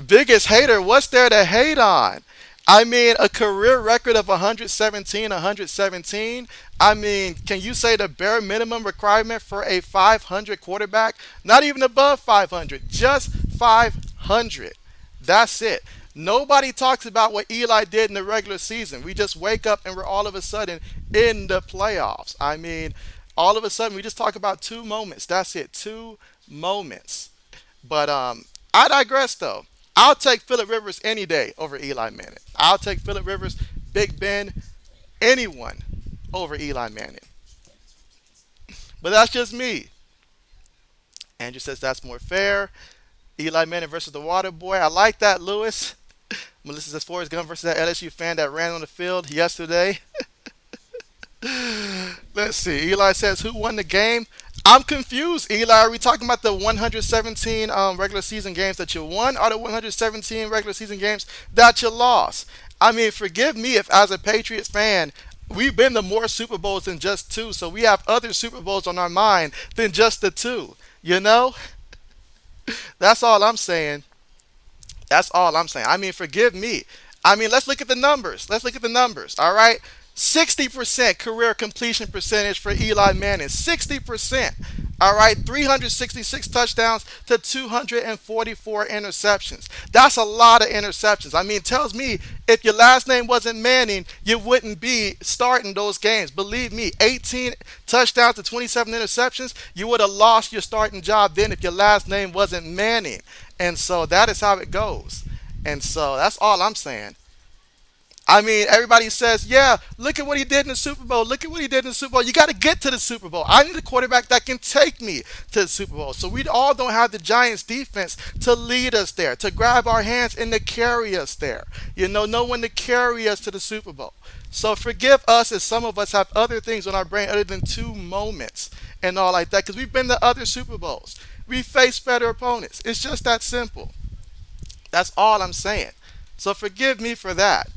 biggest hater, what's there to hate on? I mean, a career record of 117, 117. I mean, can you say the bare minimum requirement for a 500 quarterback? Not even above 500, just 500. That's it. Nobody talks about what Eli did in the regular season. We just wake up and we're all of a sudden in the playoffs. I mean, all of a sudden we just talk about 2 moments. That's it, 2 moments. But I digress though. I'll take Phillip Rivers any day over Eli Manning. I'll take Phillip Rivers, Big Ben, anyone over Eli Manning. But that's just me. Andrew says that's more fair. Eli Manning versus the Water Boy. I like that, Lewis. Melissa says Forrest Gump versus that LSU fan that ran on the field yesterday. Let's see. Eli says, who won the game? I'm confused, Eli. Are we talking about the 117 regular season games that you won or the 117 regular season games that you lost? I mean, forgive me if, as a Patriots fan, we've been to more Super Bowls than just 2, so we have other Super Bowls on our mind than just the 2. You know? That's all I'm saying. That's all I'm saying. I mean, forgive me. I mean, let's look at the numbers. Let's look at the numbers. All right. 60% career completion percentage for Eli Manning. 60%. All right, 366 touchdowns to 244 interceptions. That's a lot of interceptions. I mean, it tells me if your last name wasn't Manning, you wouldn't be starting those games. Believe me, 18 touchdowns to 27 interceptions, you would have lost your starting job then if your last name wasn't Manning. And so that is how it goes. And so that's all I'm saying. I mean, everybody says, yeah, look at what he did in the Super Bowl. Look at what he did in the Super Bowl. You got to get to the Super Bowl. I need a quarterback that can take me to the Super Bowl. So we all don't have the Giants defense to lead us there, to grab our hands and to carry us there. You know, no one to carry us to the Super Bowl. So forgive us if some of us have other things on our brain other than 2 moments and all like that, because we've been to other Super Bowls. We face better opponents. It's just that simple. That's all I'm saying. So forgive me for that.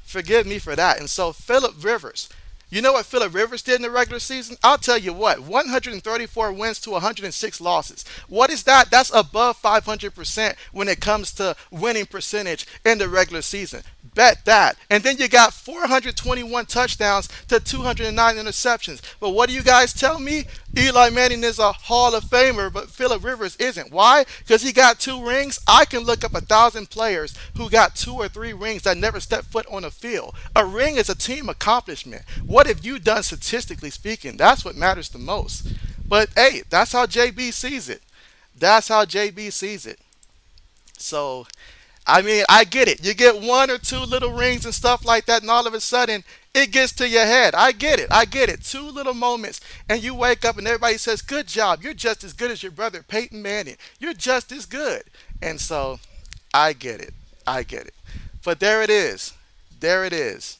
Forgive me for that. And so Phillip Rivers, you know what Phillip Rivers did in the regular season? I'll tell you what, 134 wins to 106 losses. What is that? That's above 500% when it comes to winning percentage in the regular season. Bet that. And then you got 421 touchdowns to 209 interceptions. But what do you guys tell me? Eli Manning is a Hall of Famer, but Phillip Rivers isn't. Why? Because he got 2 rings. I can look up 1,000 players who got 2 or 3 rings that never stepped foot on a field. A ring is a team accomplishment. What have you done statistically speaking? That's what matters the most. But hey, that's how JB sees it. That's how JB sees it. So, I mean, I get it. You get 1 or 2 little rings and stuff like that, and all of a sudden, it gets to your head. I get it. I get it. 2 little moments, and you wake up and everybody says, good job. You're just as good as your brother, Peyton Manning. You're just as good. And so, I get it. I get it. But there it is. There it is.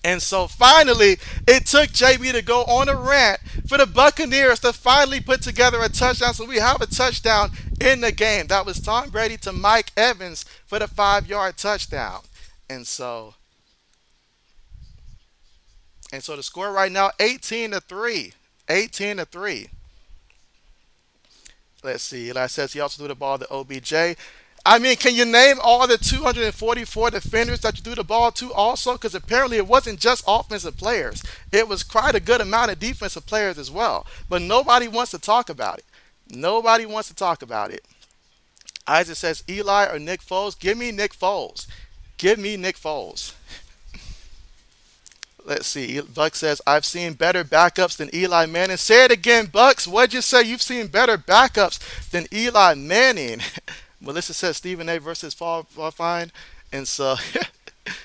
And so finally, it took JB to go on a rant for the Buccaneers to finally put together a touchdown. So we have a touchdown in the game. That was Tom Brady to Mike Evans for the 5-yard touchdown. And so the score right now, 18-3. 18-3. Let's see. Eli says he also threw the ball to OBJ. I mean, can you name all the 244 defenders that you threw the ball to also? Because apparently it wasn't just offensive players. It was quite a good amount of defensive players as well. But nobody wants to talk about it. Nobody wants to talk about it. Isaac says Eli or Nick Foles. Give me Nick Foles. Give me Nick Foles. Let's see. Buck says, I've seen better backups than Eli Manning. Say it again, Bucks. What'd you say? You've seen better backups than Eli Manning. Melissa says Stephen A versus Paul Fine. And so,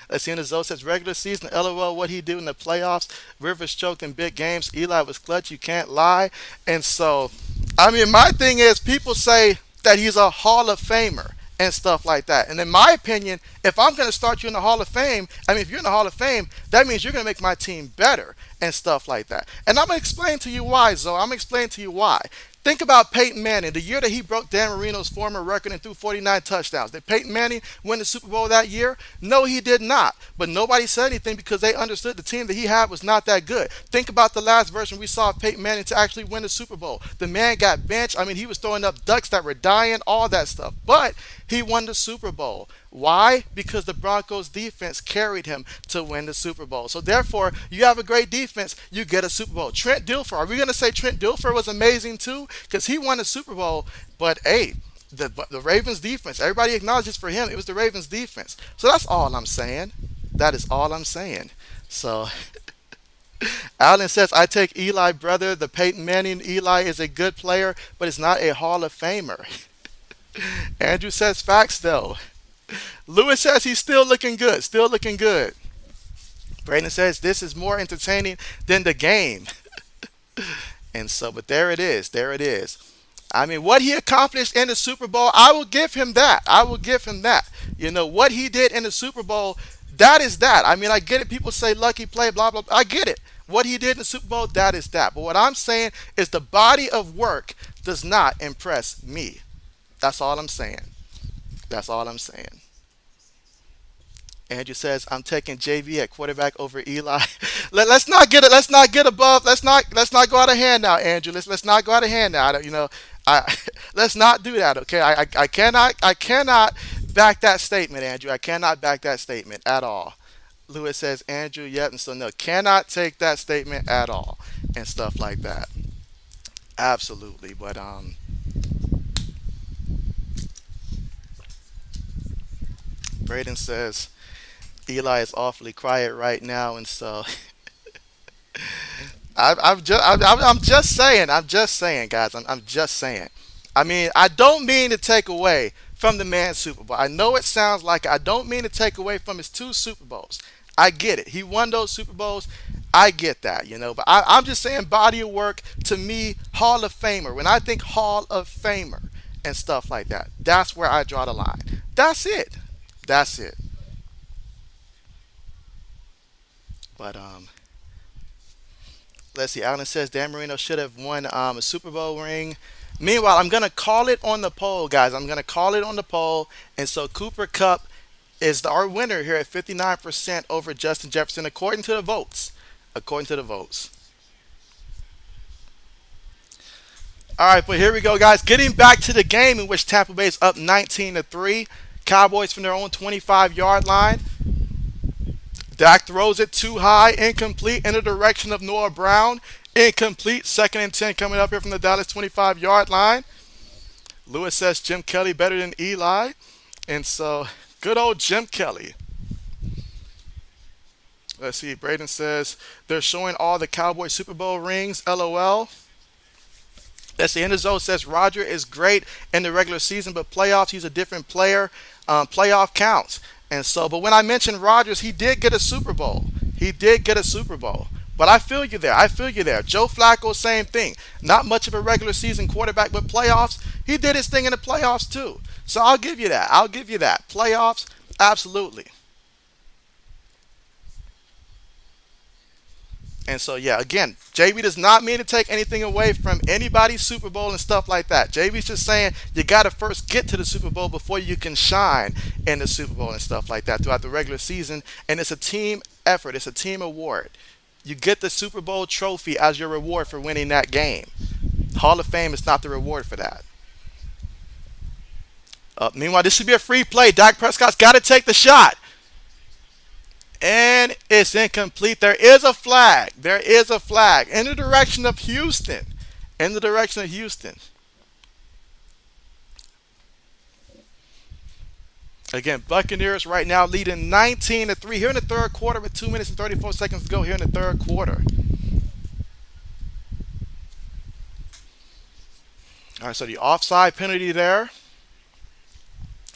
let's see. And the Zoe says, regular season, LOL, what he do in the playoffs. Rivers choked in big games. Eli was clutch. You can't lie. And so, I mean, my thing is, people say that he's a Hall of Famer and stuff like that. And in my opinion, if I'm going to start you in the Hall of Fame, I mean, if you're in the Hall of Fame, that means you're going to make my team better and stuff like that. And I'm going to explain to you why, Zoe. I'm going to explain to you why. Think about Peyton Manning, the year that he broke Dan Marino's former record and threw 49 touchdowns. Did Peyton Manning win the Super Bowl that year? No, he did not. But nobody said anything because they understood the team that he had was not that good. Think about the last version we saw of Peyton Manning to actually win the Super Bowl. The man got benched. I mean, he was throwing up ducks that were dying, all that stuff. But he won the Super Bowl. Why? Because the Broncos defense carried him to win the Super Bowl. So therefore, you have a great defense, you get a Super Bowl. Trent Dilfer, are we going to say Trent Dilfer was amazing too? Because he won the Super Bowl, but hey, the Ravens defense, everybody acknowledges for him, it was the Ravens defense. So that's all I'm saying. That is all I'm saying. So Allen says, I take Eli, brother. The Peyton Manning Eli is a good player, but it's not a Hall of Famer. Andrew says, facts though. Lewis says he's still looking good. Still looking good. Brandon says this is more entertaining than the game. And so, but there it is. There it is. I mean, what he accomplished in the Super Bowl, I will give him that. I will give him that. You know, what he did in the Super Bowl, that is that. I mean, I get it. People say lucky play, blah, blah, blah. I get it. What he did in the Super Bowl, that is that. But what I'm saying is the body of work does not impress me. That's all I'm saying. That's all I'm saying. Andrew says, "I'm taking JV at quarterback over Eli." Let's not get it. Let's not get above. Let's not go out of hand now, Andrew. Let's not go out of hand now. You know, I let's not do that. Okay, I cannot back that statement, Andrew. I cannot back that statement at all. Lewis says, Andrew, yep, and so no, cannot take that statement at all, and stuff like that. Absolutely, but Braden says Eli is awfully quiet right now, and so I'm just saying. I'm just saying, guys. I'm just saying. I mean, I don't mean to take away from the man's Super Bowl. I know it sounds like I don't mean to take away from his two Super Bowls. I get it. He won those Super Bowls. I get that, you know. But I'm just saying, body of work to me, Hall of Famer. When I think Hall of Famer and stuff like that, that's where I draw the line. That's it. That's it. But let's see. Alan says Dan Marino should have won a Super Bowl ring. Meanwhile, I'm gonna call it on the poll, guys. I'm gonna call it on the poll, and so Cooper Cup is our winner here at 59% over Justin Jefferson, according to the votes. According to the votes. All right, but here we go, guys. Getting back to the game in which Tampa Bay is up 19-3. Cowboys from their own 25-yard line. Dak throws it too high, incomplete, in the direction of Noah Brown. Incomplete, 2nd and 10 coming up here from the Dallas 25-yard line. Lewis says Jim Kelly better than Eli. And so, good old Jim Kelly. Let's see, Braden says they're showing all the Cowboy Super Bowl rings, LOL. Let's see, Enzo says Roger is great in the regular season, but playoffs, he's a different player. Playoff counts. And so, but when I mentioned Rodgers, he did get a Super Bowl. He did get a Super Bowl. But I feel you there. I feel you there. Joe Flacco, same thing. Not much of a regular season quarterback, but playoffs, he did his thing in the playoffs too. So I'll give you that. I'll give you that. Playoffs, absolutely. And so, yeah, again, JB does not mean to take anything away from anybody's Super Bowl and stuff like that. JB's just saying you got to first get to the Super Bowl before you can shine in the Super Bowl and stuff like that throughout the regular season. And it's a team effort. It's a team award. You get the Super Bowl trophy as your reward for winning that game. Hall of Fame is not the reward for that. Meanwhile, this should be a free play. Dak Prescott's got to take the shot. And it's incomplete. There is a flag. There is a flag in the direction of Houston. In the direction of Houston. Again, Buccaneers right now leading 19-3 here in the third quarter with 2 minutes and 34 seconds to go here in the third quarter. All right, so the offside penalty there.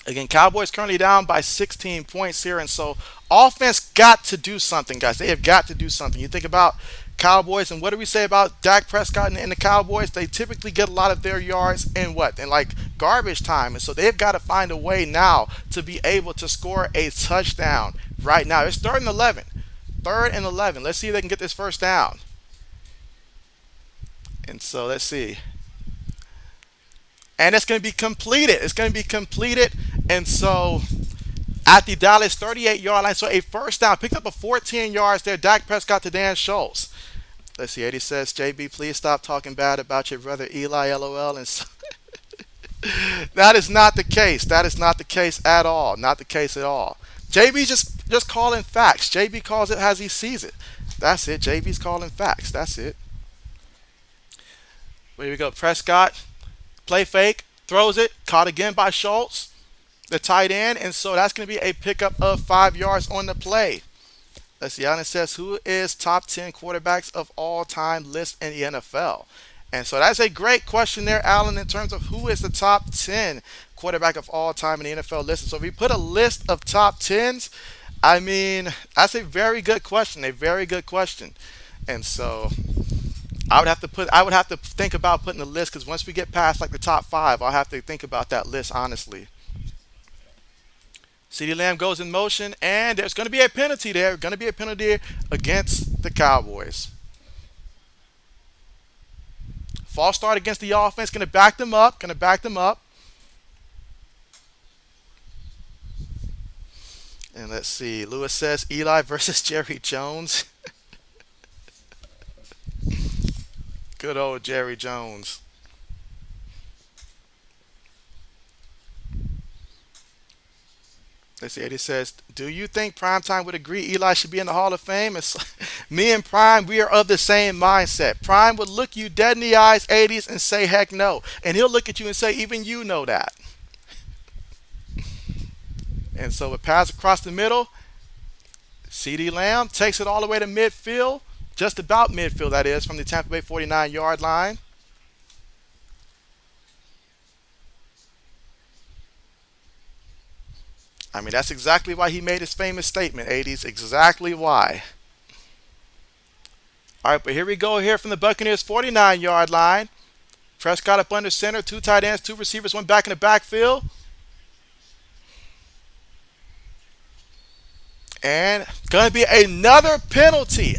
Again, Cowboys currently down by 16 points here, and so offense got to do something, guys. They have got to do something. You think about Cowboys, and what do we say about Dak Prescott and the Cowboys? They typically get a lot of their yards in what? In like garbage time, and so they've got to find a way now to be able to score a touchdown right now. It's 3rd and 11. 3rd and 11. Let's see if they can get this first down. And so let's see. And it's going to be completed. It's going to be completed. And so at the Dallas 38-yard line, so a first down, picked up a 14 yards there. Dak Prescott to Dan Schultz. Let's see. Eddie says, JB, please stop talking bad about your brother Eli, LOL. And so that is not the case. That is not the case at all. Not the case at all. JB just calling facts. JB calls it as he sees it. That's it. JB's calling facts. That's it. Here we go. Prescott. Play fake, throws it, caught again by Schultz, the tight end, and so that's going to be a pickup of 5 yards on the play. Let's see, Alan says, who is top 10 quarterbacks of all time list in the NFL? And so that's a great question there, Alan, in terms of who is the top 10 quarterback of all time in the NFL list. So if we put a list of top 10s, I mean, that's a very good question, a very good question. And so I would have to think about putting a list, because once we get past like the top 5, I'll have to think about that list honestly. CeeDee Lamb goes in motion, and there's going to be a penalty there. Going to be a penalty against the Cowboys. False start against the offense. Going to back them up. Going to back them up. And let's see. Lewis says Eli versus Jerry Jones. Good old Jerry Jones. Let's see. Eddie says, do you think Primetime would agree Eli should be in the Hall of Fame? It's, me and Prime, we are of the same mindset. Prime would look you dead in the eyes, 80s, and say, heck no. And he'll look at you and say, even you know that. And so it passes across the middle. CeeDee Lamb takes it all the way to midfield. Just about midfield, that is, from the Tampa Bay 49-yard line. I mean, that's exactly why he made his famous statement, 80s. Exactly why. All right, but here we go here from the Buccaneers 49-yard line. Prescott up under center, 2 tight ends, 2 receivers, 1 back in the backfield. And going to be another penalty,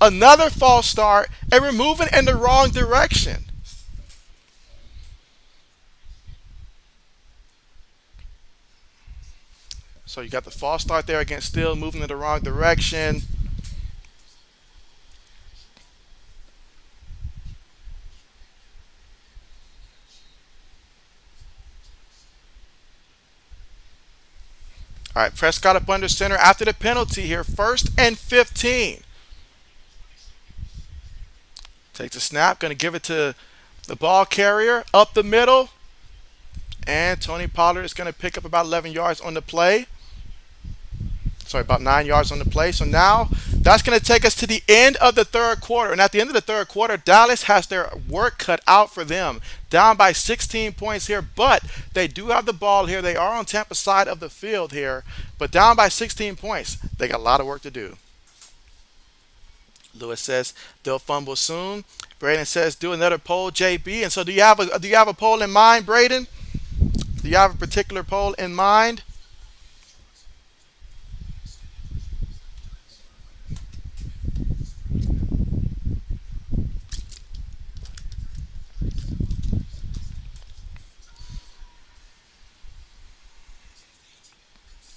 another false start, and we're moving in the wrong direction. So you got the false start there against Steele, moving in the wrong direction. All right, Prescott up under center after the penalty here. 1st and 15. Takes a snap, going to give it to the ball carrier up the middle. And Tony Pollard is going to pick up about 11 yards on the play. Sorry, about 9 yards on the play. So now that's going to take us to the end of the third quarter. And at the end of the third quarter, Dallas has their work cut out for them. Down by 16 points here, but they do have the ball here. They are on Tampa's side of the field here, but down by 16 points. They got a lot of work to do. Lewis says they'll fumble soon. Braden says do another poll, JB. And so do you have a poll in mind, Braden? Do you have a particular poll in mind?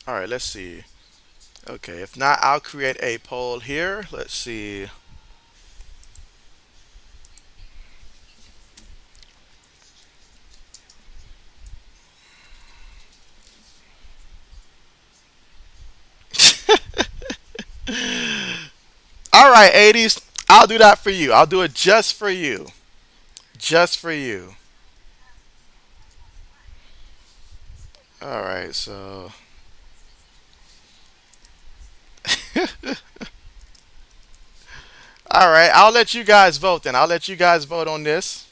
All right, let's see. Okay, if not, I'll create a poll here. Let's see. All right, 80s. I'll do that for you. I'll do it just for you. Just for you. All right, so. All right, I'll let you guys vote then. I'll let you guys vote on this.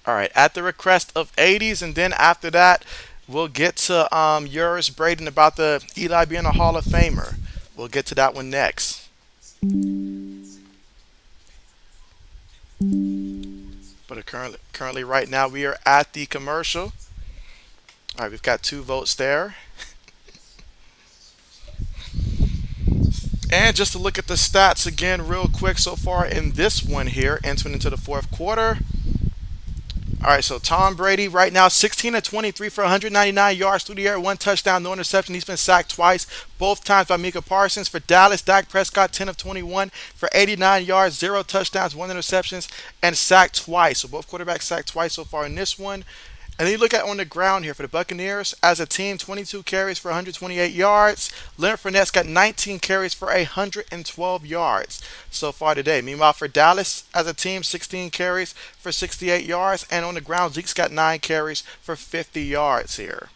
All right, at the request of 80s, and then after that, we'll get to yours, Braden, about the Eli being a Hall of Famer. We'll get to that one next. But currently, right now, we are at the commercial. All right, we've got two votes there. And just to look at the stats again, real quick, so far in this one here, entering into the fourth quarter. All right, so Tom Brady right now 16 of 23 for 199 yards through the air, one touchdown, no interception. He's been sacked twice, both times by Micah Parsons. For Dallas, Dak Prescott 10 of 21 for 89 yards, zero touchdowns, one interceptions, and sacked twice. So both quarterbacks sacked twice so far in this one. And then you look at on the ground here for the Buccaneers as a team, 22 carries for 128 yards. Leonard Fournette's got 19 carries for 112 yards so far today. Meanwhile, for Dallas as a team, 16 carries for 68 yards. And on the ground, Zeke's got 9 carries for 50 yards here.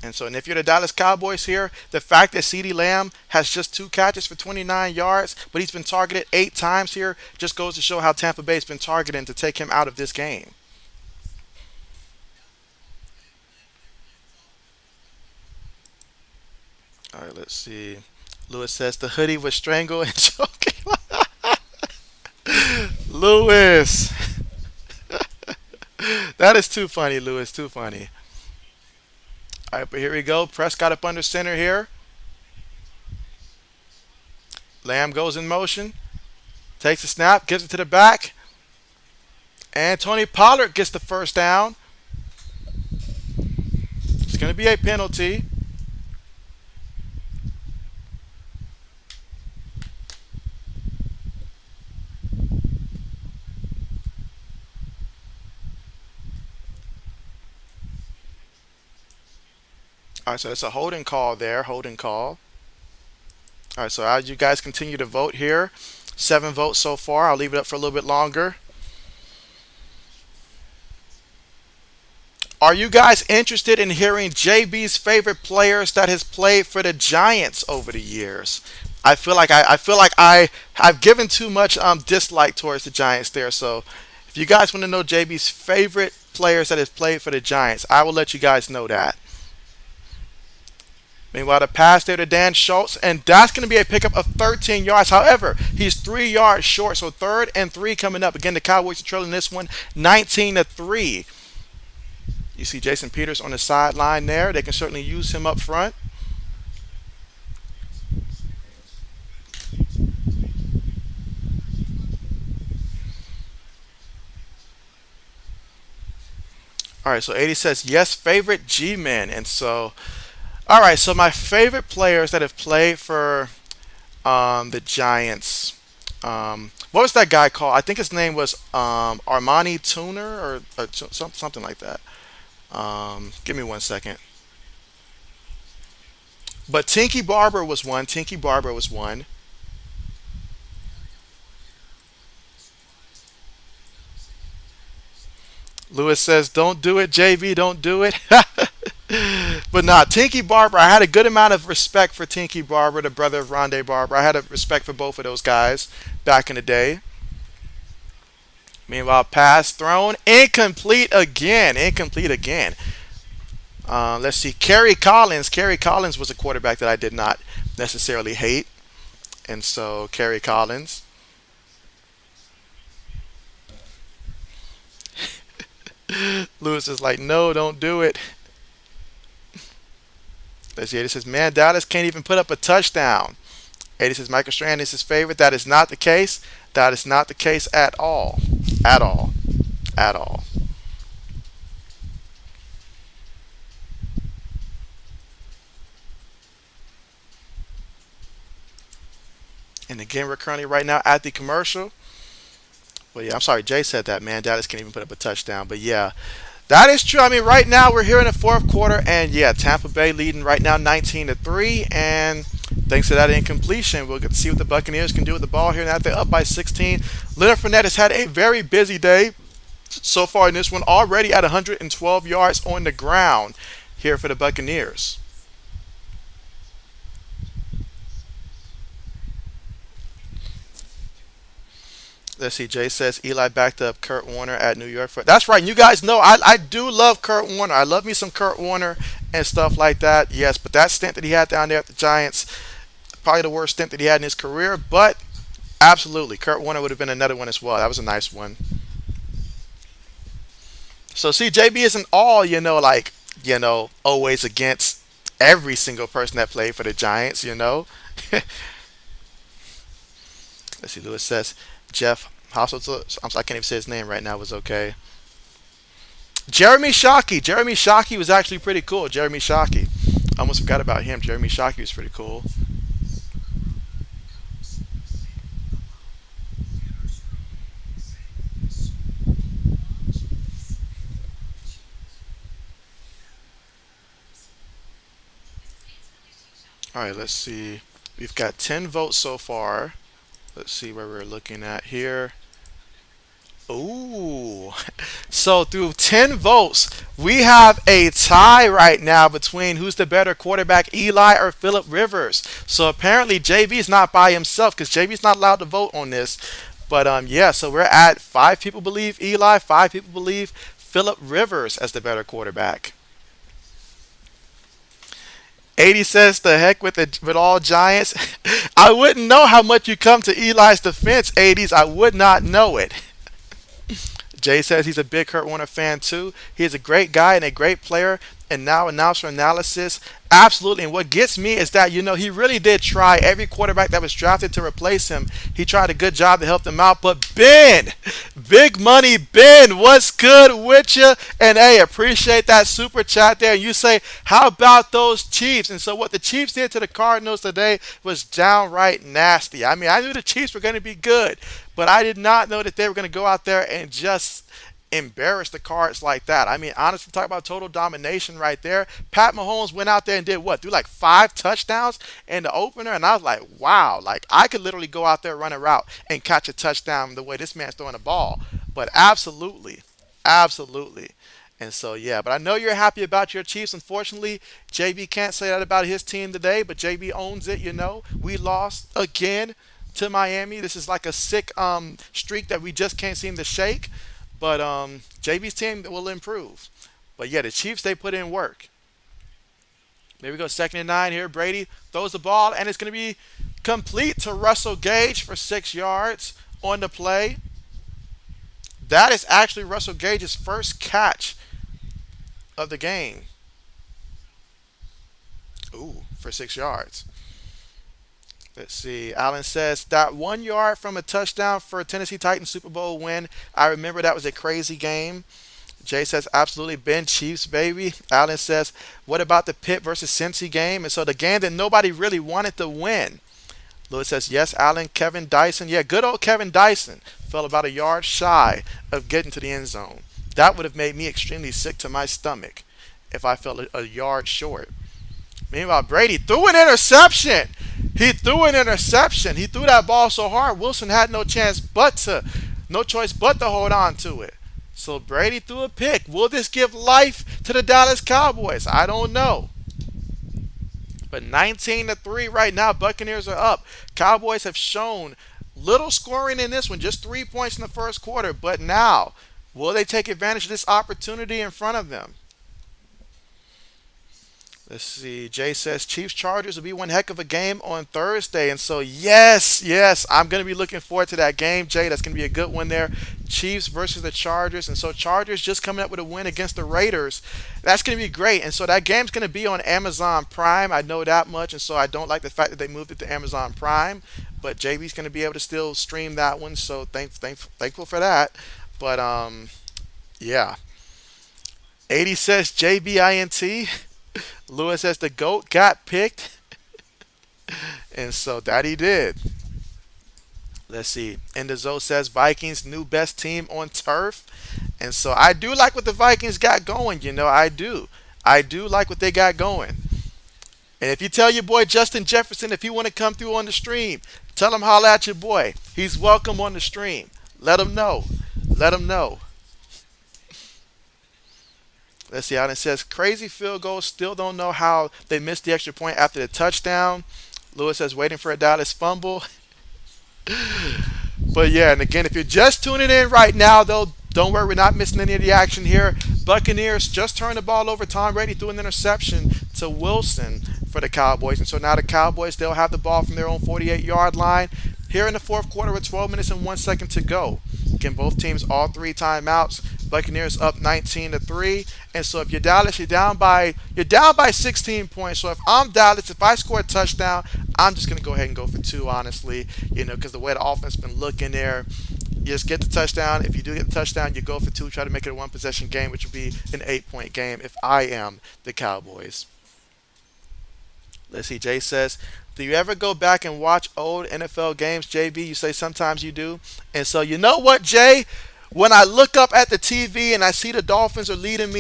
And if you're the Dallas Cowboys here, the fact that CeeDee Lamb has just 2 catches for 29 yards, but he's been targeted 8 times here, just goes to show how Tampa Bay's been targeting to take him out of this game. All right, let's see. Lewis says the hoodie was strangled and choking. Lewis. That is too funny, Lewis. Too funny. All right, but here we go. Prescott up under center here. Lamb goes in motion. Takes the snap, gives it to the back. And Tony Pollard gets the first down. It's going to be a penalty. All right, so it's a holding call there. Holding call. All right, so as you guys continue to vote here, 7 votes so far. I'll leave it up for a little bit longer. Are you guys interested in hearing JB's favorite players that has played for the Giants over the years? I've given too much dislike towards the Giants there. So if you guys want to know JB's favorite players that has played for the Giants, I will let you guys know that. Meanwhile, the pass there to Dan Schultz, and that's going to be a pickup of 13 yards. However, he's 3 yards short, so 3rd and 3 coming up. Again, the Cowboys are trailing this one 19-3. You see Jason Peters on the sideline there. They can certainly use him up front. All right, so 80 says, yes, favorite G-men. And so, all right, so my favorite players that have played for the Giants. What was that guy called? I think his name was Armani Tuner or something like that. Give me one second. But Tinky Barber was one. Tinky Barber was one. Lewis says, don't do it, JV, don't do it. But nah, Tinky Barber, I had a good amount of respect for Tinky Barber, the brother of Rondé Barber. I had a respect for both of those guys back in the day. Meanwhile, pass thrown, incomplete again. Incomplete again. Let's see, Kerry Collins. Kerry Collins was a quarterback that I did not necessarily hate. And so, Kerry Collins. Lewis is like, no, don't do it. Let's see, it says, man, Dallas can't even put up a touchdown. 80 says, Michael Strand is his favorite. That is not the case. That is not the case at all. At all. At all. And again, we're currently right now at the commercial. Well, yeah, I'm sorry. Jay said that, man. Dallas can't even put up a touchdown. But yeah, that is true. I mean, right now we're here in the fourth quarter, and yeah, Tampa Bay leading right now 19-3. And thanks to that incompletion, we'll get to see what the Buccaneers can do with the ball here. Now they're up by 16. Leonard Fournette has had a very busy day so far in this one, already at 112 yards on the ground here for the Buccaneers. Let's see. Jay says Eli backed up Kurt Warner at New York. That's right. You guys know I do love Kurt Warner. I love me some Kurt Warner and stuff like that. Yes, but that stint that he had down there at the Giants, probably the worst stint that he had in his career. But absolutely, Kurt Warner would have been another one as well. That was a nice one. So see, JB isn't all like always against every single person that played for the Giants. Let's see. Lewis says Jeff Hospital. I can't even say his name right now. Was okay. Jeremy Shockey. Jeremy Shockey was actually pretty cool. Jeremy Shockey. I almost forgot about him. Jeremy Shockey was pretty cool. All right, let's see. We've got 10 votes so far. Let's see where we're looking at here. Ooh. So through 10 votes, we have a tie right now between who's the better quarterback, Eli or Philip Rivers. So apparently JB's not by himself because JB's not allowed to vote on this. But yeah, so we're at 5 people believe Eli, 5 people believe Philip Rivers as the better quarterback. 80 says the heck with all Giants. I wouldn't know how much you come to Eli's defense, 80s. I would not know it. Jay says he's a big Kurt Warner fan too. He is a great guy and a great player. And now announcer analysis. Absolutely. And what gets me is that, he really did try every quarterback that was drafted to replace him. He tried a good job to help them out. But Ben, big money Ben, what's good with you? And hey, appreciate that super chat there. And you say, how about those Chiefs? And so what the Chiefs did to the Cardinals today was downright nasty. I mean, I knew the Chiefs were going to be good, but I did not know that they were going to go out there and just embarrass the Cards like that. I mean, honestly, talk about total domination right there. Pat Mahomes went out there and did what? Threw like 5 touchdowns in the opener, and I was like, wow, like I could literally go out there, run a route, and catch a touchdown the way this man's throwing the ball. But absolutely, absolutely. And so yeah, but I know you're happy about your Chiefs. Unfortunately, JB can't say that about his team today, but JB owns it. We lost again to Miami. This is like a sick streak that we just can't seem to shake. But JB's team will improve. But yeah, the Chiefs, they put in work. There we go, 2nd and 9 here. Brady throws the ball, and it's going to be complete to Russell Gage for 6 yards on the play. That is actually Russell Gage's first catch of the game. Ooh, for 6 yards. Let's see. Allen says that 1 yard from a touchdown for a Tennessee Titans Super Bowl win. I remember that was a crazy game. Jay says absolutely Ben Chiefs baby. Allen says what about the Pitt versus Cincy game? And so the game that nobody really wanted to win. Lewis says yes. Allen Kevin Dyson. Yeah, good old Kevin Dyson fell about a yard shy of getting to the end zone. That would have made me extremely sick to my stomach if I fell a yard short. Meanwhile, Brady threw an interception. He threw an interception. He threw that ball so hard, Wilson had no choice but to hold on to it. So Brady threw a pick. Will this give life to the Dallas Cowboys? I don't know. But 19-3 right now, Buccaneers are up. Cowboys have shown little scoring in this one, just 3 points in the first quarter. But now, will they take advantage of this opportunity in front of them? Let's see. Jay says Chiefs Chargers will be one heck of a game on Thursday. And so, yes, I'm going to be looking forward to that game, Jay. That's going to be a good one there. Chiefs versus the Chargers. And so, Chargers just coming up with a win against the Raiders. That's going to be great. And so, that game's going to be on Amazon Prime. I know that much. And so, I don't like the fact that they moved it to Amazon Prime. But JB's going to be able to still stream that one. So, thankful for that. But, yeah. 80 says JBINT. Lewis says the GOAT got picked. And so that he did. Let's see. Endezo says Vikings new best team on turf. And so I do like what the Vikings got going, I do. I do like what they got going. And if you tell your boy Justin Jefferson if he want to come through on the stream, tell him holla at your boy. He's welcome on the stream. Let him know. Let him know. Let's see how it says crazy field goal. Still don't know how they missed the extra point after the touchdown. Lewis says waiting for a Dallas fumble. But yeah, and again, if you're just tuning in right now, though, don't worry, we're not missing any of the action here. Buccaneers just turned the ball over. Tom Brady threw an interception to Wilson for the Cowboys. And so now the Cowboys, they'll have the ball from their own 48-yard line here in the fourth quarter with 12 minutes and 1 second to go. Again, both teams all three timeouts. Buccaneers up 19-3. And so if you're Dallas, you're down by 16 points. So if I'm Dallas, if I score a touchdown, I'm just gonna go ahead and go for two, honestly. Because the way the offense been looking there, you just get the touchdown. If you do get the touchdown, you go for two. Try to make it a one possession game, which would be an 8-point game if I am the Cowboys. Let's see. Jay says, do you ever go back and watch old NFL games, JB? You say sometimes you do. And so you know what, Jay? When I look up at the TV and I see the Dolphins are leading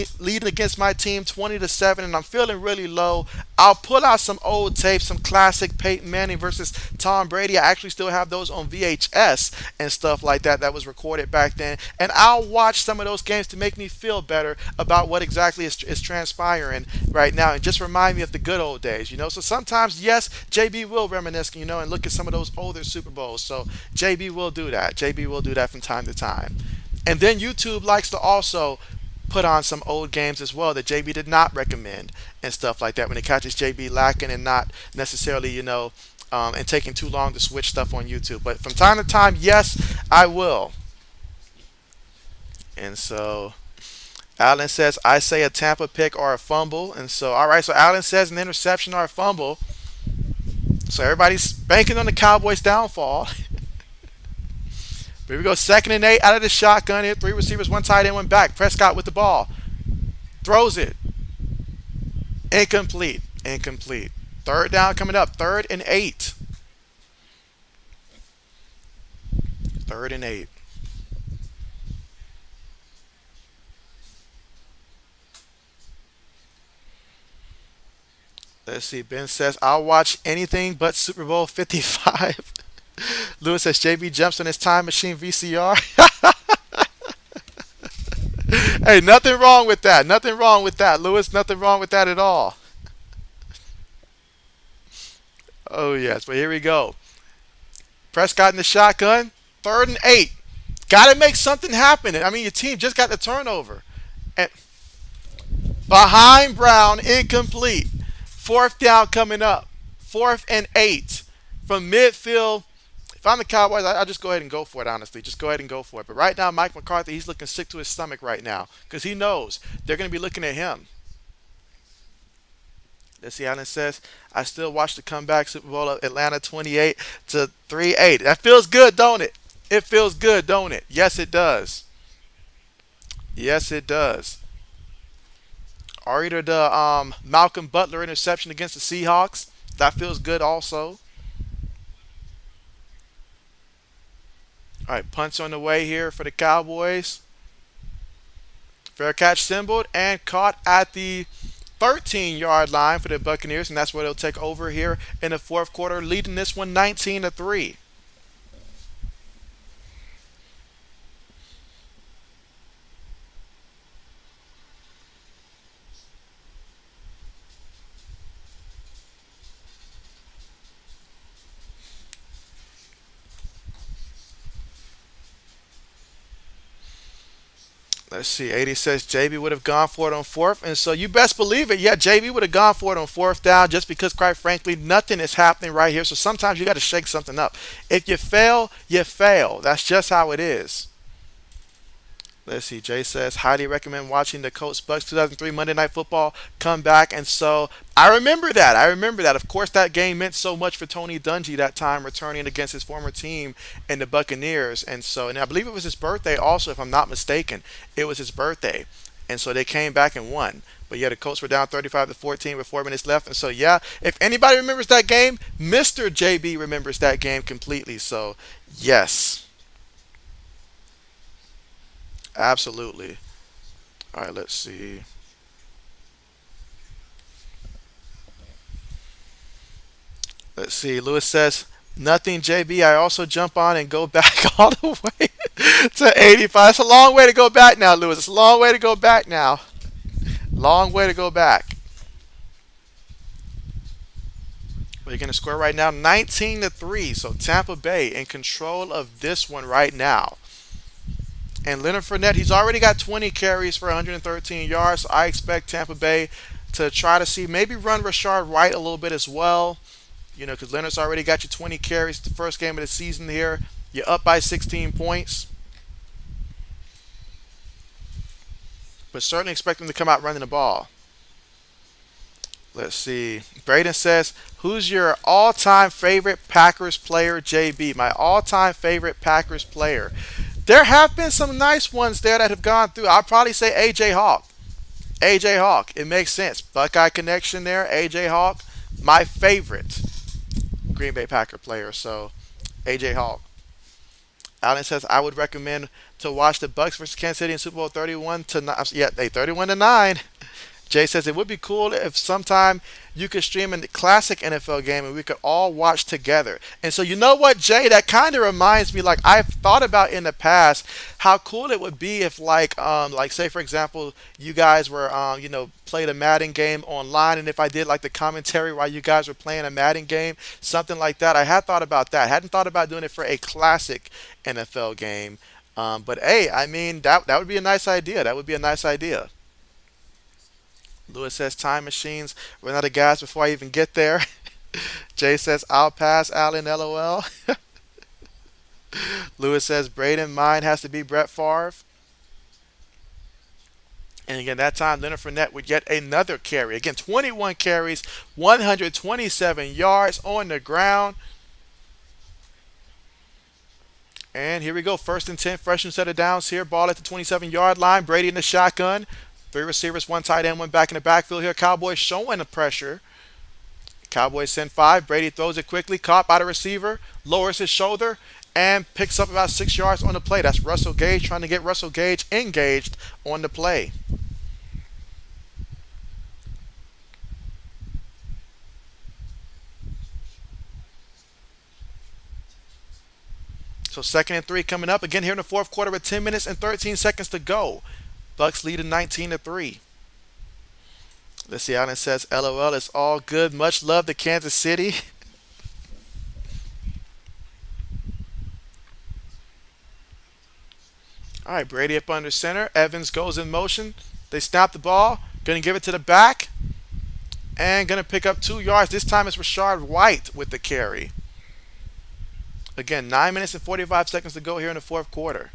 against my team 20-7, and I'm feeling really low, I'll pull out some old tapes, some classic Peyton Manning versus Tom Brady. I actually still have those on VHS and stuff like that that was recorded back then, and I'll watch some of those games to make me feel better about what exactly is transpiring right now, and just remind me of the good old days. So sometimes, yes, JB will reminisce, and look at some of those older Super Bowls. So JB will do that. JB will do that from time to time. And then YouTube likes to also put on some old games as well that JB did not recommend and stuff like that when it catches JB lacking and not necessarily, and taking too long to switch stuff on YouTube. But from time to time, yes, I will. And so Alan says, I say a Tampa pick or a fumble. And so, all right, so Alan says an interception or a fumble. So everybody's banking on the Cowboys' downfall. Here we go, 2nd and 8 out of the shotgun here. 3 receivers, 1 tight end, 1 back. Prescott with the ball. Throws it. Incomplete. Incomplete. 3rd down coming up. 3rd and 8. 3rd and 8. Let's see. Ben says, I'll watch anything but Super Bowl 55. Lewis says JB jumps on his time machine VCR. Hey, nothing wrong with that. Nothing wrong with that, Lewis. Nothing wrong with that at all. Oh, yes. But here we go. Prescott in the shotgun. 3rd and 8. Got to make something happen. I mean, your team just got the turnover. And behind Brown, incomplete. 4th down coming up. 4th and 8. From midfield. If I'm the Cowboys, I'll just go ahead and go for it, honestly. Just go ahead and go for it. But right now, Mike McCarthy, he's looking sick to his stomach right now because he knows they're going to be looking at him. Let's see, Allen says, I still watch the comeback Super Bowl of Atlanta 28-3-8. That feels good, don't it? It feels good, don't it? Yes, it does. Yes, it does. Or either the Malcolm Butler interception against the Seahawks. That feels good also. All right, punts on the way here for the Cowboys. Fair catch symboled and caught at the 13-yard line for the Buccaneers, and that's where they'll take over here in the fourth quarter, leading this one 19-3. Let's see. 80 says JB would have gone for it on 4th. And so you best believe it. Yeah, JB would have gone for it on 4th down just because, quite frankly, nothing is happening right here. So sometimes you got to shake something up. If you fail, you fail. That's just how it is. Let's see. Jay says, highly recommend watching the Colts Bucks 2003 Monday Night Football come back. And so I remember that. I remember that. Of course, that game meant so much for Tony Dungy that time, returning against his former team in the Buccaneers. And I believe it was his birthday also, if I'm not mistaken. It was his birthday. and so they came back and won. But yeah, the Colts were down 35-14 with 4 minutes left, and so yeah, if anybody remembers that game, Mr. JB remembers that game completely. So yes, absolutely. All right, let's see. Let's see. Lewis says, nothing, JB. I also jump on and go back all the way to 85. It's a long way to go back now, Lewis. It's a long way to go back now. Long way to go back. But you're going to score right now 19-3. So Tampa Bay in control of this one right now. And Leonard Fournette, he's already got 20 carries for 113 yards. So I expect Tampa Bay to try to see maybe run Rashard White a little bit as well. Because Leonard's already got you 20 carries the first game of the season here. You're up by 16 points. But certainly expect him to come out running the ball. Let's see. Braden says, who's your all-time favorite Packers player, JB? My all-time favorite Packers player. There have been some nice ones there that have gone through. I'll probably say A.J. Hawk. A.J. Hawk. It makes sense. Buckeye connection there. A.J. Hawk. My favorite Green Bay Packer player. So, A.J. Hawk. Allen says, I would recommend to watch the Bucks versus Kansas City in Super Bowl 31 to 9. Yeah, 31-9. Jay says it would be cool if sometime you could stream a classic NFL game and we could all watch together. And so you know what, Jay, that kind of reminds me, like I've thought about in the past how cool it would be if like say for example you guys were played a Madden game online, and if I did like the commentary while you guys were playing a Madden game, something like that. I had thought about that. Hadn't thought about doing it for a classic NFL game. But hey, I mean that would be a nice idea. That would be a nice idea. Lewis says time machines run out of gas before I even get there. Jay says I'll pass Allen, LOL. Lewis says Braden, mine has to be Brett Favre. And again, that time Leonard Fournette would get another carry. Again, 21 carries, 127 yards on the ground. And here we go. 1st and 10, fresh set of downs here. Ball at the 27-yard line. Brady in the shotgun. 3 receivers, 1 tight end, 1 back in the backfield here. Cowboys showing the pressure. Cowboys send 5. Brady throws it quickly. Caught by the receiver. Lowers his shoulder and picks up about 6 yards on the play. That's Russell Gage trying to get Russell Gage engaged on the play. So 2nd and 3 coming up. Again here in the fourth quarter with 10 minutes and 13 seconds to go. Bucks leading 19-3. Let's see. Allen says, LOL, it's all good. Much love to Kansas City. All right, Brady up under center. Evans goes in motion. They snap the ball. Going to give it to the back. And going to pick up 2 yards. This time it's Rashard White with the carry. Again, 9 minutes and 45 seconds to go here in the fourth quarter.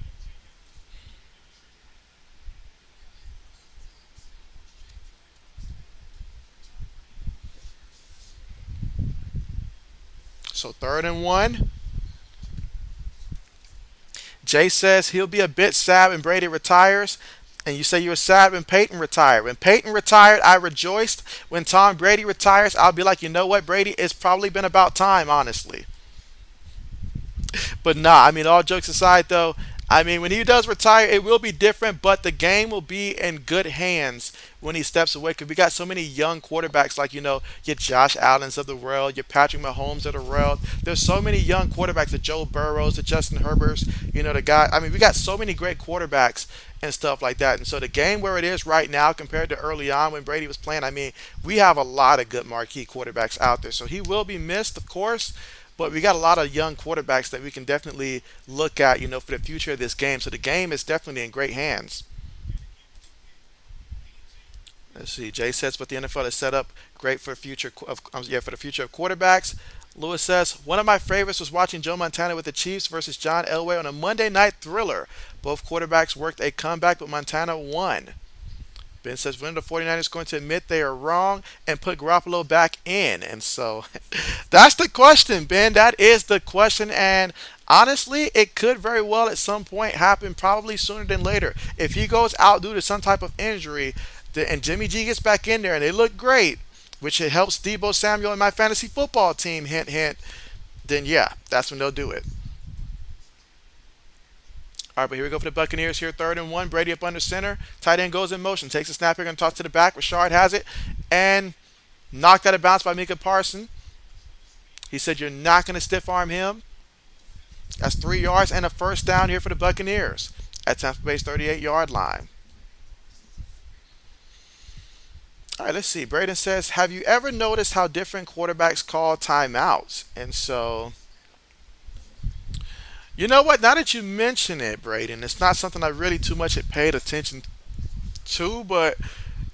So 3rd and 1. Jay says he'll be a bit sad when Brady retires. And you say you were sad when Peyton retired. When Peyton retired, I rejoiced. When Tom Brady retires, I'll be like, you know what, Brady? It's probably been about time, honestly. But nah, I mean, all jokes aside, though, I mean, when he does retire, it will be different, but the game will be in good hands when he steps away. Because we got so many young quarterbacks, like, your Josh Allens of the world, your Patrick Mahomes of the world. There's so many young quarterbacks, the Joe Burrows, the Justin Herberts, the guy. I mean, we got so many great quarterbacks and stuff like that. And so the game where it is right now compared to early on when Brady was playing, I mean, we have a lot of good marquee quarterbacks out there. So he will be missed, of course. But we got a lot of young quarterbacks that we can definitely look at, for the future of this game. So the game is definitely in great hands. Let's see. Jay says, "But the NFL is set up great for future for the future of quarterbacks." Lewis says, "One of my favorites was watching Joe Montana with the Chiefs versus John Elway on a Monday night thriller. Both quarterbacks worked a comeback, but Montana won." Ben says, when are the 49ers going to admit they are wrong and put Garoppolo back in? And so that's the question, Ben. That is the question. And Honestly, it could very well at some point happen, probably sooner than later. If he goes out due to some type of injury, and Jimmy G gets back in there and they look great, which it helps Debo Samuel and my fantasy football team, hint, hint, then yeah, that's when they'll do it. All right, but here we go for the Buccaneers here, 3rd and 1. Brady up under center. Tight end goes in motion, takes a snap here, going to toss to the back. Rashard has it, and knocked out of bounds by Micah Parson. He said, "You're not going to stiff arm him." That's 3 yards and a first down here for the Buccaneers at Tampa Bay's 38-yard line. All right, let's see. Braden says, "Have you ever noticed how different quarterbacks call timeouts?" And so, you know what? Now that you mention it, Braden, it's not something I really too much had paid attention to, but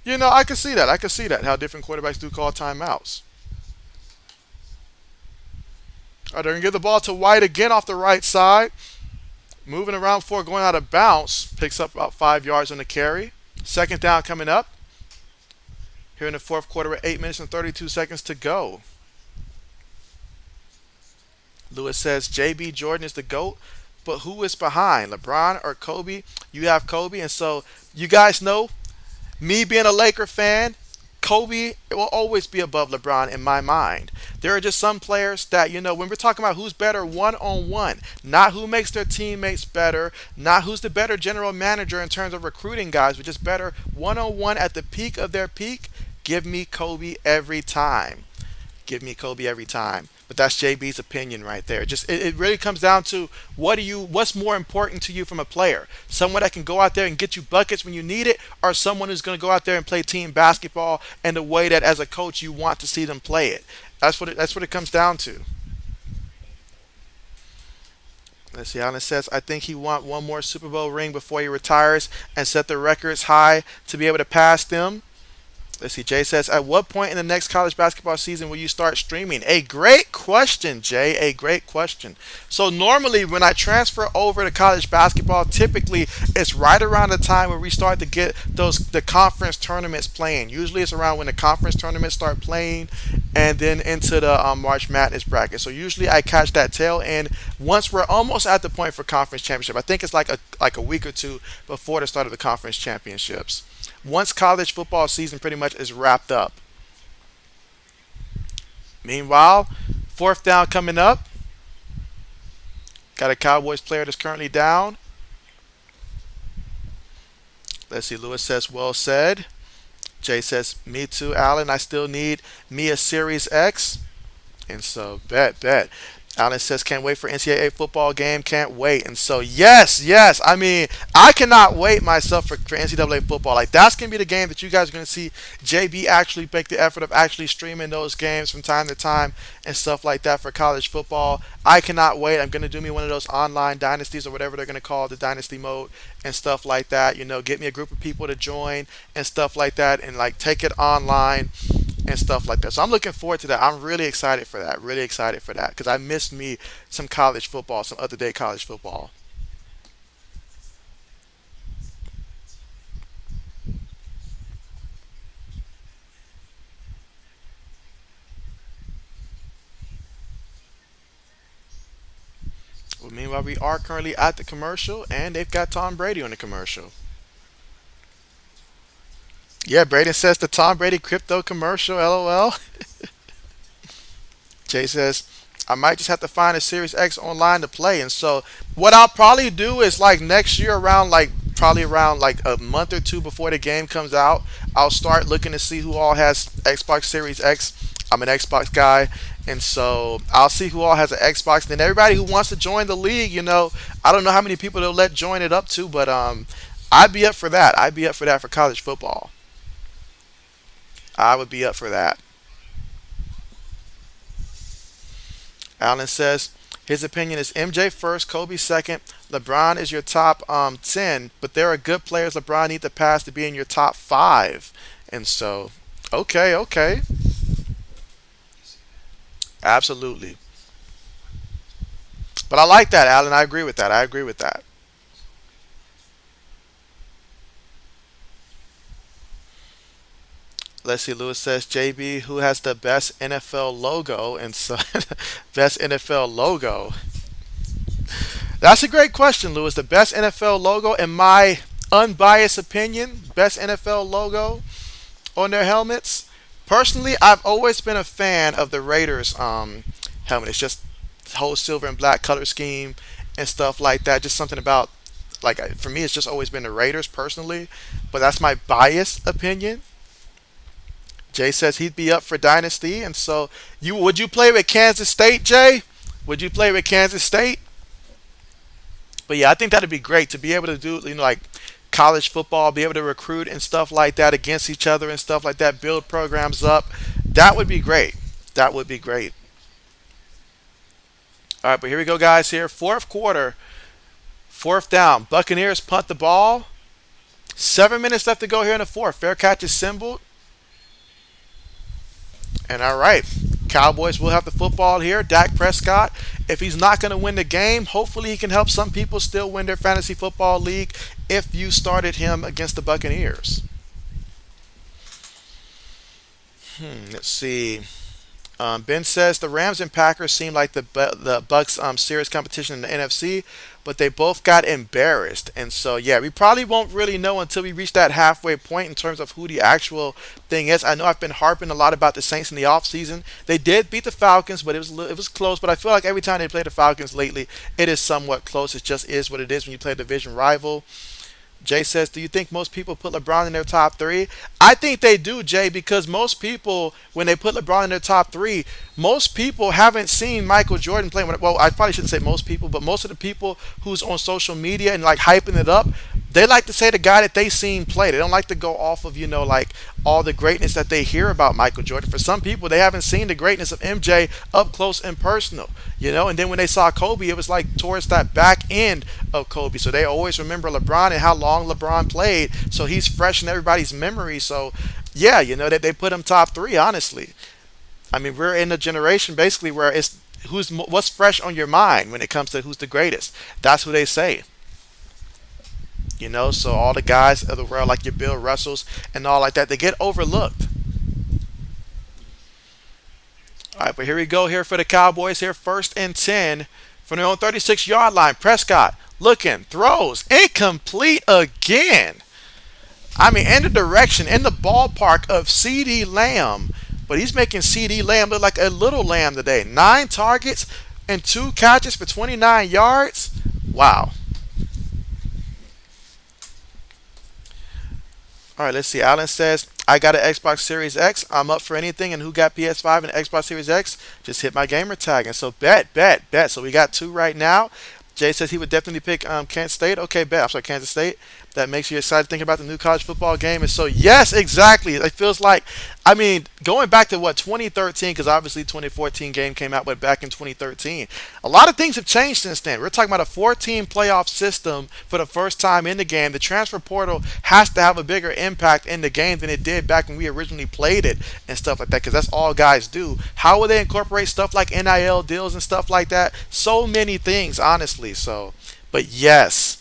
I can see that. I can see that how different quarterbacks do call timeouts. All right, they're gonna give the ball to White again off the right side, moving around before going out of bounds. Picks up about 5 yards on the carry. Second down coming up here in the fourth quarter with 8 minutes and 32 seconds to go. Lewis says JB Jordan is the GOAT, but who is behind, LeBron or Kobe? You have Kobe, and so you guys know me being a Laker fan, Kobe will always be above LeBron in my mind. There are just some players that, when we're talking about who's better one on one, not who makes their teammates better, not who's the better general manager in terms of recruiting guys, but just better one on one at the peak of their peak, give me Kobe every time. Give me Kobe every time. But that's JB's opinion right there. Just it really comes down to what's more important to you from a player? Someone that can go out there and get you buckets when you need it, or someone who's going to go out there and play team basketball in the way that as a coach you want to see them play it. That's what it comes down to. Let's see. Allen says, "I think he want one more Super Bowl ring before he retires and set the records high to be able to pass them." Let's see. Jay says, "At what point in the next college basketball season will you start streaming?" A great question, Jay. A great question. So normally when I transfer over to college basketball, typically it's right around the time where we start to get the conference tournaments playing. Usually it's around when the conference tournaments start playing, and then into the March Madness bracket. So usually I catch that tail end once we're almost at the point for conference championship. I think it's like a week or two before the start of the conference championships. Once college football season pretty much is wrapped up. Meanwhile, fourth down coming up. Got a Cowboys player that's currently down. Let's see. Lewis says, "Well said." Jay says, "Me too, Allen. I still need me a Series X." And so, bet. Allen says, "Can't wait for NCAA football game. Can't wait." And so, yes, yes. I mean, I cannot wait myself for NCAA football. Like, that's going to be the game that you guys are going to see JB actually make the effort of actually streaming those games from time to time and stuff like that for college football. I cannot wait. I'm going to do me one of those online dynasties or whatever they're going to call it, the dynasty mode and stuff like that. Get me a group of people to join and stuff like that, and like take it online and stuff like that. So I'm looking forward to that. I'm really excited for that. Really excited for that because I miss me some college football, some other day college football. Well, meanwhile, we are currently at the commercial, and they've got Tom Brady on the commercial. Yeah, Braden says the Tom Brady crypto commercial. LOL. Jay says, "I might just have to find a Series X online to play." And so, what I'll probably do is like next year, around like probably around like a month or two before the game comes out, I'll start looking to see who all has Xbox Series X. I'm an Xbox guy, and so I'll see who all has an Xbox. And then everybody who wants to join the league, I don't know how many people they'll let join it up to, but I'd be up for that. I'd be up for that for college football. I would be up for that. Allen says his opinion is MJ first, Kobe second. LeBron is your top 10, but there are good players LeBron need to pass to be in your top five. And so, okay, okay, absolutely. But I like that, Allen. I agree with that. I agree with that. Let's see. Lewis says JB, who has the best NFL logo, and so best NFL logo. That's a great question, Lewis. The best NFL logo, in my unbiased opinion, best NFL logo on their helmets. Personally, I've always been a fan of the Raiders helmet. It's just the whole silver and black color scheme and stuff like that. Just something about for me, it's just always been the Raiders personally. But that's my biased opinion. Jay says he'd be up for Dynasty, and so you would you play with Kansas State, Jay? Would you play with Kansas State? But yeah, I think that'd be great to be able to do, like college football, be able to recruit and stuff like that against each other and stuff like that, build programs up. That would be great. That would be great. All right, but here we go, guys. Here, fourth quarter, fourth down. Buccaneers punt the ball. 7 minutes left to go here in the fourth. Fair catch is symboled. And all right, Cowboys will have the football here. Dak Prescott, if he's not going to win the game, hopefully he can help some people still win their fantasy football league if you started him against the Buccaneers. Let's see. Ben says the Rams and Packers seem like the Bucks serious competition in the NFC, but they both got embarrassed, and so yeah, we probably won't really know until we reach that halfway point in terms of who the actual thing is. I know I've been harping a lot about the Saints in the offseason. They did beat the Falcons, but it was close. But I feel like every time they play the Falcons lately, it is somewhat close. It just is what it is when you play a division rival. Jay says, do you think most people put LeBron in their top three? I think they do, Jay, because most people, when they put LeBron in their top three, most people haven't seen Michael Jordan play. Well, I probably shouldn't say most people, but most of the people who's on social media and like hyping it up, they like to say the guy that they seen play. They don't like to go off of, like all the greatness that they hear about Michael Jordan. For some people, they haven't seen the greatness of MJ up close and personal. And then when they saw Kobe, it was like towards that back end of Kobe. So they always remember LeBron and how long LeBron played. So he's fresh in everybody's memory. So yeah, that they put him top three, honestly. I mean, we're in a generation basically where it's what's fresh on your mind when it comes to who's the greatest. That's who they say. So all the guys of the world, like your Bill Russells and all like that, they get overlooked. All right, but here we go here for the Cowboys here. 1st and 10 from their own 36-yard line. Prescott looking, throws, incomplete again. I mean, in the direction, in the ballpark of CD Lamb. But he's making CD Lamb look like a little lamb today. 9 targets and 2 catches for 29 yards. Wow. All right, let's see. Alan says, I got an Xbox Series X. I'm up for anything. And who got PS5 and Xbox Series X? Just hit my gamer tag. And so bet. So we got 2 right now. Jay says he would definitely pick Kent State. Okay, bet. I'm sorry, Kansas State. That makes you excited thinking about the new college football game. And so, yes, exactly. It feels like, I mean, going back to 2013, because obviously 2014 game came out, but back in 2013. A lot of things have changed since then. We're talking about a 14 playoff system for the first time in the game. The transfer portal has to have a bigger impact in the game than it did back when we originally played it and stuff like that, because that's all guys do. How will they incorporate stuff like NIL deals and stuff like that? So many things, honestly. So, but yes.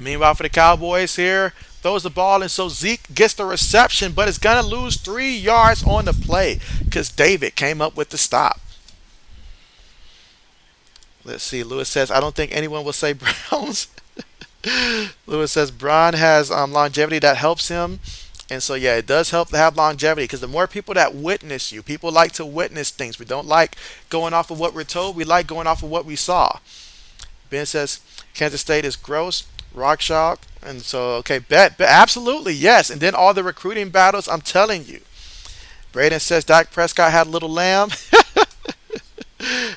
Meanwhile, for the Cowboys here, throws the ball, and so Zeke gets the reception, but it's going to lose 3 yards on the play because David came up with the stop. Let's see. Lewis says, I don't think anyone will say Browns. Lewis says, Braun has longevity that helps him. And so, yeah, it does help to have longevity because the more people that witness you, people like to witness things. We don't like going off of what we're told. We like going off of what we saw. Ben says, Kansas State is gross. Rock Shock. And so, okay, bet, absolutely, yes. And then all the recruiting battles, I'm telling you. Braden says Dak Prescott had a little lamb.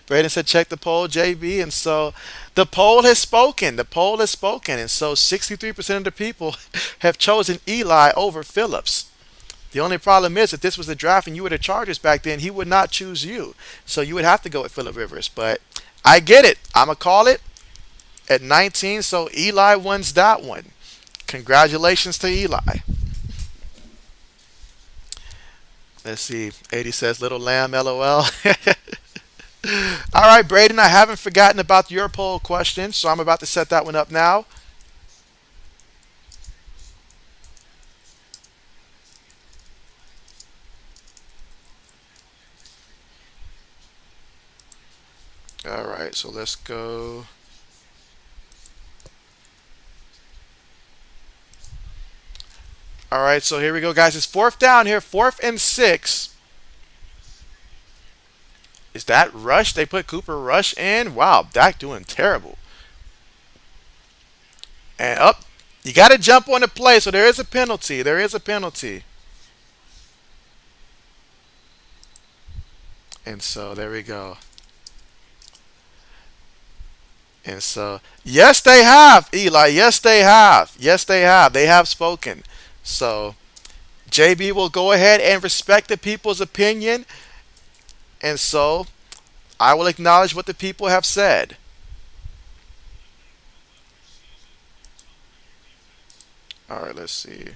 Braden said check the poll, JB. And so the poll has spoken. The poll has spoken. And so 63% of the people have chosen Eli over Phillips. The only problem is if this was the draft and you were the Chargers back then, he would not choose you. So you would have to go with Phillip Rivers. But I get it. I'm going to call it. At 19, so Eli wins that one. Congratulations to Eli. Let's see. 80 says, Little Lamb, LOL. All right, Braden, I haven't forgotten about your poll question, so I'm about to set that one up now. All right. right, so let's go. All right, so here we go, guys. It's fourth down here, 4th and 6. Is that Rush? They put Cooper Rush in. Wow, Dak doing terrible. And up, you got to jump on the play. So there is a penalty. There is a penalty. And so there we go. And so yes, they have Eli. Yes, they have. Yes, they have. They have spoken. So JB will go ahead and respect the people's opinion. And so I will acknowledge what the people have said. All right, let's see.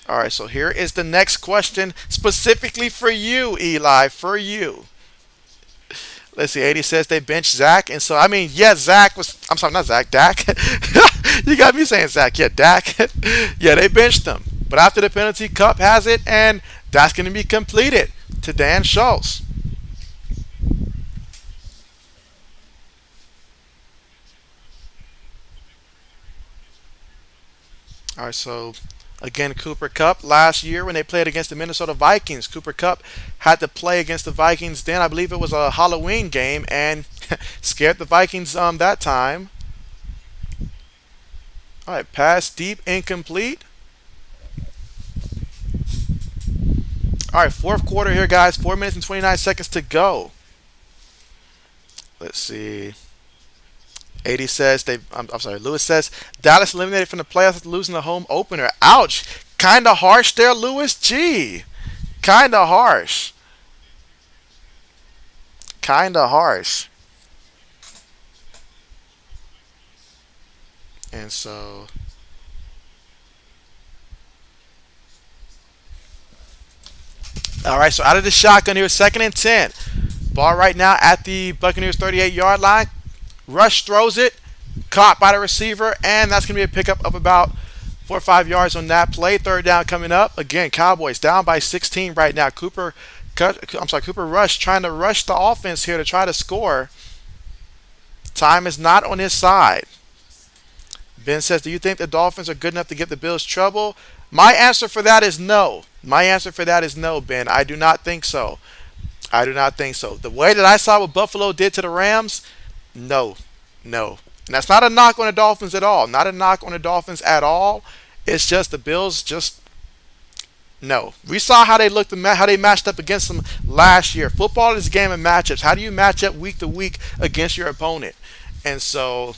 All right, so here is the next question specifically for you, Eli, for you. Let's see. 80 says they benched Zach, and so I mean, yes, Zach was. I'm sorry, not Zach. Dak. You got me saying Zach. Yeah, Dak. Yeah, they benched him, but after the penalty, Cup has it, and that's going to be completed to Dan Schultz. All right, so again, Cooper Cup last year when they played against the Minnesota Vikings, Cooper Cup had to play against the Vikings. Then I believe it was a Halloween game and scared the Vikings that time. All right, pass deep, incomplete. All right, fourth quarter here, guys. 4 minutes and 29 seconds to go. Let's see. 80 says they. I'm sorry. Lewis says Dallas eliminated from the playoffs after losing the home opener. Ouch. Kind of harsh there, Lewis. Gee. Kind of harsh. Kind of harsh. And so. All right, so out of the shotgun here, 2nd and 10. Ball right now at the Buccaneers 38-yard line. Rush throws it, caught by the receiver, and that's going to be a pickup of about 4 or 5 yards on that play. Third down coming up. Again, Cowboys down by 16 right now. Cooper Rush trying to rush the offense here to try to score. Time is not on his side. Ben says, do you think the Dolphins are good enough to give the Bills trouble? My answer for that is no. My answer for that is no, Ben. I do not think so. I do not think so. The way that I saw what Buffalo did to the Rams, no. No. And that's not a knock on the Dolphins at all. Not a knock on the Dolphins at all. It's just the Bills just no. We saw how they looked, how they matched up against them last year. Football is a game of matchups. How do you match up week to week against your opponent? And so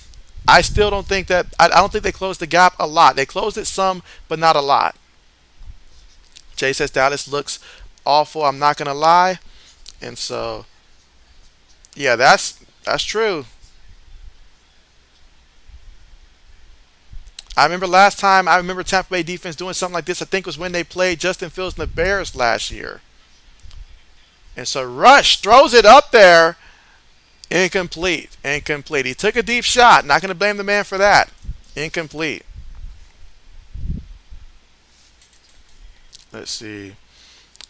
I still don't think that I don't think they closed the gap a lot. They closed it some, but not a lot. Jay says Dallas looks awful. I'm not gonna lie. And so yeah, that's true. I remember last time I remember Tampa Bay defense doing something like this. I think was when they played Justin Fields and the Bears last year. And so Rush throws it up there. Incomplete. Incomplete. He took a deep shot. Not going to blame the man for that. Incomplete. Let's see.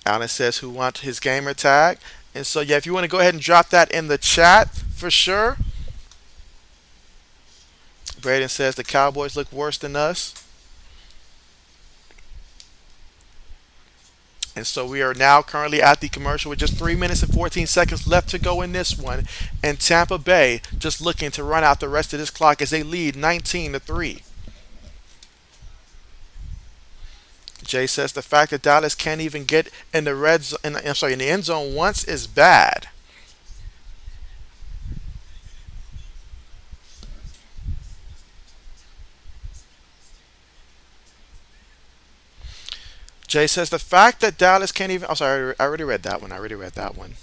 Alan says who wants his gamer tag. And so, yeah, if you want to go ahead and drop that in the chat for sure. Braden says the Cowboys look worse than us. And so we are now currently at the commercial with just 3 minutes and 14 seconds left to go in this one. And Tampa Bay just looking to run out the rest of this clock as they lead 19-3. Jay says the fact that Dallas can't even get in the in the end zone once is bad. Jay says the fact that Dallas can't even. I'm sorry, I already read that one. I already read that one.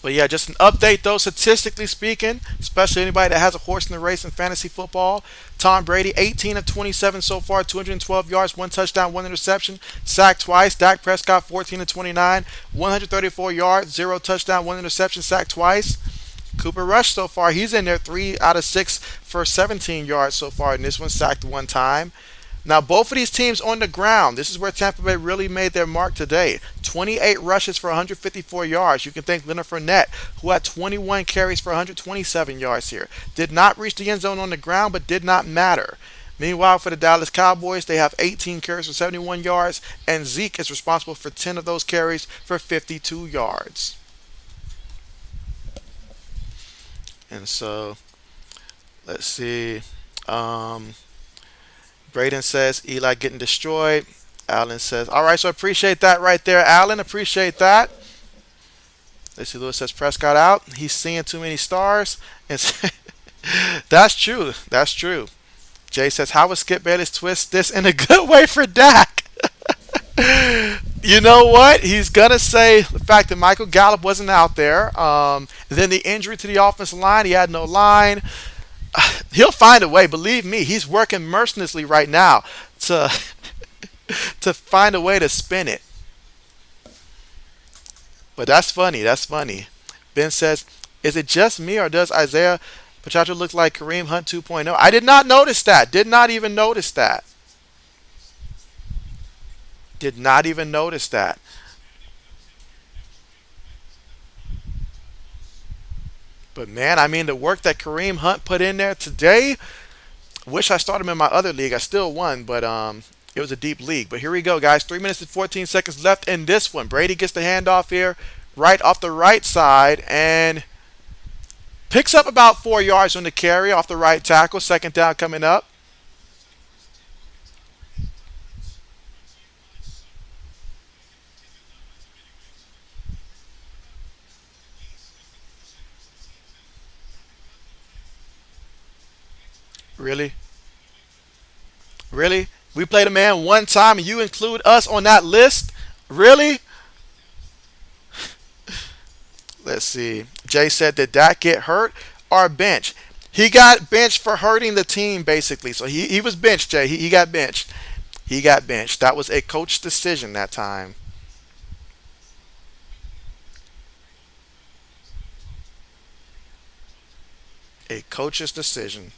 But yeah, just an update though, statistically speaking, especially anybody that has a horse in the race in fantasy football. Tom Brady, 18 of 27 so far, 212 yards, 1 touchdown, 1 interception, sacked twice. Dak Prescott, 14 of 29, 134 yards, 0 touchdown, 1 interception, sacked twice. Cooper Rush so far, he's in there 3 out of 6 for 17 yards so far, and this one sacked 1 time. Now, both of these teams on the ground, this is where Tampa Bay really made their mark today. 28 rushes for 154 yards. You can thank Leonard Fournette, who had 21 carries for 127 yards here. Did not reach the end zone on the ground, but did not matter. Meanwhile, for the Dallas Cowboys, they have 18 carries for 71 yards, and Zeke is responsible for 10 of those carries for 52 yards. And so, let's see. Um, Braden says Eli getting destroyed. Allen says, all right, so appreciate that right there, Allen. Appreciate that. Let's see, Lewis says Prescott out. He's seeing too many stars. And that's true. That's true. Jay says, how would Skip Bayless twist this in a good way for Dak? You know what? He's going to say the fact that Michael Gallup wasn't out there. Then the injury to the offensive line. He had no line. He'll find a way. Believe me, he's working mercilessly right now to to find a way to spin it. But that's funny. That's funny. Ben says, is it just me or does Isaiah Pacheco look like Kareem Hunt 2.0? I did not notice that. Did not even notice that. Did not even notice that. But man, I mean, the work that Kareem Hunt put in there today. Wish I started him in my other league. I still won, but it was a deep league. But here we go, guys. 3 minutes and 14 seconds left in this one. Brady gets the handoff here, right off the right side, and picks up about 4 yards on the carry off the right tackle. Second down coming up. Really? Really? We played a man one time and you include us on that list? Really? Let's see. Jay said, did Dak get hurt or bench? He got benched for hurting the team, basically. So he was benched, Jay. He got benched. He got benched. That was a coach decision that time. A coach's decision.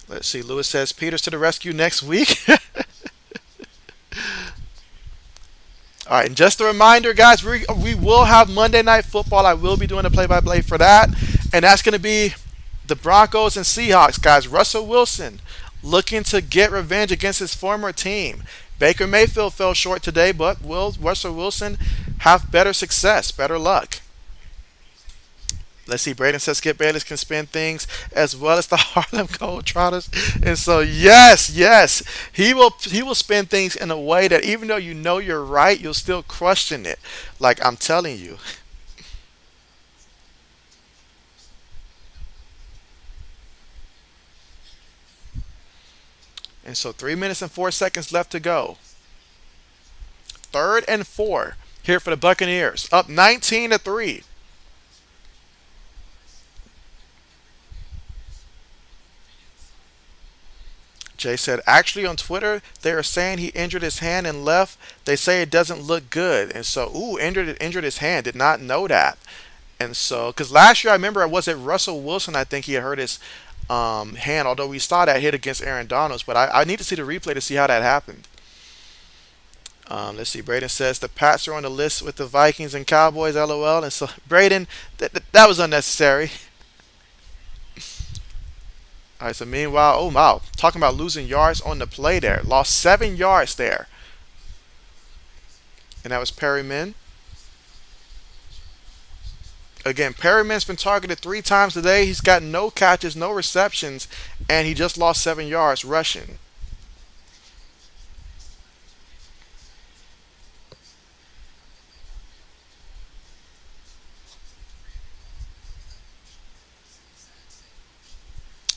Let's see. Lewis says, Peters to the rescue next week. All right, and just a reminder, guys, we will have Monday Night Football. I will be doing a play-by-play for that, and that's going to be the Broncos and Seahawks, guys. Russell Wilson looking to get revenge against his former team. Baker Mayfield fell short today, but will Russell Wilson have better success, better luck? Let's see. Braden says Skip Bayless can spin things as well as the Harlem Globetrotters, and so yes, he will spin things in a way that even though you know you're right, you'll still question it. Like I'm telling you. And so 3 minutes and 4 seconds left to go. 3rd and 4 here for the Buccaneers, up 19-3. Jay said, actually on Twitter, they are saying he injured his hand and left. They say it doesn't look good. And so, injured his hand. Did not know that. And so, because last year I remember, was it Russell Wilson? I think he had hurt his hand, although we saw that hit against Aaron Donalds. But I need to see the replay to see how that happened. Let's see. Braden says the Pats are on the list with the Vikings and Cowboys, LOL. And so, Braden, that was unnecessary. All right, so meanwhile, oh wow, talking about losing yards on the play there. Lost 7 yards there. And that was Perryman. Again, Perryman's been targeted 3 times today. He's got no catches, no receptions, and he just lost 7 yards rushing.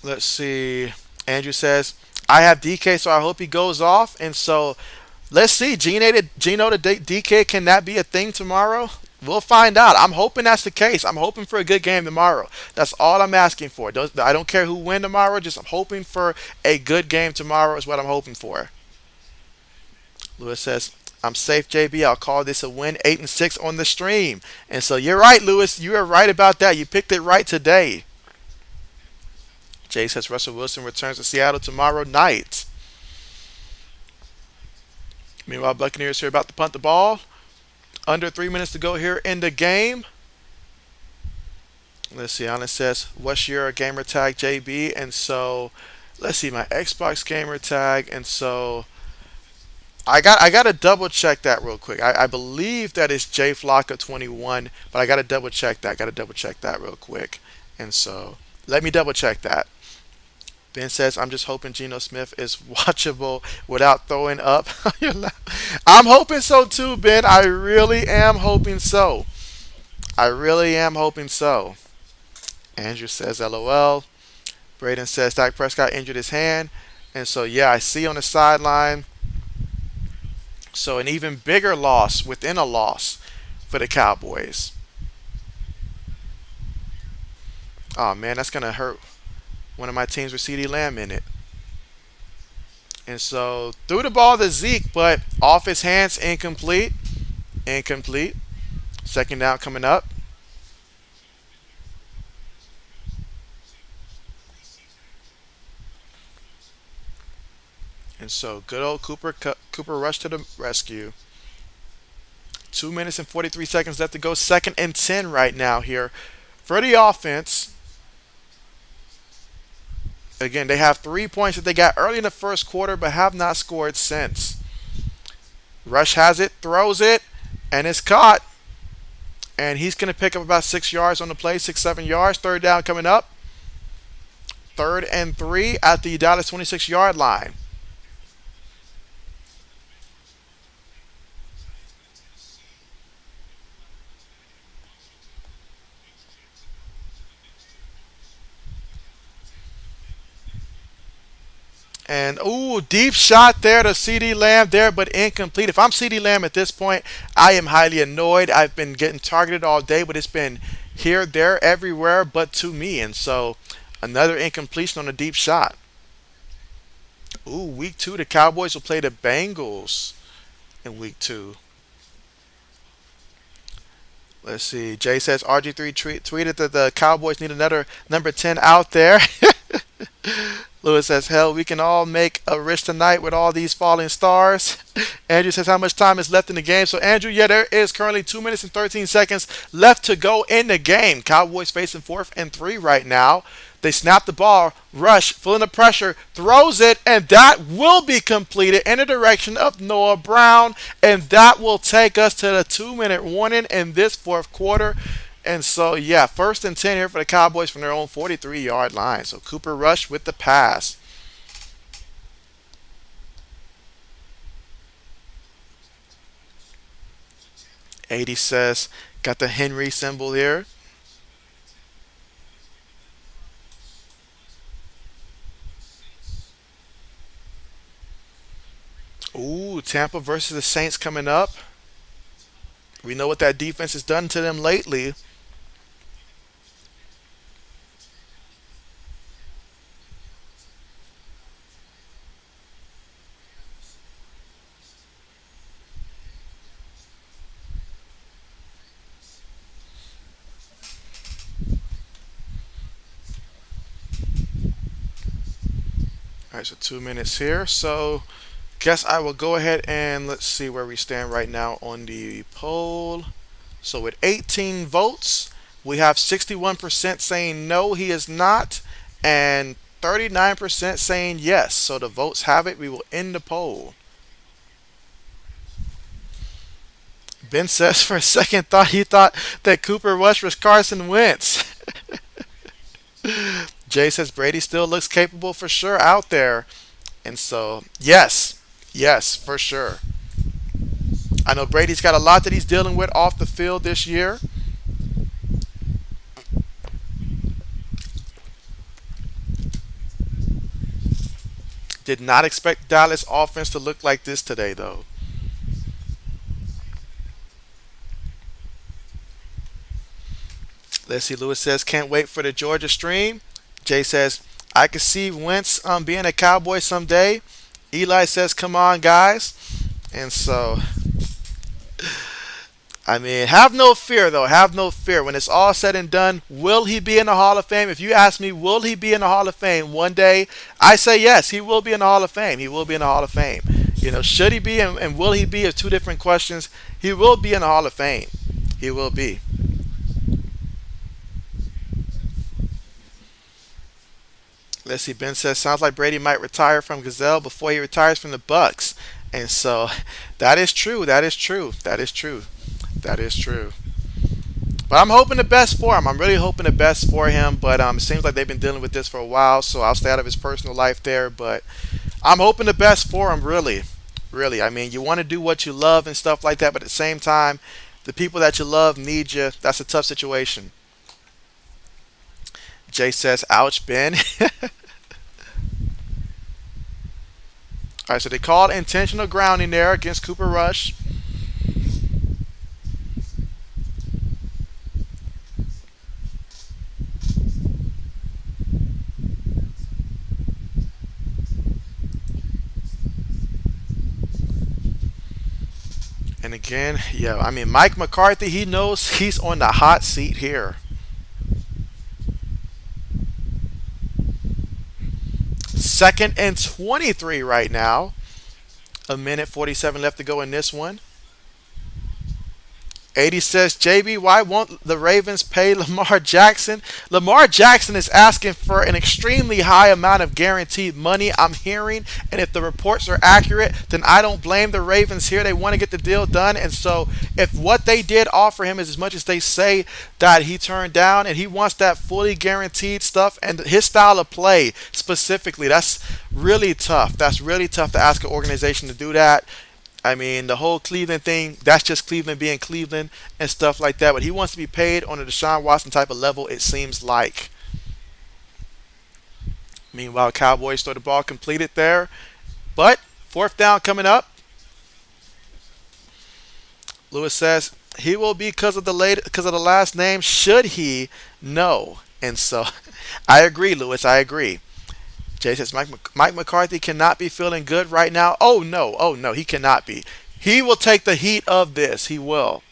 Let's see. Andrew says, I have DK, so I hope he goes off. And so let's see. Gino to DK, can that be a thing tomorrow? We'll find out. I'm hoping that's the case. I'm hoping for a good game tomorrow. That's all I'm asking for. I don't care who win tomorrow. Just I'm hoping for a good game tomorrow is what I'm hoping for. Lewis says, I'm safe, JB. I'll call this a win. 8-6 on the stream. And so you're right, Lewis. You are right about that. You picked it right today. Jay says Russell Wilson returns to Seattle tomorrow night. Meanwhile, Buccaneers here about to punt the ball. Under 3 minutes to go here in the game. Let's see. Alan says, "What's your gamer tag, JB?" And so, let's see my Xbox gamer tag. And so, I got to double check that real quick. I believe that is JFlocka21, but I got to double check that. Got to double check that real quick. And so, let me double check that. Ben says, "I'm just hoping Geno Smith is watchable without throwing up." I'm hoping so too, Ben. I really am hoping so. I really am hoping so. Andrew says, "LOL." Braden says, "Dak Prescott injured his hand." And so, yeah, I see on the sideline. So, an even bigger loss within a loss for the Cowboys. Oh, man, that's going to hurt one of my teams with CD Lamb in it. And so, threw the ball to Zeke, but off his hands, incomplete. Incomplete. Second down coming up. And so, good old Cooper rushed to the rescue. 2 minutes and 43 seconds left to go. Second and 10 right now here for the offense. Again, they have 3 points that they got early in the first quarter, but have not scored since. Rush has it, throws it, and it's caught. And he's going to pick up about 6 yards on the play, 6, 7 yards. Third down coming up. 3rd and 3 at the Dallas 26-yard line. And ooh, deep shot there to CD Lamb there, but incomplete. If I'm CD Lamb at this point, I am highly annoyed. I've been getting targeted all day, but it's been here, there, everywhere, but to me. And so another incompletion on a deep shot. Ooh, week 2, the Cowboys will play the Bengals in week 2. Let's see. Jay says RG3 tweeted that the Cowboys need another number 10 out there. Lewis says, "Hell, we can all make a rich tonight with all these falling stars." Andrew says, "How much time is left in the game?" So, Andrew, yeah, there is currently 2 minutes and 13 seconds left to go in the game. Cowboys facing 4th and 3 right now. They snap the ball, Rush, feeling the pressure, throws it, and that will be completed in the direction of Noah Brown. And that will take us to the 2-minute warning in this fourth quarter. And so, yeah, 1st and 10 here for the Cowboys from their own 43-yard line. So, Cooper Rush with the pass. '80 says, got the Henry symbol here. Ooh, Tampa versus the Saints coming up. We know what that defense has done to them lately. All right, so 2 minutes here. So, guess I will go ahead and let's see where we stand right now on the poll. So, with 18 votes, we have 61% saying no, he is not, and 39% saying yes. So, the votes have it. We will end the poll. Ben says for a second he thought that Cooper Rush was Carson Wentz. Jay says Brady still looks capable for sure out there. And so, yes, yes, for sure. I know Brady's got a lot that he's dealing with off the field this year. Did not expect Dallas offense to look like this today, though. Let's see. Lewis says, "Can't wait for the Georgia stream." Jay says, "I could see Wentz being a Cowboy someday." Eli says, "Come on, guys." And so, I mean, have no fear though. Have no fear. When it's all said and done, will he be in the Hall of Fame? If you ask me, will he be in the Hall of Fame one day? I say yes. He will be in the Hall of Fame. He will be in the Hall of Fame. Should he be and will he be are two different questions. He will be in the Hall of Fame. He will be. Let's see. Ben says sounds like Brady might retire from Gazelle before he retires from the Bucks, and so that is true. That is true. That is true. That is true. But I'm hoping the best for him. I'm really hoping the best for him. But it seems like they've been dealing with this for a while, so I'll stay out of his personal life there. But I'm hoping the best for him. Really, really. I mean, you want to do what you love and stuff like that, but at the same time, the people that you love need you. That's a tough situation. Jay says, "Ouch, Ben." All right, so they called intentional grounding there against Cooper Rush. And again, yeah, I mean, Mike McCarthy, he knows he's on the hot seat here. Second and 23 right now. A minute 47 left to go in this one. 80 says, JB, why won't the Ravens pay Lamar Jackson? Lamar Jackson is asking for an extremely high amount of guaranteed money, I'm hearing. And if the reports are accurate, then I don't blame the Ravens here. They want to get the deal done. And so if what they did offer him is as much as they say that he turned down, and he wants that fully guaranteed stuff and his style of play specifically, that's really tough. That's really tough to ask an organization to do that. I mean, the whole Cleveland thing, that's just Cleveland being Cleveland and stuff like that. But he wants to be paid on a Deshaun Watson type of level, it seems like. Meanwhile, Cowboys throw the ball completed there. But fourth down coming up. Lewis says he will be because of the last name. Should he? No. And so I agree, Lewis. I agree. Jay says Mike McCarthy cannot be feeling good right now. Oh no, he cannot be. He will take the heat of this. He will.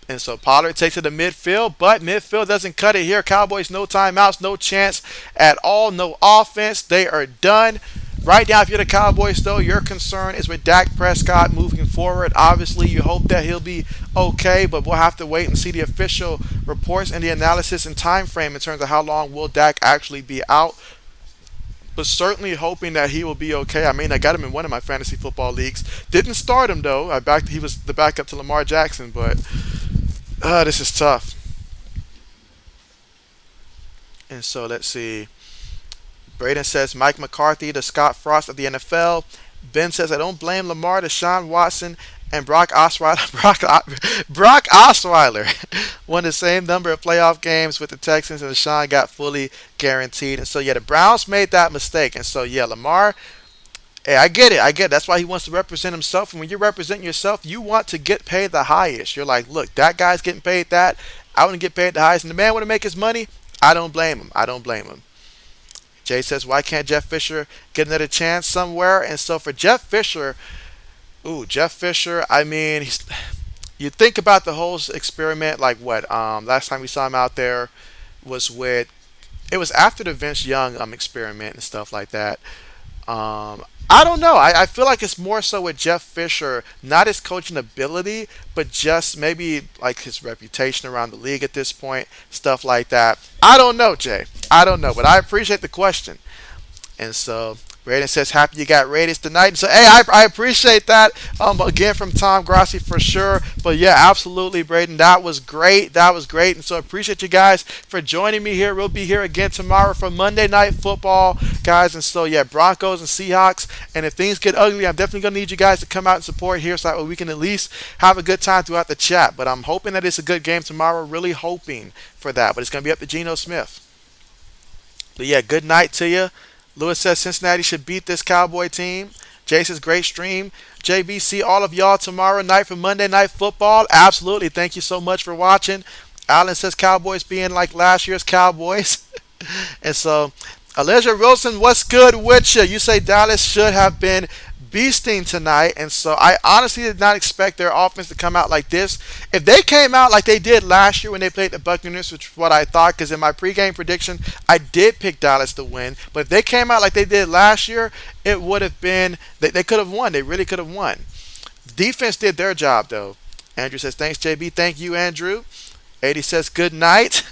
And so Pollard takes it to midfield, but midfield doesn't cut it here. Cowboys no timeouts, no chance at all, no offense. They are done. Right now, if you're the Cowboys, though, your concern is with Dak Prescott moving forward. Obviously, you hope that he'll be okay, but we'll have to wait and see the official reports and the analysis and time frame in terms of how long will Dak actually be out. But certainly hoping that he will be okay. I mean, I got him in one of my fantasy football leagues. Didn't start him, though. He was the backup to Lamar Jackson, but this is tough. And so let's see. Braden says Mike McCarthy, the Scott Frost of the NFL. Ben says I don't blame Lamar, Deshaun Watson, and Brock Osweiler. Brock Osweiler won the same number of playoff games with the Texans, and Deshaun got fully guaranteed. And so yeah, the Browns made that mistake. And so yeah, Lamar. Hey, I get it. I get it. That's why he wants to represent himself. And when you're representing yourself, you want to get paid the highest. You're like, look, that guy's getting paid that. I want to get paid the highest. And the man want to make his money. I don't blame him. I don't blame him. Jay says, why can't Jeff Fisher get another chance somewhere? And so for Jeff Fisher, Jeff Fisher, I mean, you think about the whole experiment, like what? Last time we saw him out there was it was after the Vince Young experiment and stuff like that. I don't know. I feel like it's more so with Jeff Fisher, not his coaching ability, but just maybe like his reputation around the league at this point, stuff like that. I don't know, Jay. I don't know, but I appreciate the question. And so Braden says, happy you got Raiders tonight. And so, hey, I appreciate that. Again, from Tom Grossi for sure. But yeah, absolutely, Braden. That was great. That was great. And so I appreciate you guys for joining me here. We'll be here again tomorrow for Monday Night Football, guys. And so, yeah, Broncos and Seahawks. And if things get ugly, I'm definitely going to need you guys to come out and support here so that we can at least have a good time throughout the chat. But I'm hoping that it's a good game tomorrow. Really hoping for that. But it's going to be up to Geno Smith. But yeah, good night to you. Lewis says Cincinnati should beat this Cowboy team. Jay says great stream. JB, see all of y'all tomorrow night for Monday Night Football. Absolutely. Thank you so much for watching. Alan says Cowboys being like last year's Cowboys. And so, Elijah Wilson, what's good with you? You say Dallas should have been beasting tonight, and so I honestly did not expect their offense to come out like this. If they came out like they did last year when they played the Buccaneers, which is what I thought, because in my pregame prediction I did pick Dallas to win, but if they came out like they did last year, it would have been they could have won. They really could have won. Defense did their job though. Andrew says thanks, JB. Thank you, Andrew. 80 says good night.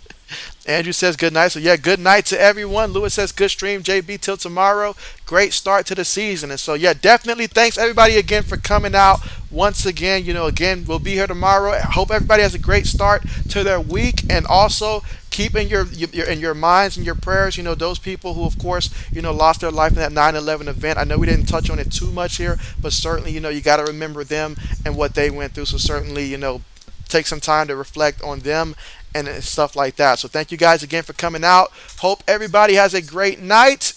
Andrew says good night. So yeah, good night to everyone. Lewis says good stream, JB, till tomorrow. Great start to the season. And so yeah, definitely thanks everybody again for coming out once again. Again, we'll be here tomorrow. I hope everybody has a great start to their week, and also keep in your minds and your prayers, those people who of course, lost their life in that 9/11 event. I know we didn't touch on it too much here, but certainly, you got to remember them and what they went through. So certainly, take some time to reflect on them and stuff like that. So thank you guys again for coming out. Hope everybody has a great night.